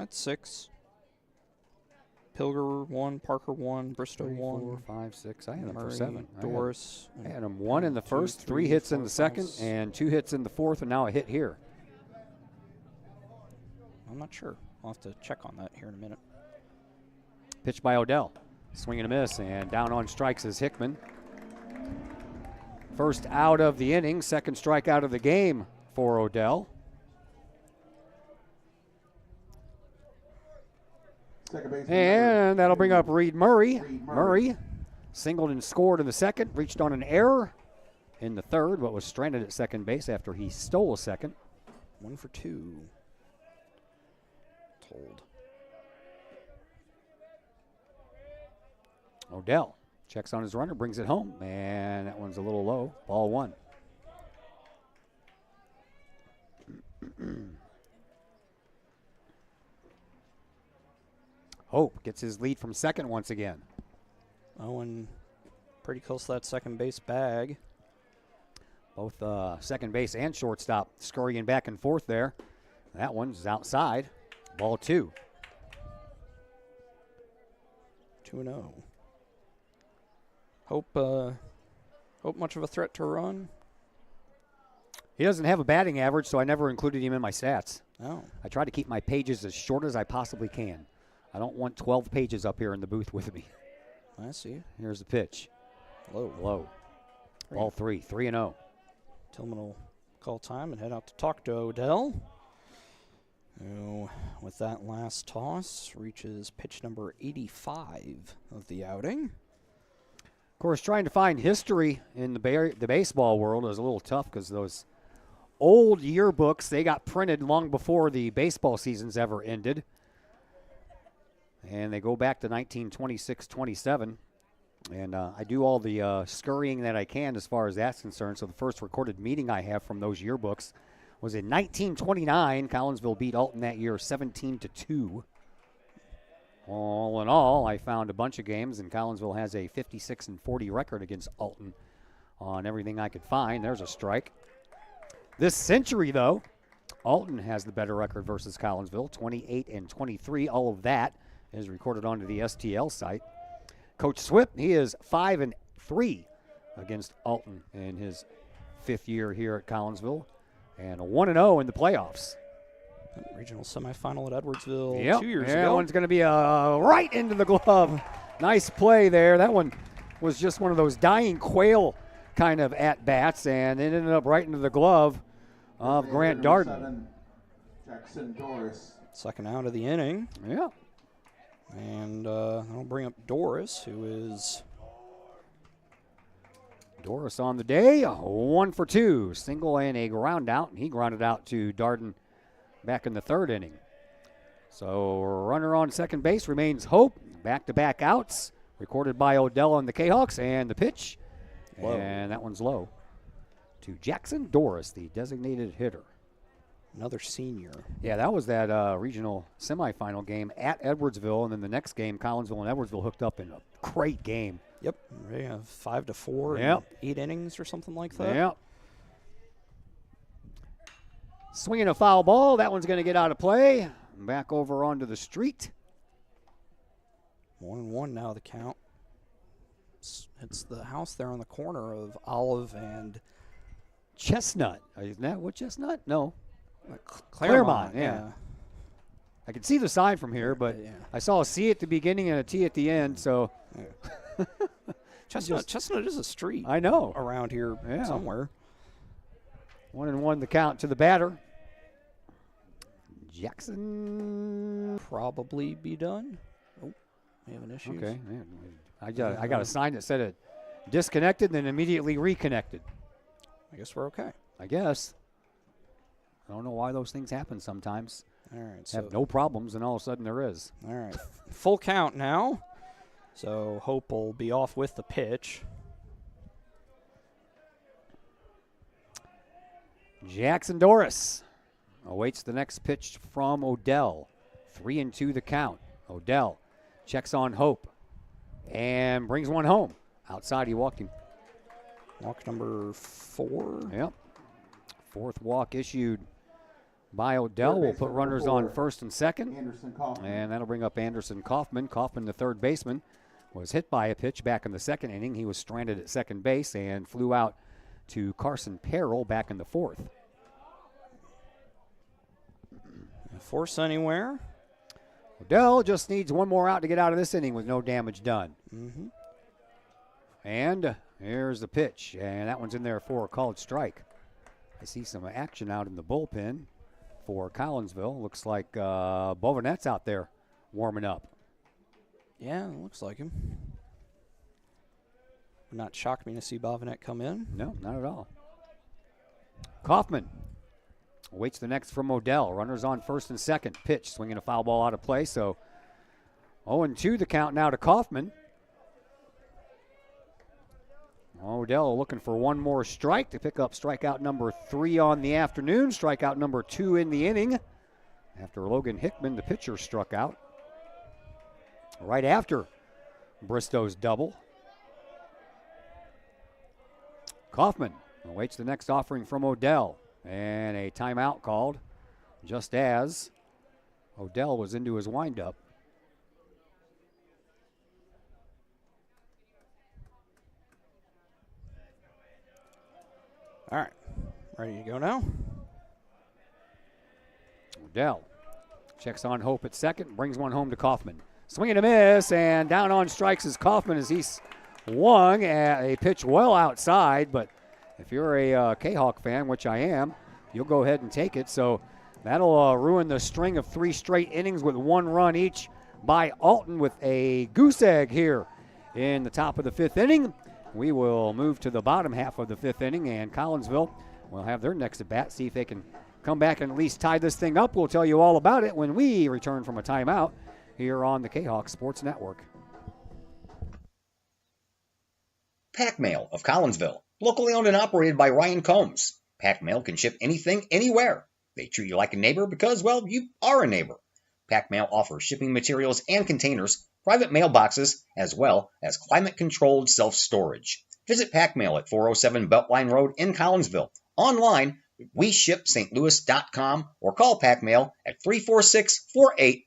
6. Pilger 1, Parker 1, Bristow
3,
1.
4, 5, 6. I had him for
Murray,
7.
Doris.
I had him 1 in the first, 3 hits in the second, and 2 hits in the fourth, and now a hit here.
I'm not sure. I'll have to check on that here in a minute.
Pitch by Odell. Swing and a miss, and down on strikes is Hickman. First out of the inning, second strikeout of the game for Odell. And that'll bring up Reed Murray. Murray singled and scored in the second, reached on an error in the third, but was stranded at second base after he stole a second.
1 for 2. Told.
Odell checks on his runner, brings it home, and that one's a little low. Ball 1. Hope gets his lead from second once again.
Owen pretty close to that second base bag.
Both second base and shortstop scurrying back and forth there. That one's outside. Ball 2.
2-0. Hope much of a threat to run?
He doesn't have a batting average, so I never included him in my stats.
Oh.
I try to keep my pages as short as I possibly can. I don't want 12 pages up here in the booth with me.
I see.
Here's the pitch. Low. Ball 3. 3-0.
Tillman will call time and head out to talk to Odell, who, with that last toss, reaches pitch number 85 of the outing.
Of course, trying to find history in the baseball world is a little tough because those old yearbooks, they got printed long before the baseball seasons ever ended. And they go back to 1926-27. And I do all the scurrying that I can as far as that's concerned. So the first recorded meeting I have from those yearbooks was in 1929. Collinsville beat Alton that year 17-2. All in all, I found a bunch of games, and Collinsville has a 56-40 record against Alton on everything I could find. There's a strike. This century, though, Alton has the better record versus Collinsville, 28-23. All of that is recorded onto the STL site. Coach Swip, he is 5-3 against Alton in his 5th year here at Collinsville, and a 1-0 in the playoffs.
Regional semifinal at Edwardsville
Yep.
2 years
That
ago.
one's going to be right into the glove. Nice play there. That one was just one of those dying quail kind of at-bats, and it ended up right into the glove of Grant Darden.
Jackson Doris.
Second out of the inning.
Yeah.
And I'll bring up Doris, who is...
Doris on the day, 1 for 2. Single and a ground out, and he grounded out to Darden back in the 3rd inning. So runner on second base remains Hope. Back-to-back outs recorded by Odell and the Kahawks, and the pitch.
Low.
And that one's low to Jackson Doris, the designated hitter.
Another senior.
Yeah, that was that regional semifinal game at Edwardsville, and then the next game, Collinsville and Edwardsville hooked up in a great game.
Yep. They have 5-4.
Yep.
8 innings or something like that.
Yep. Swinging a foul ball. That one's going to get out of play. Back over onto the street.
1-1 now the count. It's the house there on the corner of Olive and
Chestnut. Isn't that what Chestnut? No.
Claremont.
Yeah. I can see the sign from here, but I saw a C at the beginning and a T at the end, so.
Chestnut is a street.
I know.
Around here somewhere.
1-1 the count to the batter. Jackson.
Probably be done. Oh, we have an issue.
Okay. I got a sign that said it disconnected, then immediately reconnected.
I guess we're okay.
I guess. I don't know why those things happen sometimes.
All right.
Have no problems, and all of a sudden there is.
All right. Full count now. So Hope will be off with the pitch.
Jackson Doris awaits the next pitch from Odell. 3-2 the count. Odell checks on Hope and brings one home. Outside he walked him.
Walk number 4.
Yep. 4th walk issued by Odell. We'll put runners on first and second. And that'll bring up Anderson Kaufman. Kaufman, the third baseman, was hit by a pitch back in the second inning. He was stranded at second base and flew out to Carson Perrell back in the 4th.
Force anywhere.
Odell just needs one more out to get out of this inning with no damage done.
Mm-hmm.
And here's the pitch, and that one's in there for a called strike. I see some action out in the bullpen for Collinsville. Looks like Bovinette's out there warming up.
Yeah, it looks like him. Would not shock me to see Bovinette come in.
No, not at all. Kaufman waits the next from Odell. Runners on first and second. Pitch, swinging a foul ball out of play. So 0-2 the count now to Kaufman. Odell looking for one more strike to pick up strikeout number 3 on the afternoon. Strikeout number 2 in the inning after Logan Hickman, the pitcher, struck out right after Bristow's double. Kaufman awaits the next offering from Odell. And a timeout called just as Odell was into his windup.
All right. Ready to go now?
Odell checks on Hope at second, brings one home to Kaufman. Swing and a miss, and down on strikes is Kaufman as he swung at a pitch well outside, but if you're a Kahok fan, which I am, you'll go ahead and take it. So that'll ruin the string of 3 straight innings with 1 run each by Alton with a goose egg here in the top of the 5th inning. We will move to the bottom half of the 5th inning, and Collinsville will have their next at bat, see if they can come back and at least tie this thing up. We'll tell you all about it when we return from a timeout here on the Kahok Sports Network.
Pack Mail of Collinsville, locally owned and operated by Ryan Combs. Pack Mail can ship anything, anywhere. They treat you like a neighbor because, well, you are a neighbor. Pack Mail offers shipping materials and containers, private mailboxes, as well as climate-controlled self-storage. Visit Pack Mail at 407 Beltline Road in Collinsville. Online, WeShipStLouis.com or call Pack Mail at 346-4884.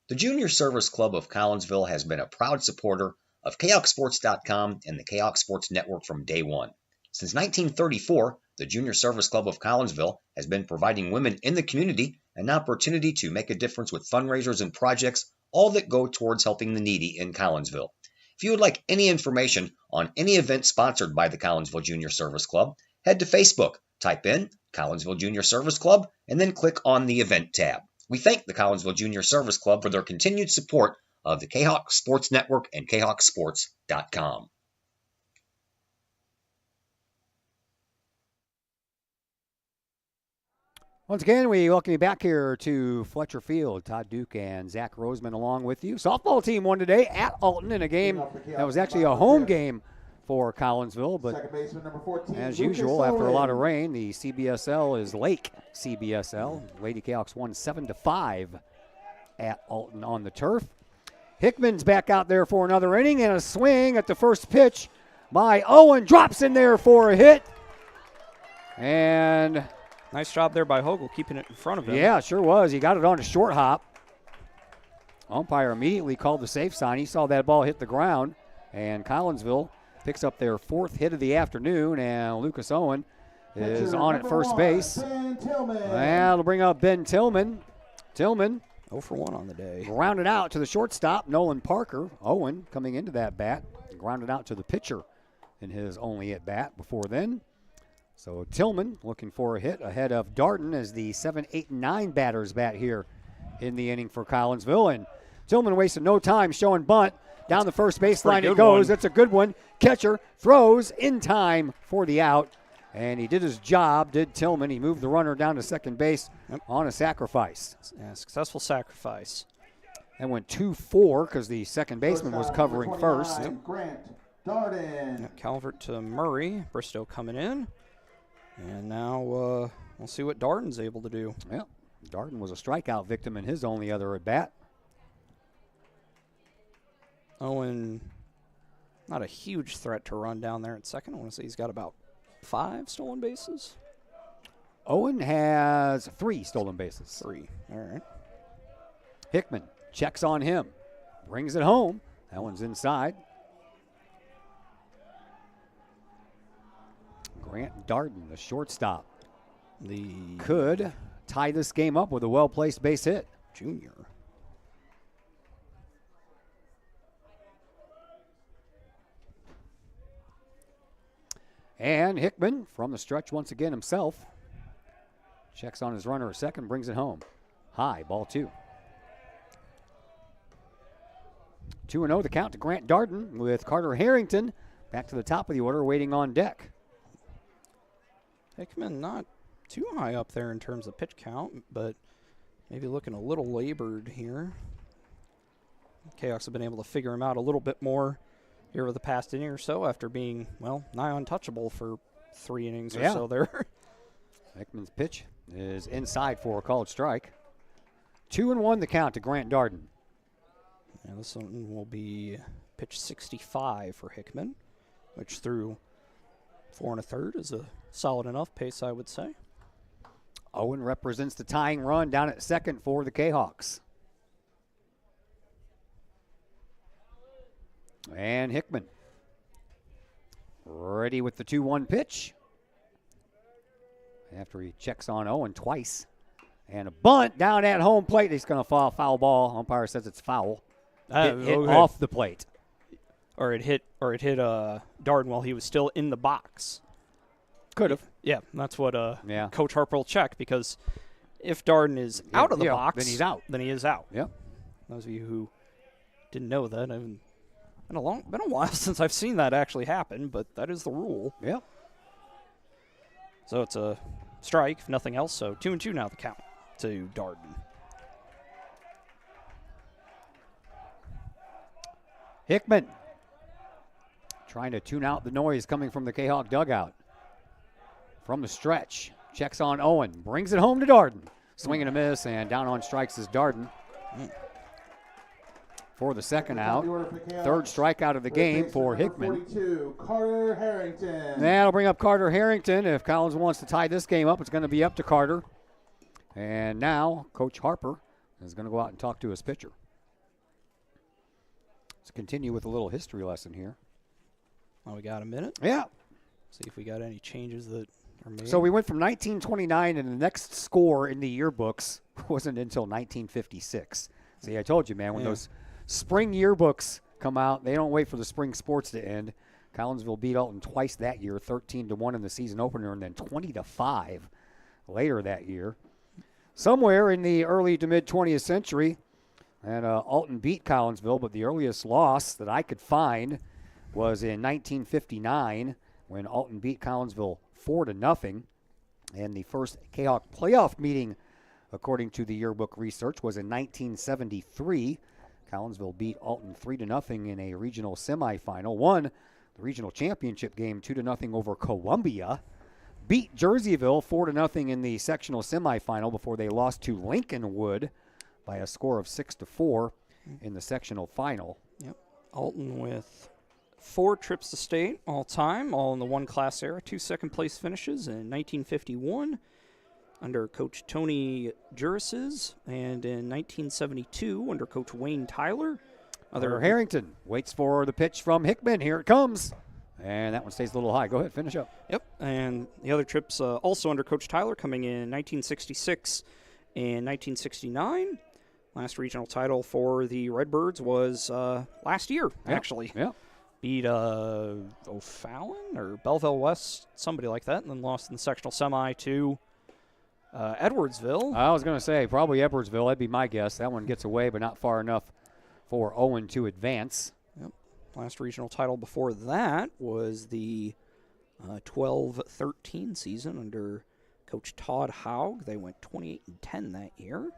The Junior Service Club of Collinsville has been a proud supporter of KahokSports.com and the Kahok Sports Network from day one. Since 1934, the Junior Service Club of Collinsville has been providing women in the community an opportunity to make a difference with fundraisers and projects, all that go towards helping the needy in Collinsville. If you would like any information on any event sponsored by the Collinsville Junior Service Club, head to Facebook, type in Collinsville Junior Service Club, and then click on the event tab. We thank the Collinsville Junior Service Club for their continued support of the Kahok Sports Network and KahokSports.com.
Once again, we welcome you back here to Fletcher Field. Todd Duke and Zach Roseman along with you. Softball team won today at Alton in a game that was actually a home game for Collinsville, but as usual, after a lot of rain, the CBSL is Lake CBSL. Lady Cahoks won 7-5 at Alton on the turf. Hickman's back out there for another inning, and a swing at the first pitch by Owen. Drops in there for a hit. And
nice job there by Hogel keeping it in front of him.
yeah, sure was. He got it on a short hop. Umpire immediately called the safe sign. He saw that ball hit the ground, and Collinsville picks up their 4th hit of the afternoon, and Lucas Owen is on at first base. And that'll bring up Ben Tillman. Tillman
0 for 1 on the day.
Grounded out to the shortstop, Nolan Parker. Owen coming into that bat, grounded out to the pitcher in his only at bat before then. So Tillman looking for a hit ahead of Darden as the 7, 8, and 9 batters bat here in the inning for Collinsville. And Tillman wasted no time showing bunt. Down the first baseline it goes. That's a good one. Catcher throws in time for the out. And he did his job, did Tillman. He moved the runner down to second base on a sacrifice.
Yeah, successful sacrifice.
And went 2-4 because the second baseman was covering first.
Grant Darden.
Calvert to Murray. Bristow coming in. And now we'll see what Darden's able to do.
Yeah, Darden was a strikeout victim in his only other at bat.
Owen, not a huge threat to run down there at second. I want to say he's got about 5 stolen bases.
Owen has 3 stolen bases.
3, all right.
Hickman checks on him, brings it home. That one's inside. Grant Darden, the shortstop, could tie this game up with a well-placed base hit.
Junior.
And Hickman from the stretch once again himself. Checks on his runner at second, brings it home. High, ball 2. 2-0 the count to Grant Darden with Carter Harrington back to the top of the order waiting on deck.
Hickman not too high up there in terms of pitch count, but maybe looking a little labored here. Chaos have been able to figure him out a little bit more here over the past inning or so after being, well, nigh untouchable for 3 innings or so there.
Hickman's pitch is inside for a called strike. 2-1 the count to Grant Darden.
And this one will be pitch 65 for Hickman, which through 4 1/3 is a solid enough pace, I would say.
Owen represents the tying run down at second for the Kahawks. And Hickman ready with the 2-1 pitch. After he checks on Owen twice. And a bunt down at home plate. He's going to fall foul ball. Umpire says it's foul. Hit off the plate.
Or it hit Darden while he was still in the box.
Could have.
Yeah, that's what Coach Harper will check, because if Darden is out of the box,
then he's out.
Then he is out.
Yep.
Those of you who didn't know that, been a while since I've seen that actually happen, but that is the rule.
Yeah.
So it's a strike, if nothing else. So 2-2 now the count to Darden.
Hickman trying to tune out the noise coming from the Kahawk dugout. From the stretch, checks on Owen, brings it home to Darden. Swing and a miss, and down on strikes is Darden. For the second out, 3rd strikeout of the game for Hickman.
Carter Harrington.
That'll bring up Carter Harrington. If Collins wants to tie this game up, it's going to be up to Carter. And now Coach Harper is going to go out and talk to his pitcher. Let's continue with a little history lesson here.
Oh, we got a minute?
Yeah.
See if we got any changes that are made.
So we went from 1929, and the next score in the yearbooks wasn't until 1956. See, I told you, man, when those spring yearbooks come out, they don't wait for the spring sports to end. Collinsville beat Alton twice that year, 13-1 in the season opener, and then 20-5 later that year. Somewhere in the early to mid 20th century, and Alton beat Collinsville, but the earliest loss that I could find was in 1959 when Alton beat Collinsville 4-0. And the first Kahawk playoff meeting, according to the yearbook research, was in 1973. Collinsville beat Alton 3-0 in a regional semifinal, won the regional championship game 2-0 over Columbia, beat Jerseyville 4-0 in the sectional semifinal before they lost to Lincolnwood by a score of 6-4 in the sectional final.
Yep. Alton with 4 trips to state all time, all in the one class era. 2 second-place finishes in 1951 under Coach Tony Jurises, and in 1972 under Coach Wayne Tyler.
Harrington waits for the pitch from Hickman. Here it comes. And that one stays a little high. Go ahead, finish up.
Yep, and the other trips also under Coach Tyler, coming in 1966 and 1969. Last regional title for the Redbirds was last year, actually.
Yeah.
Beat O'Fallon or Belleville West, somebody like that, and then lost in the sectional semi to Edwardsville.
I was going to say probably Edwardsville. That'd be my guess. That one gets away, but not far enough for Owen to advance.
Yep. Last regional title before that was the 12-13 season under Coach Todd Haug. They went 28-10 that year.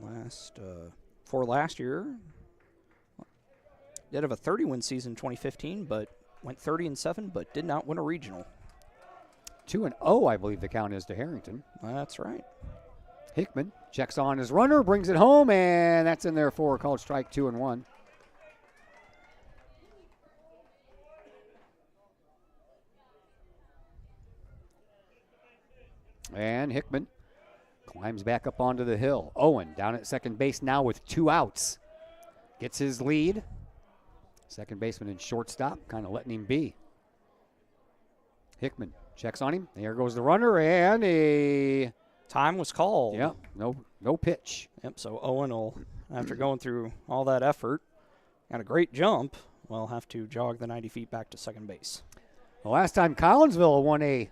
Last year, did have a 30-win season in 2015, but went 30-7, but did not win a regional.
2-0, I believe the count is to Harrington.
That's right.
Hickman checks on his runner, brings it home, and that's in there for a called strike, 2-1. And Hickman climbs back up onto the hill. Owen down at second base now with 2 outs. Gets his lead. Second baseman and shortstop, kind of letting him be. Hickman checks on him. There goes the runner, and a
time was called.
Yep, no pitch.
Yep, so Owen will, after going through all that effort, got a great jump, will have to jog the 90 feet back to second base.
The last time Collinsville won a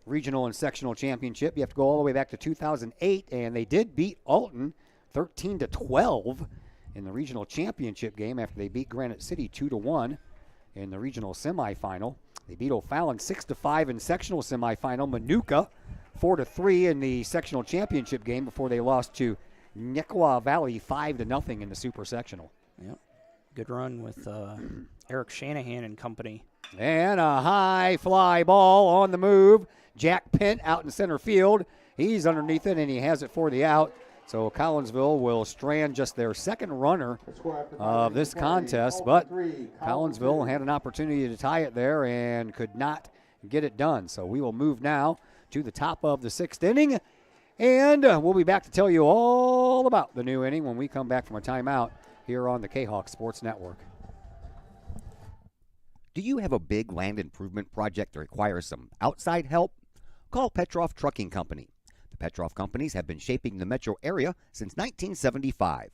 regional and sectional championship, you have to go all the way back to 2008, and they did beat Alton 13-12 in the regional championship game after they beat Granite City 2-1 in the regional semifinal. They beat O'Fallon 6-5 in sectional semifinal. Manuka 4-3 in the sectional championship game before they lost to Nequa Valley 5-0 in the super sectional.
Yep, good run with Eric Shanahan and company.
And a high fly ball on the move. Jack Pent out in center field. He's underneath it, and he has it for the out. So Collinsville will strand just their second runner of this contest, but Collinsville had an opportunity to tie it there and could not get it done. So we will move now to the top of the 6th inning, and we'll be back to tell you all about the new inning when we come back from a timeout here on the Kahok Sports Network.
Do you have a big land improvement project that requires some outside help? Call Petroff Trucking Company. The Petroff Companies have been shaping the metro area since 1975.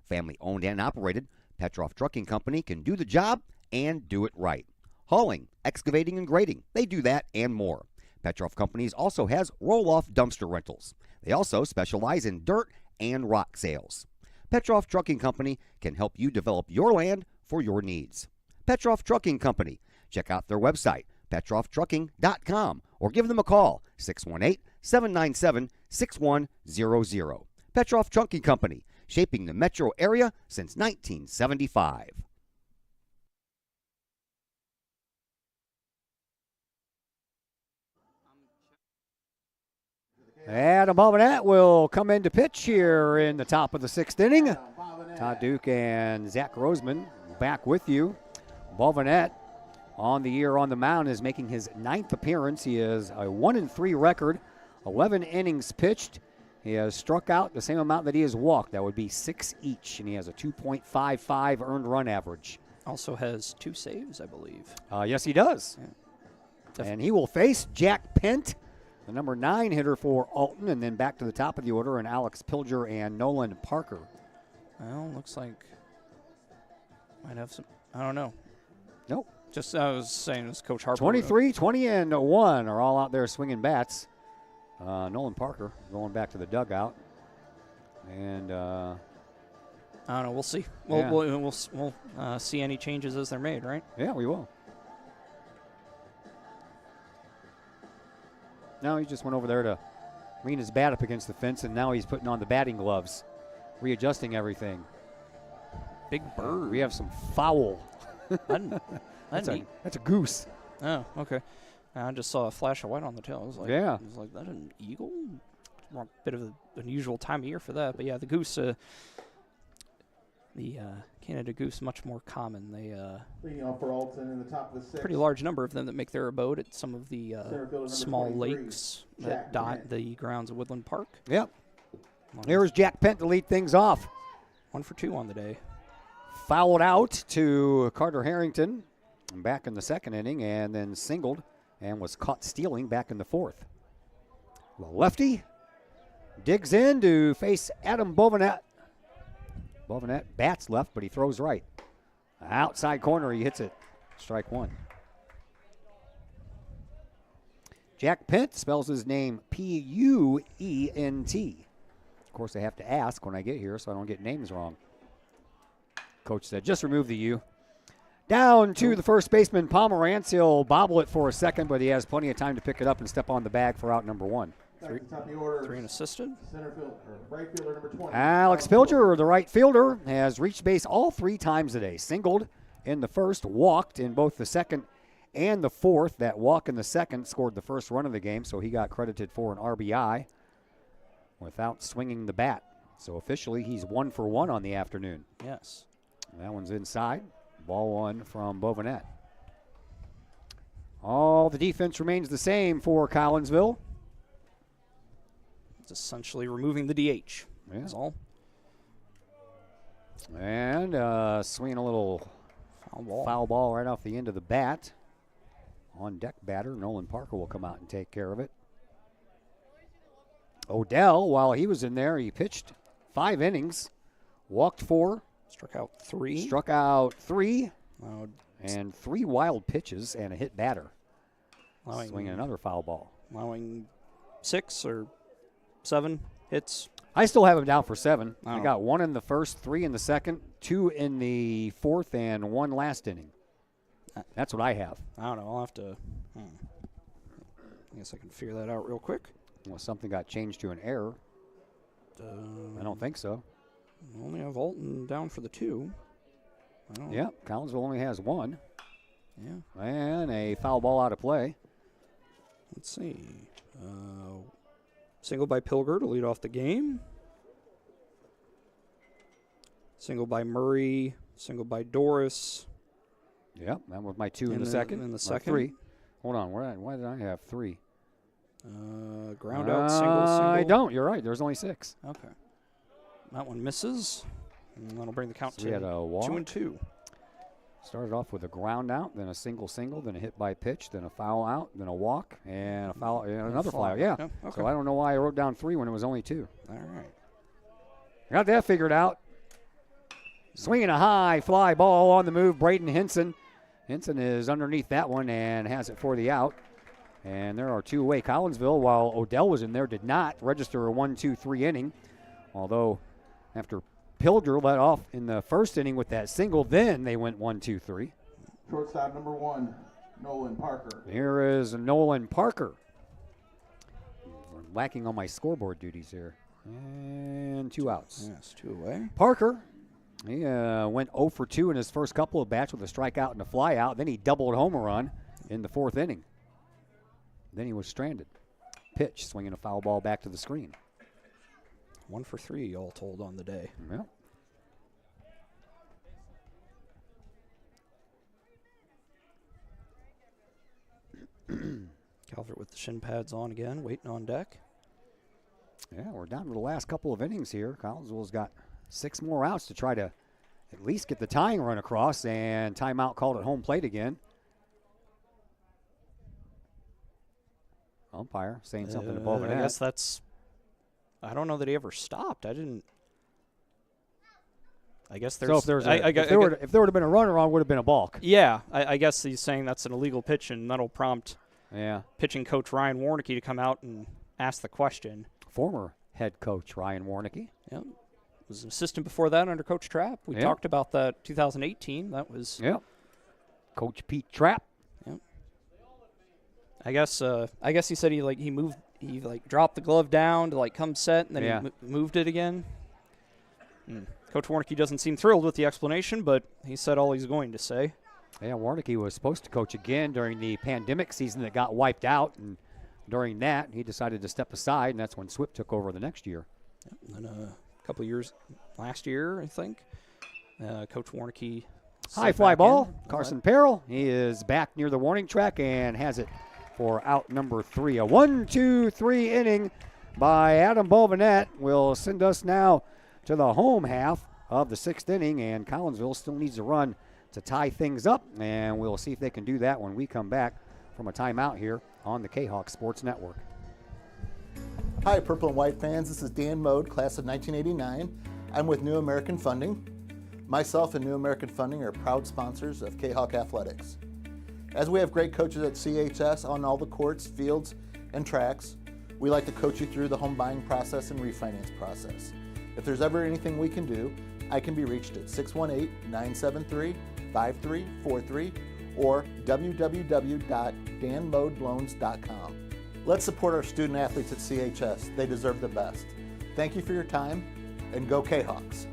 Family owned and operated, Petroff Trucking Company can do the job and do it right. Hauling, excavating, and grading, they do that and more. Petroff Companies also has roll-off dumpster rentals. They also specialize in dirt and rock sales. Petroff Trucking Company can help you develop your land for your needs. Petroff Trucking Company. Check out their website, petrofftrucking.com, or give them a call, 618-797-6100. Petroff Trucking Company, shaping the metro area since 1975.
Adam Bobinet will come into pitch here in the top of the 6th inning. Todd Duke and Zach Roseman back with you. Bobinet on the year on the mound is making his 9th appearance. He has a 1-3 record, 11 innings pitched. He has struck out the same amount that he has walked. That would be 6 each, and he has a 2.55 earned run average.
Also has 2 saves, I believe.
Yes, he does.
Yeah.
And he will face Jack Pent, the number 9 hitter for Alton, and then back to the top of the order, and Alex Pilger and Nolan Parker.
Well, looks like might have some, I don't know.
Nope.
Just I was saying, as Coach Harper.
23, 20, and 1 are all out there swinging bats. Nolan Parker going back to the dugout. And
I don't know. We'll see. We'll see any changes as they're made, right?
Yeah, we will. No, he just went over there to lean his bat up against the fence, and now he's putting on the batting gloves, readjusting everything.
Big bird.
We have some foul. That's a goose.
Oh, okay. I just saw a flash of white on the tail. I was like,
yeah.
I was like, that an eagle? A bit of an unusual time of year for that. But yeah, the goose The Canada goose much more common. They
Leading off for Alton in the top of the 6th.
pretty large number of them that make their abode at some of the
Center fielder number
small
23,
lakes
Jack
that dot
Pent.
the grounds of Woodland Park.
Yep. Here's Jack Pent to lead things off.
1 for 2 on the day.
Fouled out to Carter Harrington back in the 2nd inning, and then singled and was caught stealing back in the 4th. The lefty digs in to face Adam Bovenet. Bovenet bats left, but he throws right. Outside corner, he hits it. Strike 1. Jack Pent spells his name P-U-E-N-T. Of course, I have to ask when I get here so I don't get names wrong. Coach said, just remove the U. Down to the first baseman, Pomerantz. He'll bobble it for a second, but he has plenty of time to pick it up and step on the bag for out number 1.
Back to the top of the order.
3 unassisted.
Center field, or right fielder number 20.
Alex Pilger, the right fielder, has reached base all 3 times today. Singled in the 1st, walked in both the 2nd and the 4th. That walk in the 2nd scored the first run of the game, so he got credited for an RBI without swinging the bat. So officially, he's 1 for 1 on the afternoon.
Yes.
That one's inside. Ball 1 from Bovenet. All the defense remains the same for Collinsville.
It's essentially removing the DH.
Yeah.
That's all.
And swinging a little foul ball right off the end of the bat. On deck batter, Nolan Parker will come out and take care of it. Odell, while he was in there, he pitched 5 innings, walked 4.
Struck out 3.
Struck out 3. And 3 wild pitches and a hit batter. Swinging another foul ball.
Allowing 6 or 7 hits.
I still have him down for 7.
Oh.
I got 1 in the 1st, 3 in the 2nd, 2 in the 4th, and 1 last inning. That's what I have.
I don't know. I'll have to. I guess I can figure that out real quick.
Well, something got changed to an error. I don't think so.
Only have Alton down for the 2.
Yeah, Collinsville only has 1.
Yeah.
And a foul ball out of play.
Let's see. Single by Pilger to lead off the game. Single by Murray. Single by Doris.
Yep, that was my 2 in the 2nd.
In the 2nd.
3. Hold on, why did I have 3?
Ground out, single.
I don't. You're right. There's only 6.
Okay. That one misses. And that'll bring the count
So
to
we had a walk.
2 and 2.
Started off with a ground out, then a single, then a hit by pitch, then a foul out, then a walk, and a foul, and another foul. Yeah.
Okay.
So I don't know why I wrote down 3 when it was only 2.
All right.
Got that figured out. Swinging a high fly ball on the move, Braden Henson. Henson is underneath that one and has it for the out. And there are 2 away. Collinsville, while Odell was in there, did not register a 1-2-3 inning. Although after Pilger let off in the 1st inning with that single, then they went 1-2-3.
Shortstop number 1, Nolan Parker.
Here is Nolan Parker. I'm lacking on my scoreboard duties here. And 2 outs.
Yes, 2 away.
Parker, he went 0 for 2 in his first couple of bats with a strikeout and a flyout. Then he doubled home run in the 4th inning. Then he was stranded. Pitch, swinging a foul ball back to the screen.
1 for 3, all told, on the day.
Yeah.
Calvert with the shin pads on again, waiting on deck.
Yeah, we're down to the last couple of innings here. Collinsville's got 6 more outs to try to at least get the tying run across, and timeout called at home plate again. Umpire saying something above
I guess that's. I don't know that he ever stopped. I guess there's.
So if there would have been a runner on, would have been a balk.
Yeah, I guess he's saying that's an illegal pitch, and that'll prompt
Yeah.
pitching coach Ryan Warnicki to come out and ask the question.
Former head coach Ryan Warnicki.
Yep. Was an assistant before that under Coach Trapp. We
Yep.
talked about that 2018. That was.
Yep. Coach Pete Trapp.
Yep. I guess he said he dropped the glove down to come set, and then he moved it again. Coach Warnicki doesn't seem thrilled with the explanation, but he said all he's going to say.
Yeah, Warnicki was supposed to coach again during the pandemic season that got wiped out, and during that he decided to step aside, and that's when Swip took over the next year.
Yep. And then a couple of years last year, I think, Coach Warnke.
High fly ball. Carson Perrell. He is back near the warning track and has it for out number 3. A 1-2-3 inning by Adam Bovinette will send us now to the home half of the 6th inning, and Collinsville still needs a run to tie things up, and we'll see if they can do that when we come back from a timeout here on the Kahok Sports Network.
Hi, Purple and White fans. This is Dan Mode, class of 1989. I'm with New American Funding. Myself and New American Funding are proud sponsors of Kahok Athletics. As we have great coaches at CHS on all the courts, fields, and tracks, we like to coach you through the home buying process and refinance process. If there's ever anything we can do, I can be reached at 618-973-5343 or www.danmodeloans.com. Let's support our student athletes at CHS. They deserve the best. Thank you for your time, and go Kahawks.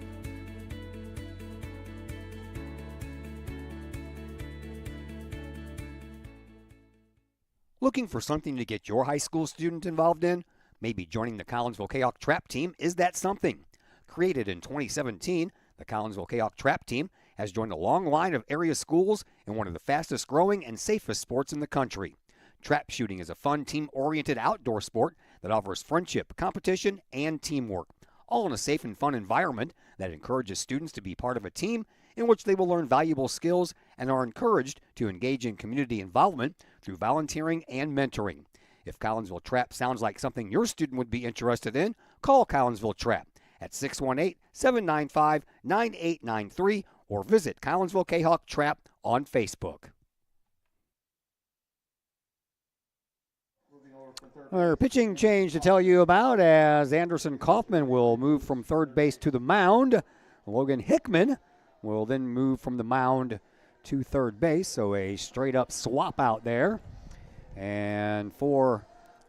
Looking for something to get your high school student involved in? Maybe joining the Collinsville Kahok Trap Team is that something. Created in 2017, the Collinsville Kahok Trap Team has joined a long line of area schools in one of the fastest growing and safest sports in the country. Trap shooting is a fun, team-oriented outdoor sport that offers friendship, competition, and teamwork, all in a safe and fun environment that encourages students to be part of a team in which they will learn valuable skills and are encouraged to engage in community involvement through volunteering and mentoring. If Collinsville Trap sounds like something your student would be interested in, call Collinsville Trap at 618-795-9893 or visit Collinsville Kahok Trap on Facebook. Our pitching change to tell you about as Anderson Kaufman will move from third base to the mound. Logan Hickman will then move from the mound to third base, so a straight-up swap out there. And for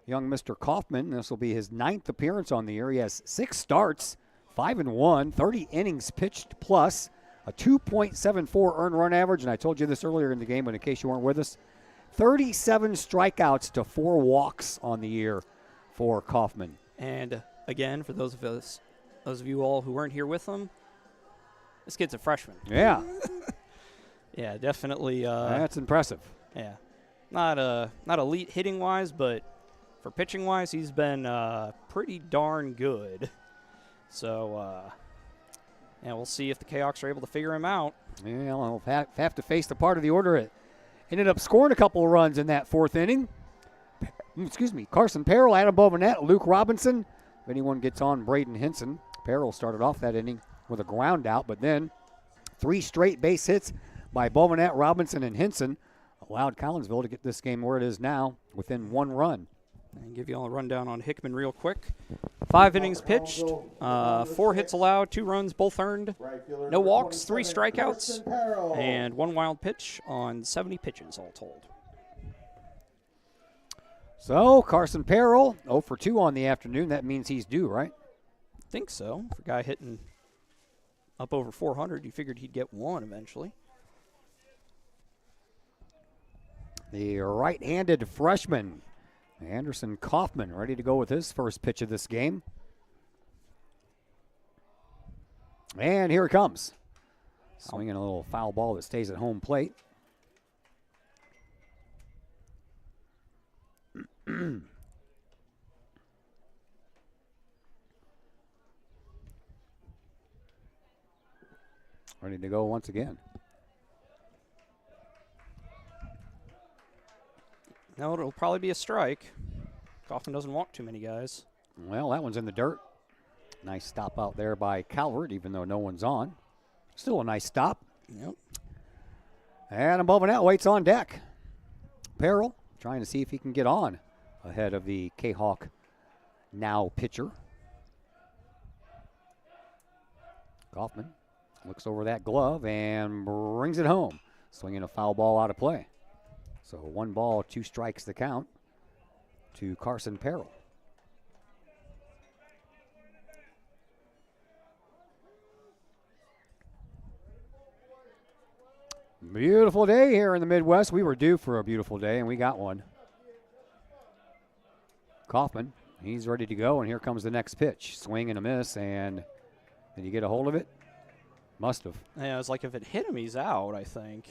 young Mr. Kaufman, this will be his 9th appearance on the year. He has 6 starts, 5-1, 30 innings pitched plus, a 2.74 earned run average, and I told you this earlier in the game, but in case you weren't with us, 37 strikeouts to 4 walks on the year for Kaufman.
And again, for those of you all who weren't here with him, this kid's a freshman.
Yeah.
Yeah, definitely.
That's impressive.
Yeah, not elite hitting wise, but for pitching wise, he's been pretty darn good. So, yeah, we'll see if the Kahawks are able to figure him out.
Yeah, we'll have to face the part of the order that ended up scoring a couple of runs in that 4th inning. Carson Perrell, Adam Bovinette, Luke Robinson. If anyone gets on Braden Henson, Perrell started off that inning with a ground out, but then 3 straight base hits by Bovinette, Robinson, and Henson allowed Collinsville to get this game where it is now within 1 run.
And give you all a rundown on Hickman real quick. 5 innings pitched, 4 hits allowed, 2 runs, both earned, no walks, 3 strikeouts, and 1 wild pitch on 70 pitches all told.
So Carson Perrell, 0 for 2 on the afternoon. That means he's due, right?
I think so. For a guy hitting up over 400, you figured he'd get 1 eventually.
The right-handed freshman, Anderson Kaufman, ready to go with his first pitch of this game. And here it comes. Swinging a little foul ball that stays at home plate. Ready to go once again.
No, it'll probably be a strike. Kaufman doesn't walk too many guys.
Well, that one's in the dirt. Nice stop out there by Calvert, even though no one's on. Still a nice stop.
Yep.
And above and out waits on deck. Perrell trying to see if he can get on ahead of the Kahawk now pitcher. Kaufman looks over that glove and brings it home, swinging a foul ball out of play. So 1 ball, 2 strikes the count to Carson Perrell. Beautiful day here in the Midwest. We were due for a beautiful day, and we got one. Kaufman, he's ready to go, and here comes the next pitch. Swing and a miss, and did he get a hold of it? Must have.
Yeah, it's like if it hit him, he's out, I think.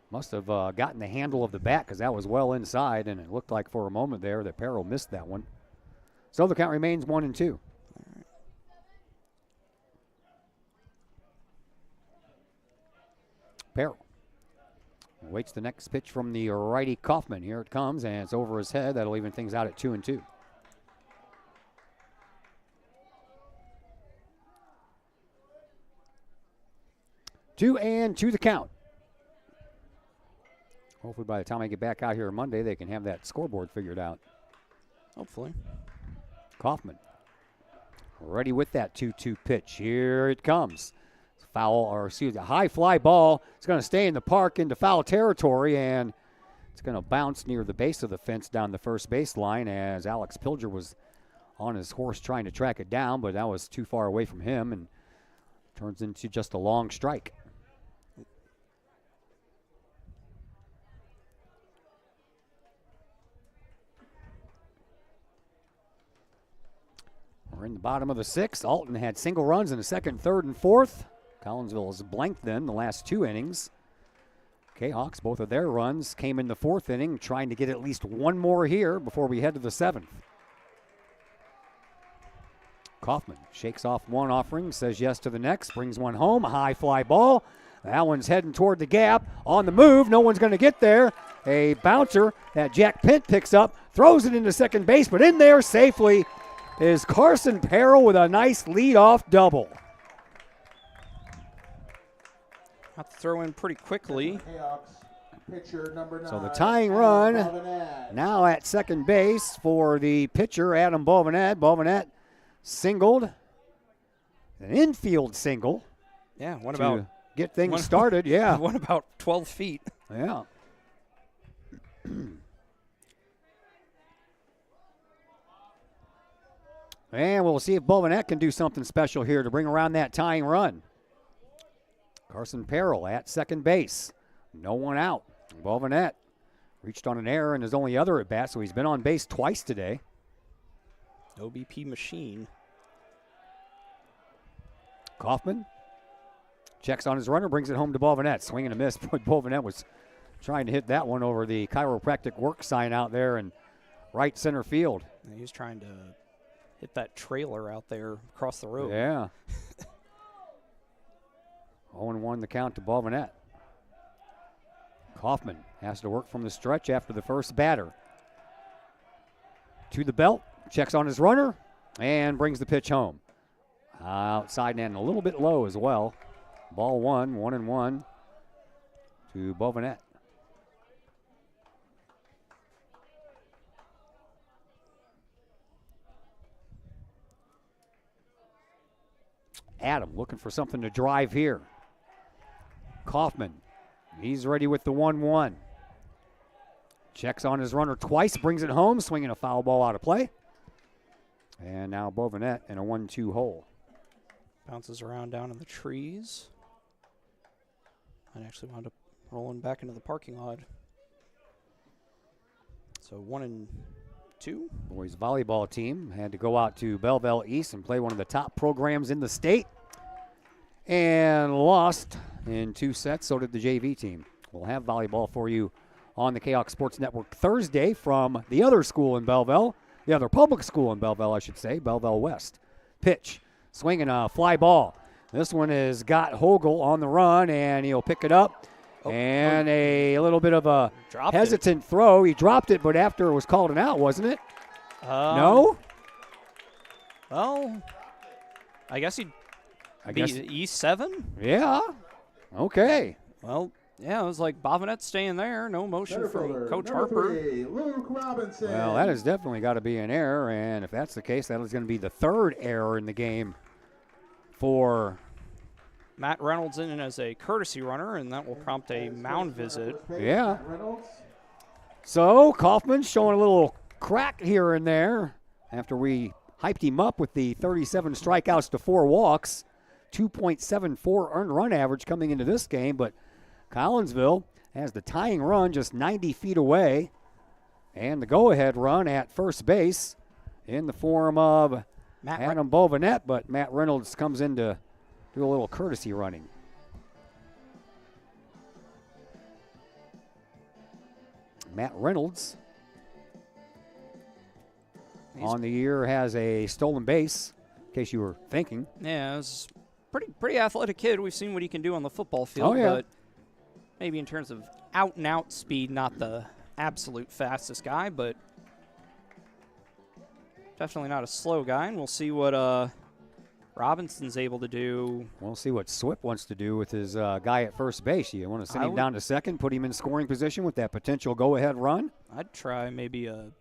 Must have gotten the handle of the bat because that was well inside, and it looked like for a moment there that Peril missed that one. So the count remains 1-2. Peril waits the next pitch from the righty Kaufman. Here it comes, and it's over his head. That'll even things out at 2-2. Two and two the count. Hopefully by the time I get back out here on Monday, they can have that scoreboard figured out.
Hopefully.
Kaufman ready with that 2-2 pitch. Here it comes. Foul, or excuse me, a high fly ball. It's going to stay in the park into foul territory, and it's going to bounce near the base of the fence down the first base line as Alex Pilger was on his horse trying to track it down, but that was too far away from him and turns into just a long strike. We're in the bottom of the sixth. Alton had single runs in the second, third, and fourth. Collinsville has blanked them the last two innings. Kahawks, both of their runs came in the fourth inning, trying to get at least one more here before we head to the seventh. Kaufman shakes off one offering, says yes to the next, brings one home, a high fly ball. That one's heading toward the gap. On the move, no one's going to get there. A bouncer that Jack Pint picks up, throws it into second base, but in there safely is Carson Peril with a nice leadoff double.
Have to throw in pretty quickly.
So the tying run now at second base for the pitcher, Adam Bovenet. Bovenet singled, an infield single.
Yeah, what
to
about
get things started? Yeah.
What about 12 feet?
Yeah. And we'll see if Bovenet can do something special here to bring around that tying run. Carson Peril at second base. No one out. Bovenet reached on an error in his only other at bat, so he's been on base twice today.
OBP machine.
Kaufman checks on his runner, brings it home to Bovenet. Swing and a miss. Bovenet was trying to hit that one over the chiropractic work sign out there in right center field.
And he was trying to hit that trailer out there across the road.
Yeah. 0-1 the count to Bovenet. Kaufman has to work from the stretch after the first batter. To the belt, checks on his runner, and brings the pitch home. Outside and a little bit low as well. Ball 1-1 to Bovenet. Adam looking for something to drive here. Kaufman, he's ready with the 1-1. Checks on his runner twice, brings it home, swinging a foul ball out of play. And now Bovenet in a 1-2 hole.
Bounces around down in the trees. And actually wound up rolling back into the parking lot. So 1-2.
Boys volleyball team had to go out to Belleville East and play one of the top programs in the state. And lost in 2 sets. So did the JV team. We'll have volleyball for you on the Kahok Sports Network Thursday from the other school in Belleville. The other public school in Belleville, I should say, Belleville West. Pitch, swinging a fly ball. This one has got Hogel on the run, and he'll pick it up. And a little bit of a hesitant throw. He dropped it, but after it was called an out, wasn't it? No?
Well, I guess he'd be E7?
Yeah. Okay.
Well, yeah, it was like Bovenet staying there. No motion from Coach Harper.
Well, that has definitely got to be an error, and if that's the case, that is going to be the third error in the game for
Matt Reynolds in as a courtesy runner, and that will prompt a mound visit.
Yeah. So Kaufman showing a little crack here and there after we hyped him up with the 37 strikeouts to 4 walks, 2.74 earned run average coming into this game, but Collinsville has the tying run just 90 feet away and the go-ahead run at first base in the form of Adam Bovenet, but Matt Reynolds comes in to do a little courtesy running. Matt Reynolds on the year has a stolen base, in case you were thinking.
Yeah, it's pretty athletic kid. We've seen what he can do on the football field, but maybe in terms of out-and-out speed, not the absolute fastest guy, but definitely not a slow guy, and we'll see what Robinson's able to do.
We'll see what Swip wants to do with his guy at first base. You want to send him down to second, put him in scoring position with that potential go-ahead run?
I'd try maybe a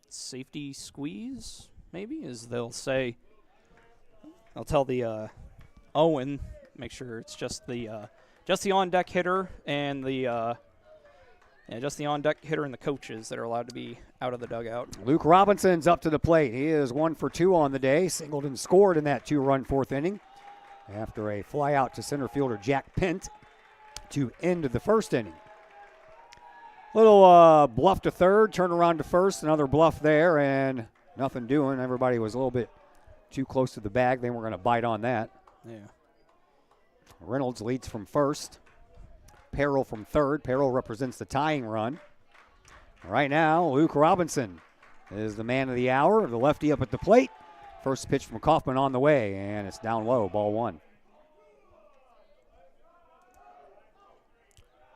safety squeeze, maybe, as they'll say. I'll tell the Owen, make sure it's just the on-deck hitter and just the on-deck hitter and the coaches that are allowed to be out of the dugout.
Luke Robinson's up to the plate. He is 1 for 2 on the day. Singled and scored in that 2-run fourth inning after a fly out to center fielder Jack Pint to end the first inning. Little bluff to third, turn around to first, another bluff there, and nothing doing. Everybody was a little bit too close to the bag. They weren't going to bite on that.
Yeah.
Reynolds leads from first. Perrell from third. Perrell represents the tying run. Right now, Luke Robinson is the man of the hour. The lefty up at the plate. First pitch from Kaufman on the way, and it's down low, ball 1.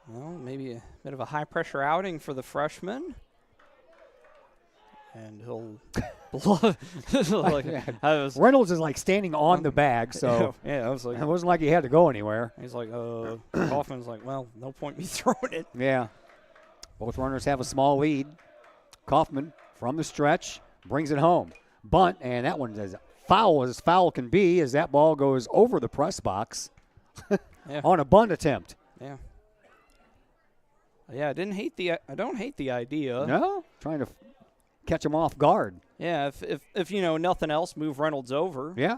Well, maybe a bit of a high-pressure outing for the freshman. And he'll
Reynolds is like standing on the bag, so
I was like,
it wasn't like he had to go anywhere.
He's like, Kaufman's like, well, no point me throwing it.
Yeah. Both runners have a small lead. Kaufman from the stretch brings it home. Bunt, and that one is foul as foul can be as that ball goes over the press box on a bunt attempt.
Yeah. Yeah, I don't hate the idea.
No? Trying to catch him off guard.
Yeah, if you know nothing else, move Reynolds over.
Yeah.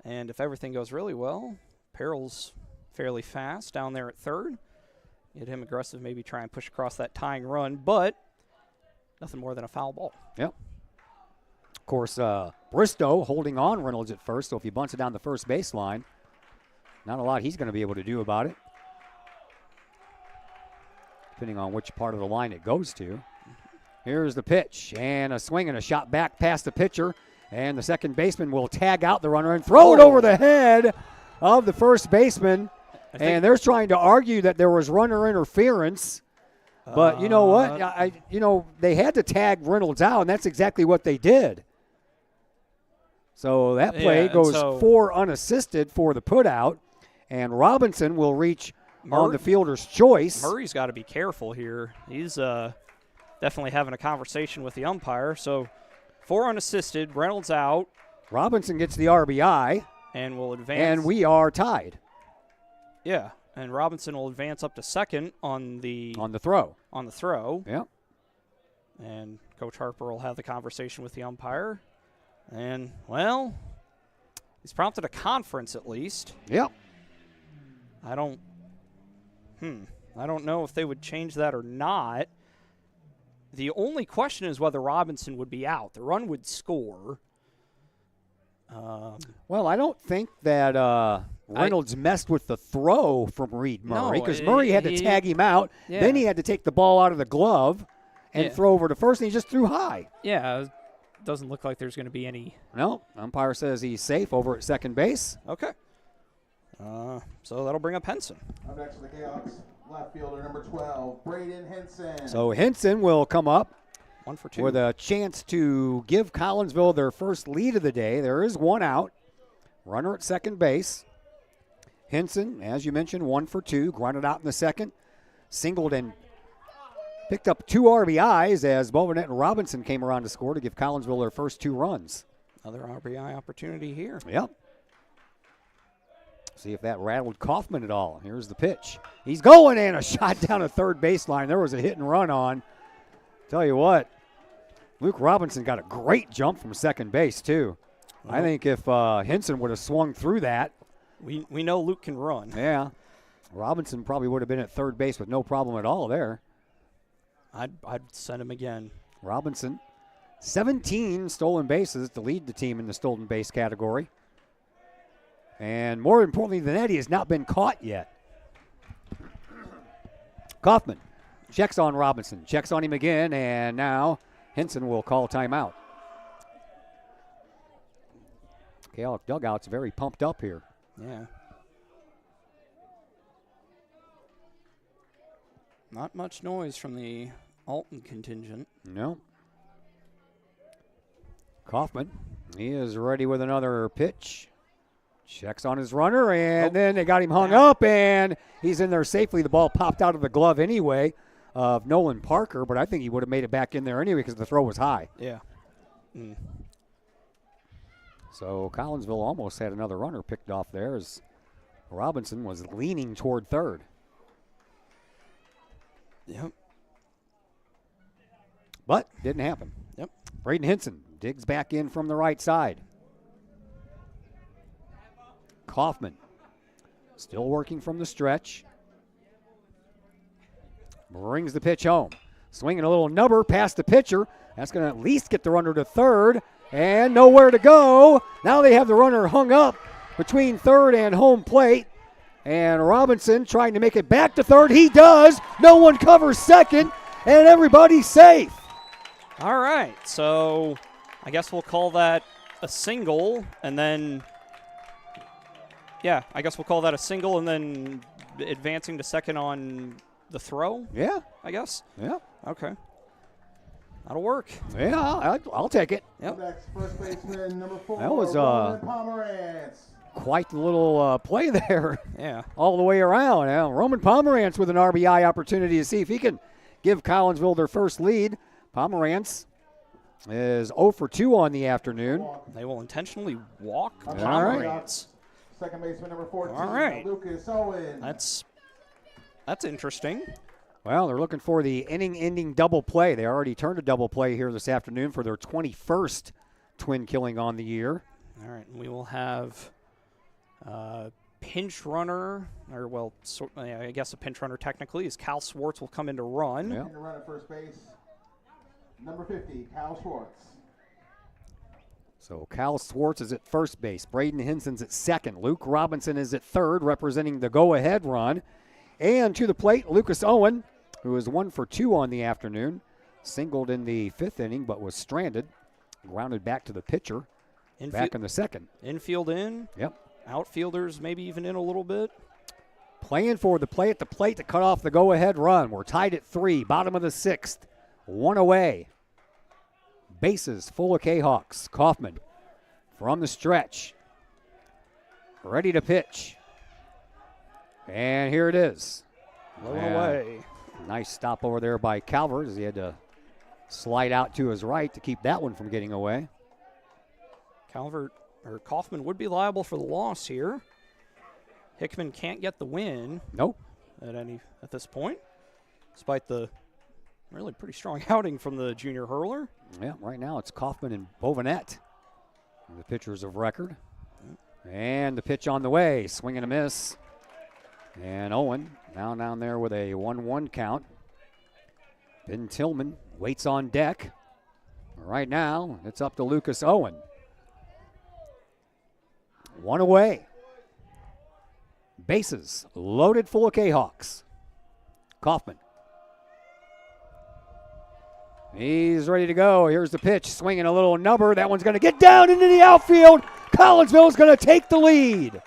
And if everything goes really well, Perrell's fairly fast down there at third. Get him aggressive, maybe try and push across that tying run, but nothing more than a foul ball.
Yep. Of course, Bristow holding on Reynolds at first, so if he bunts it down the first baseline, not a lot he's going to be able to do about it, depending on which part of the line it goes to. Here's the pitch, and a swing and a shot back past the pitcher, and the second baseman will tag out the runner and throw it over the head of the first baseman, and they're trying to argue that there was runner interference, but you know what? They had to tag Reynolds out, and that's exactly what they did. So that play goes 4 unassisted for the putout, and Robinson will reach on the fielder's choice.
Murray's got to be careful here. He's definitely having a conversation with the umpire. So 4 unassisted, Reynolds out.
Robinson gets the RBI.
And will advance.
And we are tied.
Yeah, and Robinson will advance up to second on the
throw.
On the throw.
Yeah.
And Coach Harper will have the conversation with the umpire. And, well, he's prompted a conference at least.
Yep.
I don't know if they would change that or not. The only question is whether Robinson would be out. The run would score.
Well, I don't think that Reynolds messed with the throw from Reed Murray because Murray had to tag him out. Yeah. Then he had to take the ball out of the glove and throw over to first, and he just threw high.
Yeah, it doesn't look like there's going to be any.
No, umpire says he's safe over at second base.
Okay. So that'll bring up Henson.
Up next for the Kahawks, left fielder number 12, Braden Henson.
So Henson will come up
1 for 2
with a chance to give Collinsville their first lead of the day. There is one out. Runner at second base. Henson, as you mentioned, 1 for 2. Grounded out in the second. Singled and picked up 2 RBIs as Bovenet and Robinson came around to score to give Collinsville their first 2 runs.
Another RBI opportunity here.
Yep. See if that rattled Kaufman at all. Here's the pitch. He's going in, a shot down the third baseline. There was a hit and run on. Tell you what, Luke Robinson got a great jump from second base, too. Well, I think if Henson would have swung through that.
We know Luke can run.
Yeah. Robinson probably would have been at third base with no problem at all there.
I'd send him again.
Robinson, 17 stolen bases to lead the team in the stolen base category. And more importantly than that, he has not been caught yet. Kaufman checks on Robinson, checks on him again, and now Henson will call timeout. Kahok dugout's very pumped up here.
Yeah. Not much noise from the Alton contingent.
No. Kaufman, he is ready with another pitch. Checks on his runner, and then they got him hung up, and he's in there safely. The ball popped out of the glove anyway of Nolan Parker, but I think he would have made it back in there anyway because the throw was high.
Yeah.
So Collinsville almost had another runner picked off there as Robinson was leaning toward third.
Yep.
But didn't happen.
Yep.
Braden Henson digs back in from the right side. Kaufman still working from the stretch. Brings the pitch home. Swinging a little nubber past the pitcher. That's going to at least get the runner to third. And nowhere to go. Now they have the runner hung up between third and home plate. And Robinson trying to make it back to third. He does. No one covers second. And everybody's safe.
All right. So I guess we'll call that a single. And then, yeah, I guess we'll call that a single and then advancing to second on the throw.
Yeah.
I guess.
Yeah.
Okay. That'll work.
Yeah, I'll take it.
Yep.
Next, first baseman, number 4,
That was
Roman Pomerantz.
quite the little play there.
Yeah.
All the way around. Now, Roman Pomerantz with an RBI opportunity to see if he can give Collinsville their first lead. Pomerantz is 0 for 2 on the afternoon.
They will intentionally walk
All
Pomerantz.
Second baseman, number 14,
All right.
Lucas Owen.
That's interesting.
Well, they're looking for the inning-ending double play. They already turned a double play here this afternoon for their 21st twin killing on the year.
All right, we will have pinch runner, or well, I guess a pinch runner technically is Cal Swartz will come in to run.
Yeah.
In to run at first base, number 50, Cal Schwartz.
So Cal Swartz is at first base. Braden Henson's at second. Luke Robinson is at third, representing the go-ahead run. And to the plate, Lucas Owen, who is 1 for 2 on the afternoon. Singled in the 5th inning, but was stranded. Grounded back to the pitcher. Back in the second.
Infield in.
Yep.
Outfielders maybe even in a little bit.
Playing for the play at the plate to cut off the go-ahead run. We're tied at 3, bottom of the 6th. 1 away. Bases full of Kahawks. Kaufman from the stretch. Ready to pitch. And here it is.
Low away.
Nice stop over there by Calvert as he had to slide out to his right to keep that one from getting away.
Kaufman would be liable for the loss here. Hickman can't get the win.
Nope.
At this point, despite the really pretty strong outing from the junior hurler.
Yeah, right now it's Kaufman and Bovanet, the pitchers of record. And the pitch on the way, swing and a miss. And Owen now down there with a 1-1 count. Ben Tillman waits on deck. Right now, it's up to Lucas Owen. 1 away. Bases loaded full of Kahawks. Kaufman. He's ready to go. Here's the pitch, swinging a little nubber. That one's going to get down into the outfield. Collinsville is going to take the lead.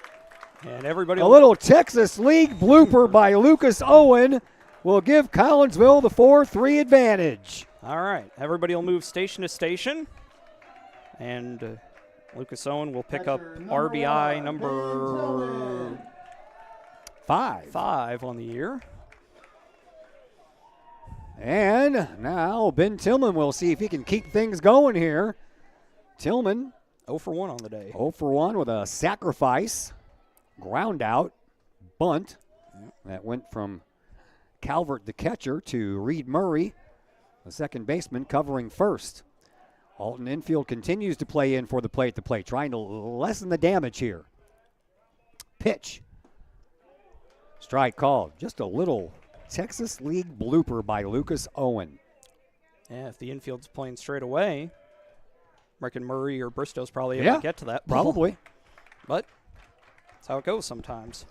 And everybody.
A little Texas League blooper by Lucas Owen will give Collinsville the 4-3 advantage.
All right, everybody will move station to station. And Lucas Owen will pick up RBI number 5 on the year.
And now Ben Tillman will see if he can keep things going here. Tillman
0 for 1 on the day.
0 for 1 with a sacrifice. Ground out, bunt. That went from Calvert, the catcher, to Reed Murray, the second baseman, covering first. Alton infield continues to play in for the play at the plate, trying to lessen the damage here. Pitch. Strike called. Just a little Texas League blooper by Lucas Owen.
Yeah, if the infield's playing straight away, I reckon Murray or Bristow's probably able to get to that ball.
Probably.
But that's how it goes sometimes.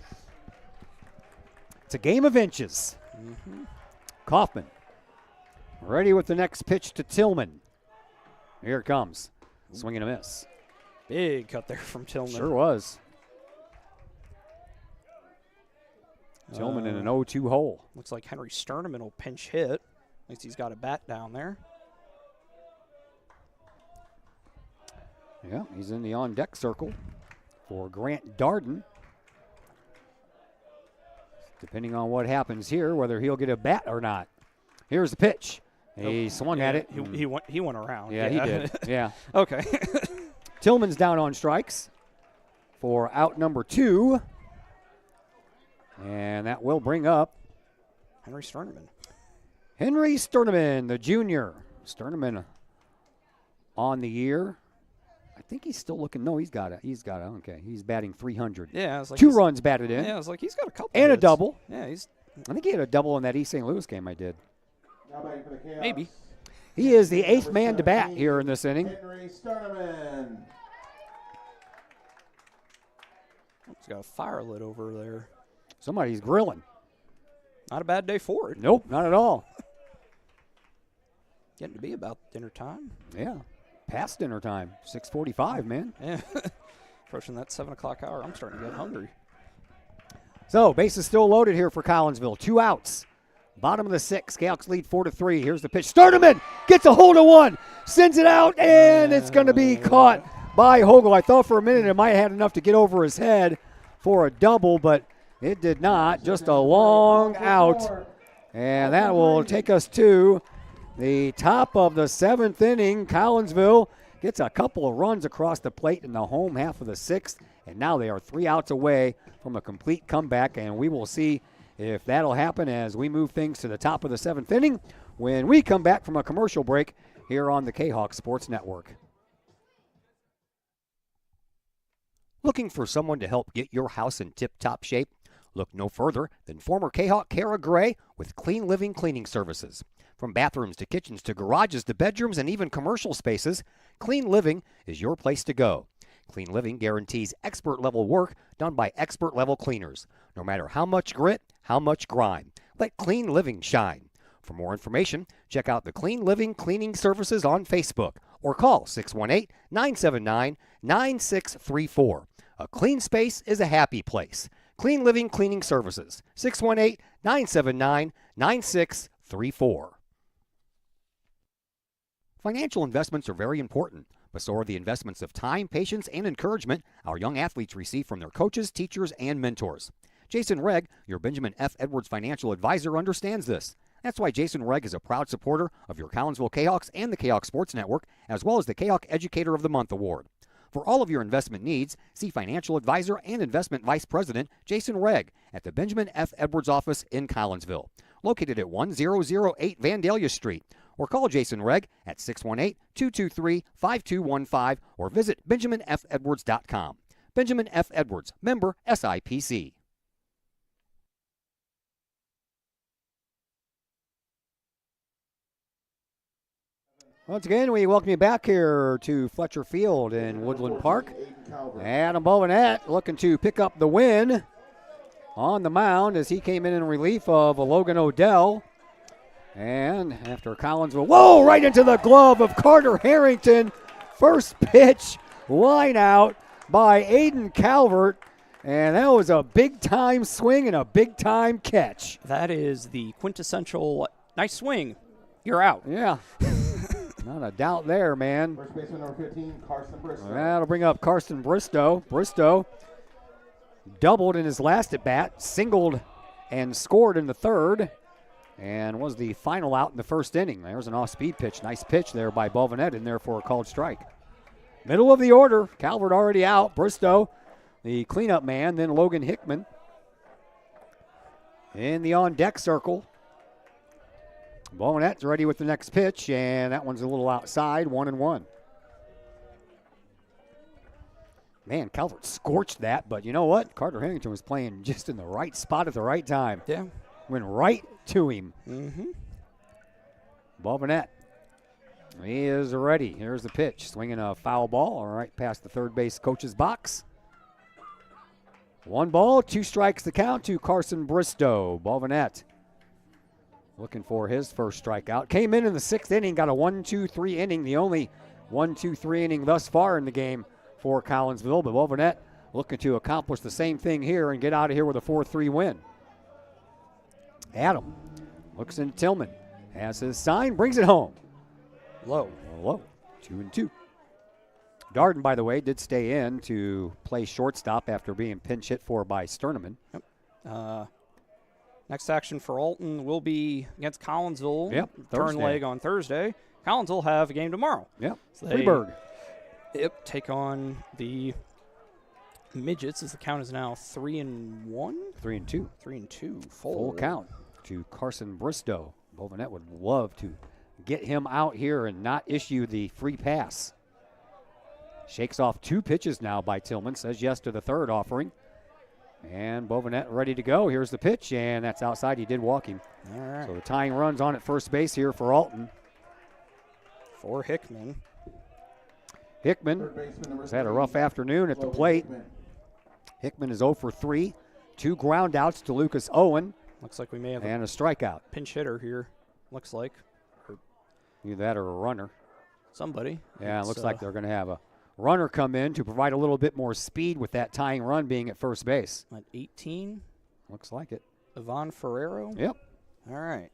It's a game of inches. Kaufman ready with the next pitch to Tillman. Here it comes. Swing and a miss.
Big cut there from Tillman.
Sure was. Tillman in an 0-2 hole.
Looks like Henry Sterneman will pinch hit. At least he's got a bat down there.
Yeah, he's in the on-deck circle for Grant Darden. Depending on what happens here, whether he'll get a bat or not. Here's the pitch. He swung at it.
He went around.
Yeah, he did. Yeah.
Okay.
Tillman's down on strikes for out number 2. And that will bring up
Henry Sterneman.
Henry Sterneman, the junior. Sterneman on the year. I think he's still looking. No, he's got it. Okay. He's batting 300.
Yeah, I was like
2 runs batted in.
Yeah, I was like, he's got a couple.
And
hits.
a double.
Yeah,
I think he had a double in that East St. Louis game I did.
Maybe.
He is the 8th man to bat here in this inning.
Henry Sterneman.
He's got a fire lit over there.
Somebody's grilling.
Not a bad day for it.
Nope, not at all.
Getting to be about dinner time.
Yeah, past dinner time. 6:45, man.
Yeah. Approaching that 7 o'clock hour. I'm starting to get hungry.
So, base is still loaded here for Collinsville. 2 outs. Bottom of the 6th. Kahok's lead 4-3. Here's the pitch. Sterneman gets a hold of one. Sends it out, and it's going to be caught by Hogel. I thought for a minute it might have had enough to get over his head for a double, but it did not. Just a long out. And that will take us to the top of the 7th inning. Collinsville gets a couple of runs across the plate in the home half of the 6th. And now they are 3 outs away from a complete comeback. And we will see if that'll happen as we move things to the top of the 7th inning when we come back from a commercial break here on the Kahok Sports Network. Looking for someone to help get your house in tip-top shape? Look no further than former Kahok Kara Gray with Clean Living Cleaning Services. From bathrooms to kitchens to garages to bedrooms and even commercial spaces, Clean Living is your place to go. Clean Living guarantees expert-level work done by expert-level cleaners. No matter how much grit, how much grime, let Clean Living shine. For more information, check out the Clean Living Cleaning Services on Facebook or call 618-979-9634. A clean space is a happy place. Clean Living Cleaning Services, 618-979-9634. Financial investments are very important, but so are the investments of time, patience, and encouragement our young athletes receive from their coaches, teachers, and mentors. Jason Regg, your Benjamin F. Edwards financial advisor, understands this. That's why Jason Regg is a proud supporter of your Collinsville Kahawks and the Kahok Sports Network, as well as the Kahok Educator of the Month Award. For all of your investment needs, see financial advisor and investment vice president Jason Regg at the Benjamin F. Edwards office in Collinsville, located at 1008 Vandalia Street, or call Jason Regg at 618-223-5215 or visit benjaminfedwards.com. Benjamin F. Edwards, member SIPC. Once again, we welcome you back here to Fletcher Field in Woodland Park. Adam Bovenette looking to pick up the win on the mound as he came in relief of Logan Odell. And after Collinsville, whoa, right into the glove of Carter Harrington. First pitch, line out by Aiden Calvert. And that was a big-time swing and a big-time catch.
That is the quintessential nice swing. You're out.
Yeah. Not a doubt there, man.
First baseman number 15, Carson Bristow.
That'll bring up Carson Bristow. Bristow doubled in his last at-bat, singled and scored in the third, and was the final out in the first inning. There's an off-speed pitch. Nice pitch there by Bovenette in there for a called strike. Middle of the order. Calvert already out. Bristow, the cleanup man, then Logan Hickman in the on-deck circle. Bovenette's ready with the next pitch, and that one's a little outside, 1-1. Man, Calvert scorched that, but you know what? Carter Harrington was playing just in the right spot at the right time.
Yeah.
Went right to him.
Mm-hmm.
Bovenette, he is ready. Here's the pitch. Swinging a foul ball, all right, past the third base coach's box. 1 ball, 2 strikes to count to Carson Bristow. Bovenette looking for his first strikeout. Came in the 6th inning, got a 1-2-3 inning, the only 1-2-3 inning thus far in the game for Collinsville. But Bovanet looking to accomplish the same thing here and get out of here with a 4-3 win. Adam looks into Tillman, has his sign, brings it home. Low. 2-2. Darden, by the way, did stay in to play shortstop after being pinch hit for by Sterneman.
Yep. Next action for Alton will be against Collinsville.
Yep.
Turn
Thursday.
leg on Thursday. Collinsville will have a game tomorrow.
Yep.
So
Freeburg.
Yep. Take on the Midgets as the count is now 3-1.
3-2.
3-2.
Full count to Carson Bristow. Bovanet would love to get him out here and not issue the free pass. Shakes off 2 pitches now by Tillman. Says yes to the third offering. And Bovanet ready to go. Here's the pitch, and that's outside. He did walk him.
All right.
So the tying run's on at first base here for Alton.
For Hickman.
Hickman has had a rough afternoon at the plate. Hickman is 0 for 3. 2 ground outs to Lucas Owen.
Looks like we may have
and a strikeout.
Pinch hitter here, looks like.
Either that or a runner.
Somebody.
Yeah, it looks like they're going to have a runner come in to provide a little bit more speed with that tying run being at first base.
At 18?
Looks like it.
Ivan Ferrero?
Yep.
All right.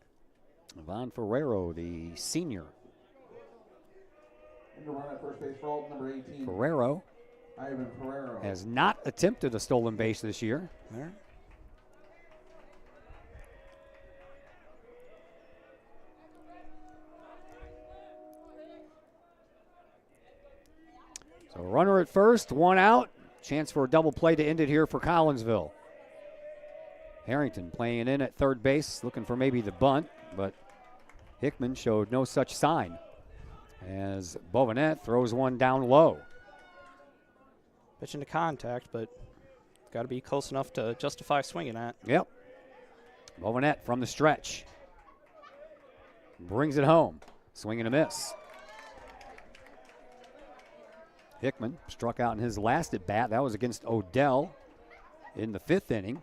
Ivan Ferrero, the senior.
And to run at first base for Alton, number 18.
Ferrero
Ivan Ferrero
has not attempted a stolen base this year.
All right.
So runner at first, 1 out. Chance for a double play to end it here for Collinsville. Harrington playing in at third base, looking for maybe the bunt, but Hickman showed no such sign as Bovanet throws one down low.
Pitch into contact, but got to be close enough to justify swinging at.
Yep. Bovanet from the stretch. Brings it home. Swing and a miss. Hickman struck out in his last at bat. That was against Odell in the 5th inning,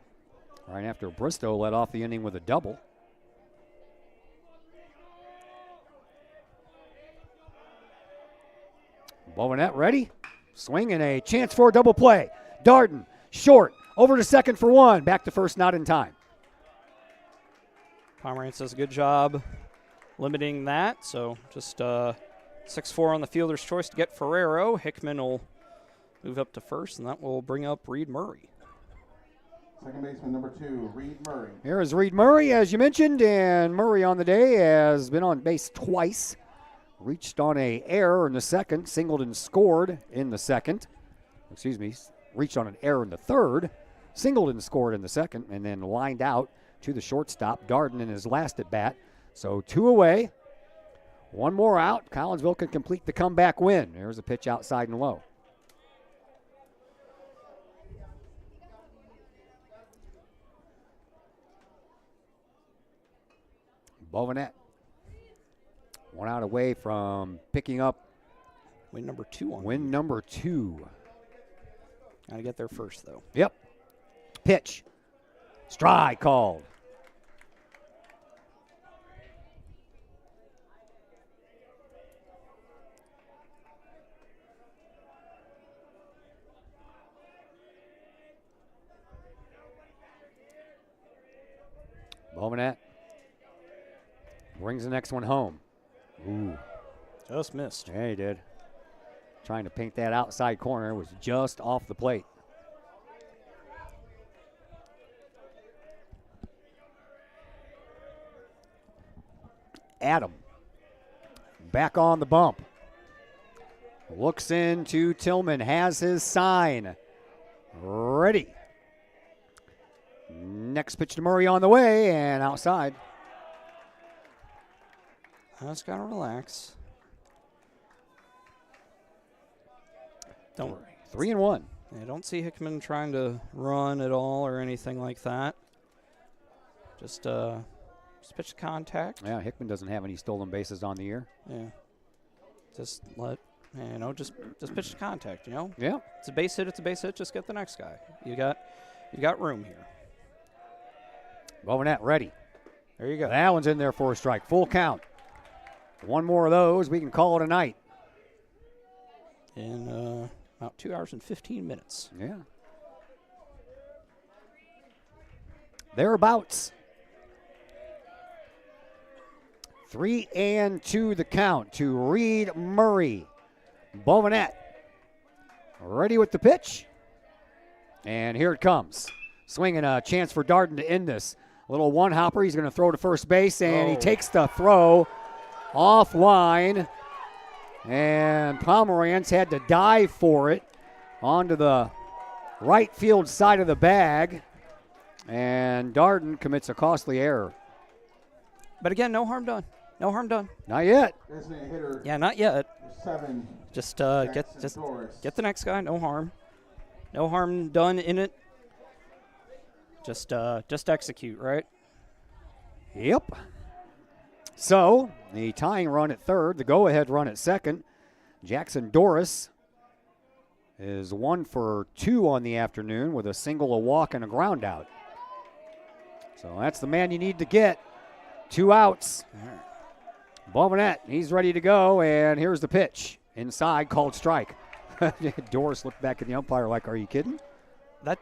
right after Bristow led off the inning with a double. Bovanet ready. Swing and a chance for a double play. Darden short over to second for 1. Back to first, not in time.
Pomerantz does a good job limiting that. So just 6-4 on the fielder's choice to get Ferrero. Hickman will move up to first, and that will bring up Reed Murray.
Second baseman number 2, Reed Murray.
Here is Reed Murray, as you mentioned, and Murray on the day has been on base twice. Reached on a error in the second, singled and scored in the second. Excuse me, reached on an error in the third, singled and scored in the second, and then lined out to the shortstop, Darden, in his last at bat. So 2 away, 1 more out. Collinsville can complete the comeback win. There's a pitch outside and low. Bovanet, 1 out away from picking up
win number 2 on
win number 2.
Got to get there first, though.
Yep. Pitch. Strike called. Bovanet brings the next one home. Ooh.
Just missed.
Yeah, he did. Trying to paint that outside corner, was just off the plate. Adam back on the bump. Looks into Tillman, has his sign. Ready. Next pitch to Murray on the way and outside.
Just got to relax. Don't
3-1.
I don't see Hickman trying to run at all or anything like that. Just pitch to contact.
Yeah, Hickman doesn't have any stolen bases on the year.
Yeah. Just just pitch to contact, you know?
Yeah.
It's a base hit, just get the next guy. You got room here.
Bovanet ready.
There you go.
That one's in there for a strike. Full count. One more of those, we can call it a night.
In about 2 hours and 15 minutes.
Yeah. Thereabouts. 3-2 the count to Reed Murray. Bovinette ready with the pitch. And here it comes. Swinging a chance for Darden to end this. A little one-hopper. He's going to throw to first base, and he takes the throw offline. And Pomerantz had to dive for it onto the right field side of the bag. And Darden commits a costly error.
But again, no harm done. No harm done.
Not yet.
Yeah, not yet.
7.
Just get the next guy. No harm. No harm done in it. Just execute, right?
Yep. So the tying run at third, the go-ahead run at second. Jackson Doris is 1 for 2 on the afternoon with a single, a walk, and a ground out. So that's the man you need to get. 2 outs. Bovinette, he's ready to go, and here's the pitch. Inside, called strike. Doris looked back at the umpire like, are you kidding?
That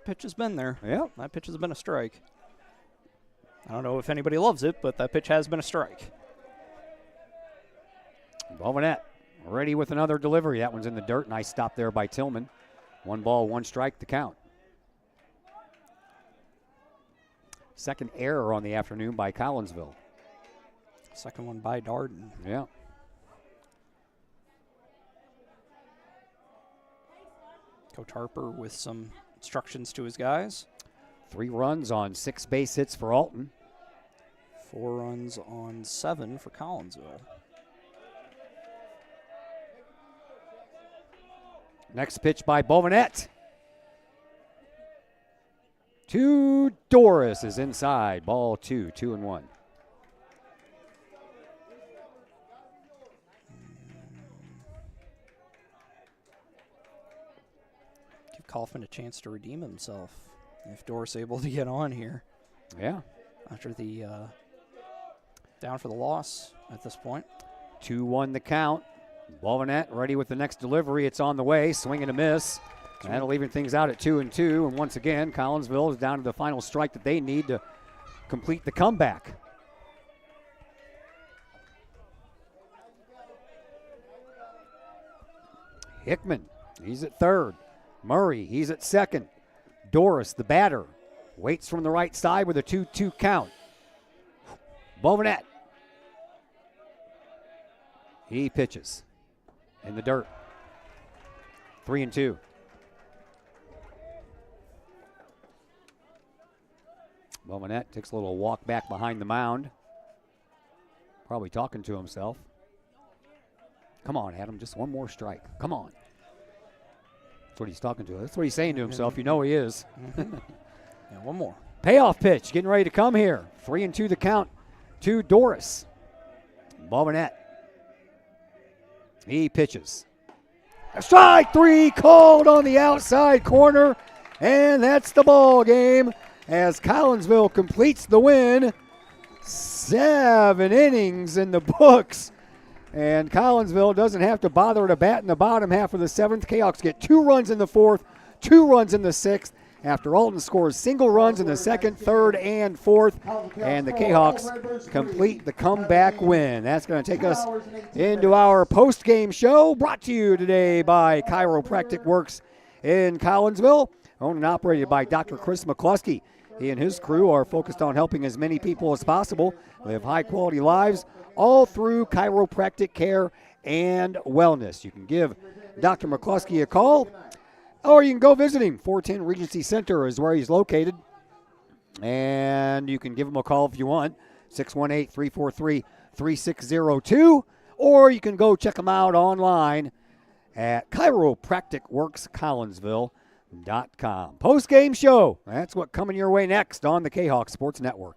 pitch has been there.
Yeah.
That pitch has been a strike. I don't know if anybody loves it, but that pitch has been a strike.
Bovinette ready with another delivery. That one's in the dirt. Nice stop there by Tillman. 1 ball, 1 strike, the count. Second error on the afternoon by Collinsville.
Second one by Darden.
Yeah.
Coach Harper with some instructions to his guys.
3 runs on 6 base hits for Alton.
4 runs on 7 for Collinsville.
Next pitch by Bovinette. To Doris is inside. Ball 2, 2-1.
Give Kaufman a chance to redeem himself if Doris able to get on here.
Yeah.
After the down for the loss at this point.
2-1 the count. Bovinette ready with the next delivery. It's on the way. Swing and a miss. That'll even things out at 2-2. And once again, Collinsville is down to the final strike that they need to complete the comeback. Hickman, he's at third. Murray, he's at second. Doris, the batter, waits from the right side with a 2-2 count. Bovinette. He pitches in the dirt. 3-2. Bovinette takes a little walk back behind the mound. Probably talking to himself. Come on, Adam, just one more strike. Come on. That's what he's talking to. That's what he's saying to himself. You know he is.
Yeah, one more.
Payoff pitch getting ready to come here. 3-2 the count to Doris. Bovinette. He pitches. Strike 3 called on the outside corner, and that's the ball game as Collinsville completes the win. 7 innings in the books, and Collinsville doesn't have to bother to bat in the bottom half of the 7th. Kahawks get 2 runs in the 4th, 2 runs in the 6th, after Alton scores single runs in the 2nd, 3rd, and 4th, and the Kahawks complete the comeback win. That's going to take us into our post-game show, brought to you today by Chiropractic Works in Collinsville, owned and operated by Dr. Chris McCluskey. He and his crew are focused on helping as many people as possible live high-quality lives, all through chiropractic care and wellness. You can give Dr. McCluskey a call, or you can go visit him. 410 Regency Center is where he's located. And you can give him a call if you want, 618-343-3602. Or you can go check him out online at chiropracticworkscollinsville.com. Post-game show. That's what's coming your way next on the Kahawk Sports Network.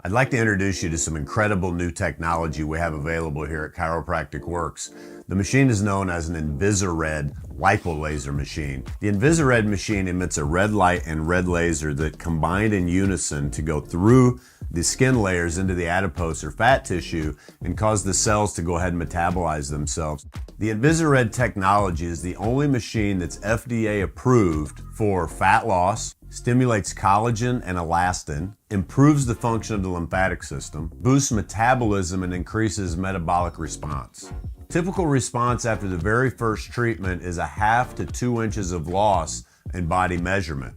I'd like to introduce you to some incredible new technology we have available here at Chiropractic Works. The machine is known as an Invisired lipolaser machine. The Invisired machine emits a red light and red laser that combine in unison to go through the skin layers into the adipose or fat tissue and cause the cells to go ahead and metabolize themselves. The Invisired technology is the only machine that's FDA approved for fat loss, stimulates collagen and elastin, improves the function of the lymphatic system, boosts metabolism, and increases metabolic response. Typical response after the very first treatment is 1/2 to 2 inches of loss in body measurement.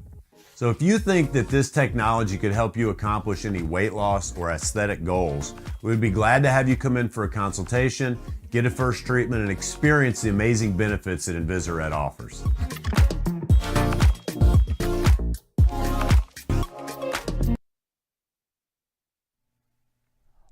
So if you think that this technology could help you accomplish any weight loss or aesthetic goals, we would be glad to have you come in for a consultation, get a first treatment, and experience the amazing benefits that Invisired offers.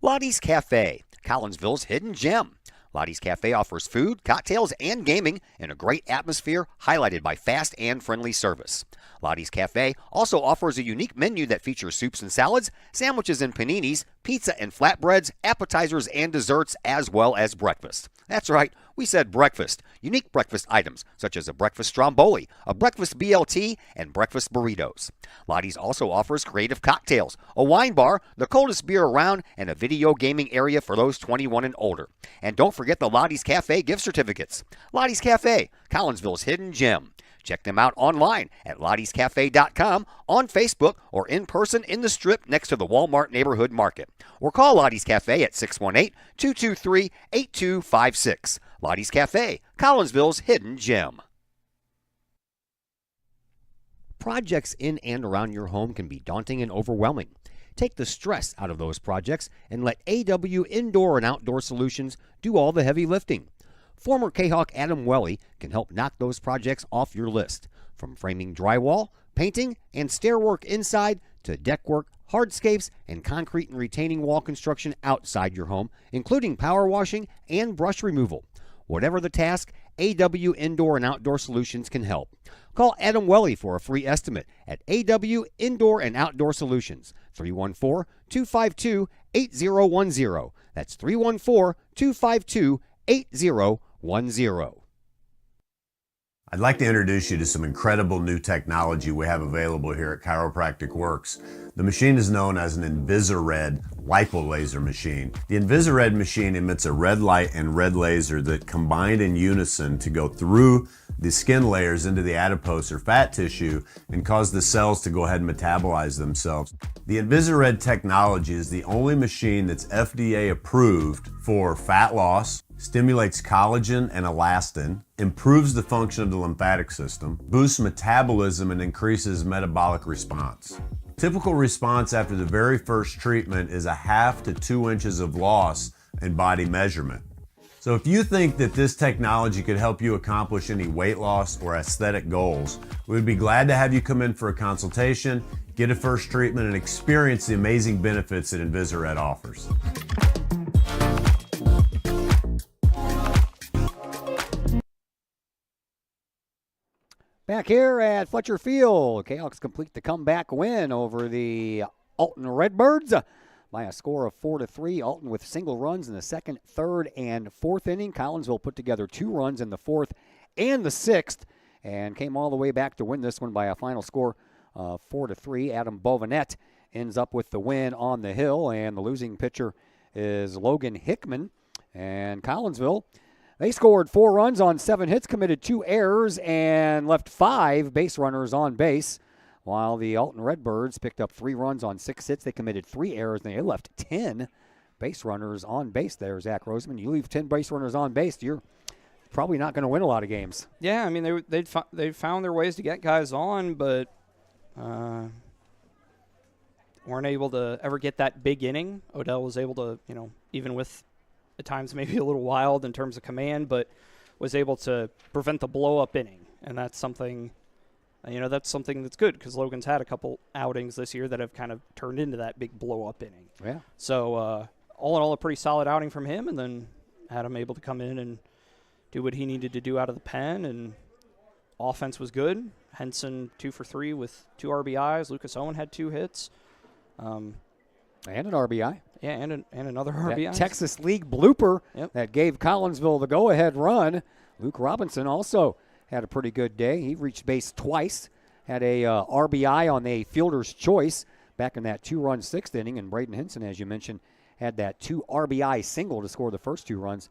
Lottie's Cafe, Collinsville's hidden gem. Lottie's Cafe offers food, cocktails, and gaming in a great atmosphere highlighted by fast and friendly service. Lottie's Cafe also offers a unique menu that features soups and salads, sandwiches and paninis, pizza and flatbreads, appetizers and desserts, as well as breakfast. That's right, we said breakfast. Unique breakfast items such as a breakfast stromboli, a breakfast BLT, and breakfast burritos. Lottie's also offers creative cocktails, a wine bar, the coldest beer around, and a video gaming area for those 21 and older. And don't forget the Lottie's Cafe gift certificates. Lottie's Cafe, Collinsville's hidden gem. Check them out online at lottiescafe.com, on Facebook, or in person in the Strip next to the Walmart Neighborhood Market. Or call Lottie's Cafe at 618-223-8256. Lottie's Cafe, Collinsville's hidden gem. Projects in and around your home can be daunting and overwhelming. Take the stress out of those projects and let AW Indoor and Outdoor Solutions do all the heavy lifting. Former Kahok Adam Welly can help knock those projects off your list. From framing drywall, painting, and stairwork inside to deckwork, hardscapes, and concrete and retaining wall construction outside your home, including power washing and brush removal. Whatever the task, AW Indoor and Outdoor Solutions can help. Call Adam Welly for a free estimate at AW Indoor and Outdoor Solutions, 314-252-8010. That's 314-252-8010.
I'd like to introduce you to some incredible new technology we have available here at Chiropractic Works. The machine is known as an Invisired lipolaser machine. The Invisired machine emits a red light and red laser that combine in unison to go through the skin layers into the adipose or fat tissue and cause the cells to go ahead and metabolize themselves. The Invisired technology is the only machine that's FDA approved for fat loss, stimulates collagen and elastin, improves the function of the lymphatic system, boosts metabolism, and increases metabolic response. Typical response after the very first treatment is 1/2 to 2 inches of loss in body measurement. So if you think that this technology could help you accomplish any weight loss or aesthetic goals, we would be glad to have you come in for a consultation, get a first treatment, and experience the amazing benefits that Invisired offers.
Back here at Fletcher Field, Kahok's complete the comeback win over the Alton Redbirds by a score of 4-3. Alton with single runs in the second, third, and fourth inning. Collinsville put together 2 runs in the fourth and the sixth and came all the way back to win this one by a final score of 4-3. Adam Bovanet ends up with the win on the hill, and the losing pitcher is Logan Hickman. And Collinsville, they scored 4 runs on 7 hits, committed 2 errors, and left 5 base runners on base, while the Alton Redbirds picked up 3 runs on 6 hits. They committed 3 errors, and they left 10 base runners on base there, Zach Roseman. You leave 10 base runners on base, you're probably not going to win a lot of games.
Yeah, I mean, they found their ways to get guys on, but weren't able to ever get that big inning. Odell was able to, even with at times maybe a little wild in terms of command, but was able to prevent the blow-up inning. And that's something, that's good because Logan's had a couple outings this year that have kind of turned into that big blow-up inning.
Yeah.
So all in all, a pretty solid outing from him, and then had him able to come in and do what he needed to do out of the pen, and offense was good. Henson 2 for 3 with 2 RBIs. Lucas Owen had 2 hits.
And an RBI.
Yeah, and another
That
RBI.
Texas League blooper
Yep.
that gave Collinsville the go-ahead run. Luke Robinson also had a pretty good day. He reached base twice, had a RBI on a fielder's choice back in that 2-run sixth inning, and Braden Henson, as you mentioned, had that 2 RBI single to score the first 2 runs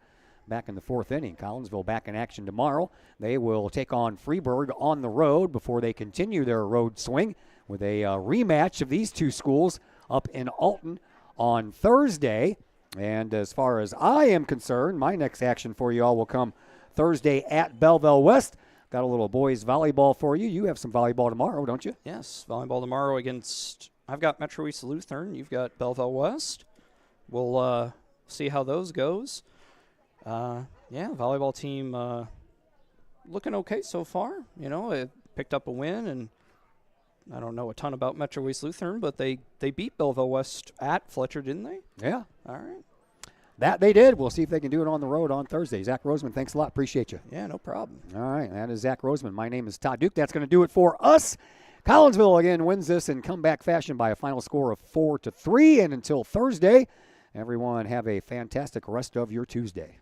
back in the 4th inning. Collinsville back in action tomorrow. They will take on Freeburg on the road before they continue their road swing with a rematch of these 2 schools up in Alton on Thursday. And as far as I am concerned, my next action for you all will come Thursday at Belleville West. Got a little boys volleyball for you. You have some volleyball tomorrow, don't you?
Yes, volleyball tomorrow against, I've got Metro East Lutheran. You've got Belleville West. We'll see how those goes. Volleyball team looking okay so far. You know, it picked up a win, and I don't know a ton about Metro East Lutheran, but they beat Belleville West at Fletcher, didn't they?
Yeah.
All right.
That they did. We'll see if they can do it on the road on Thursday. Zach Roseman, thanks a lot. Appreciate you.
Yeah, no problem.
All right, that is Zach Roseman. My name is Todd Duke. That's going to do it for us. Collinsville again wins this in comeback fashion by a final score of 4-3. And until Thursday, everyone have a fantastic rest of your Tuesday.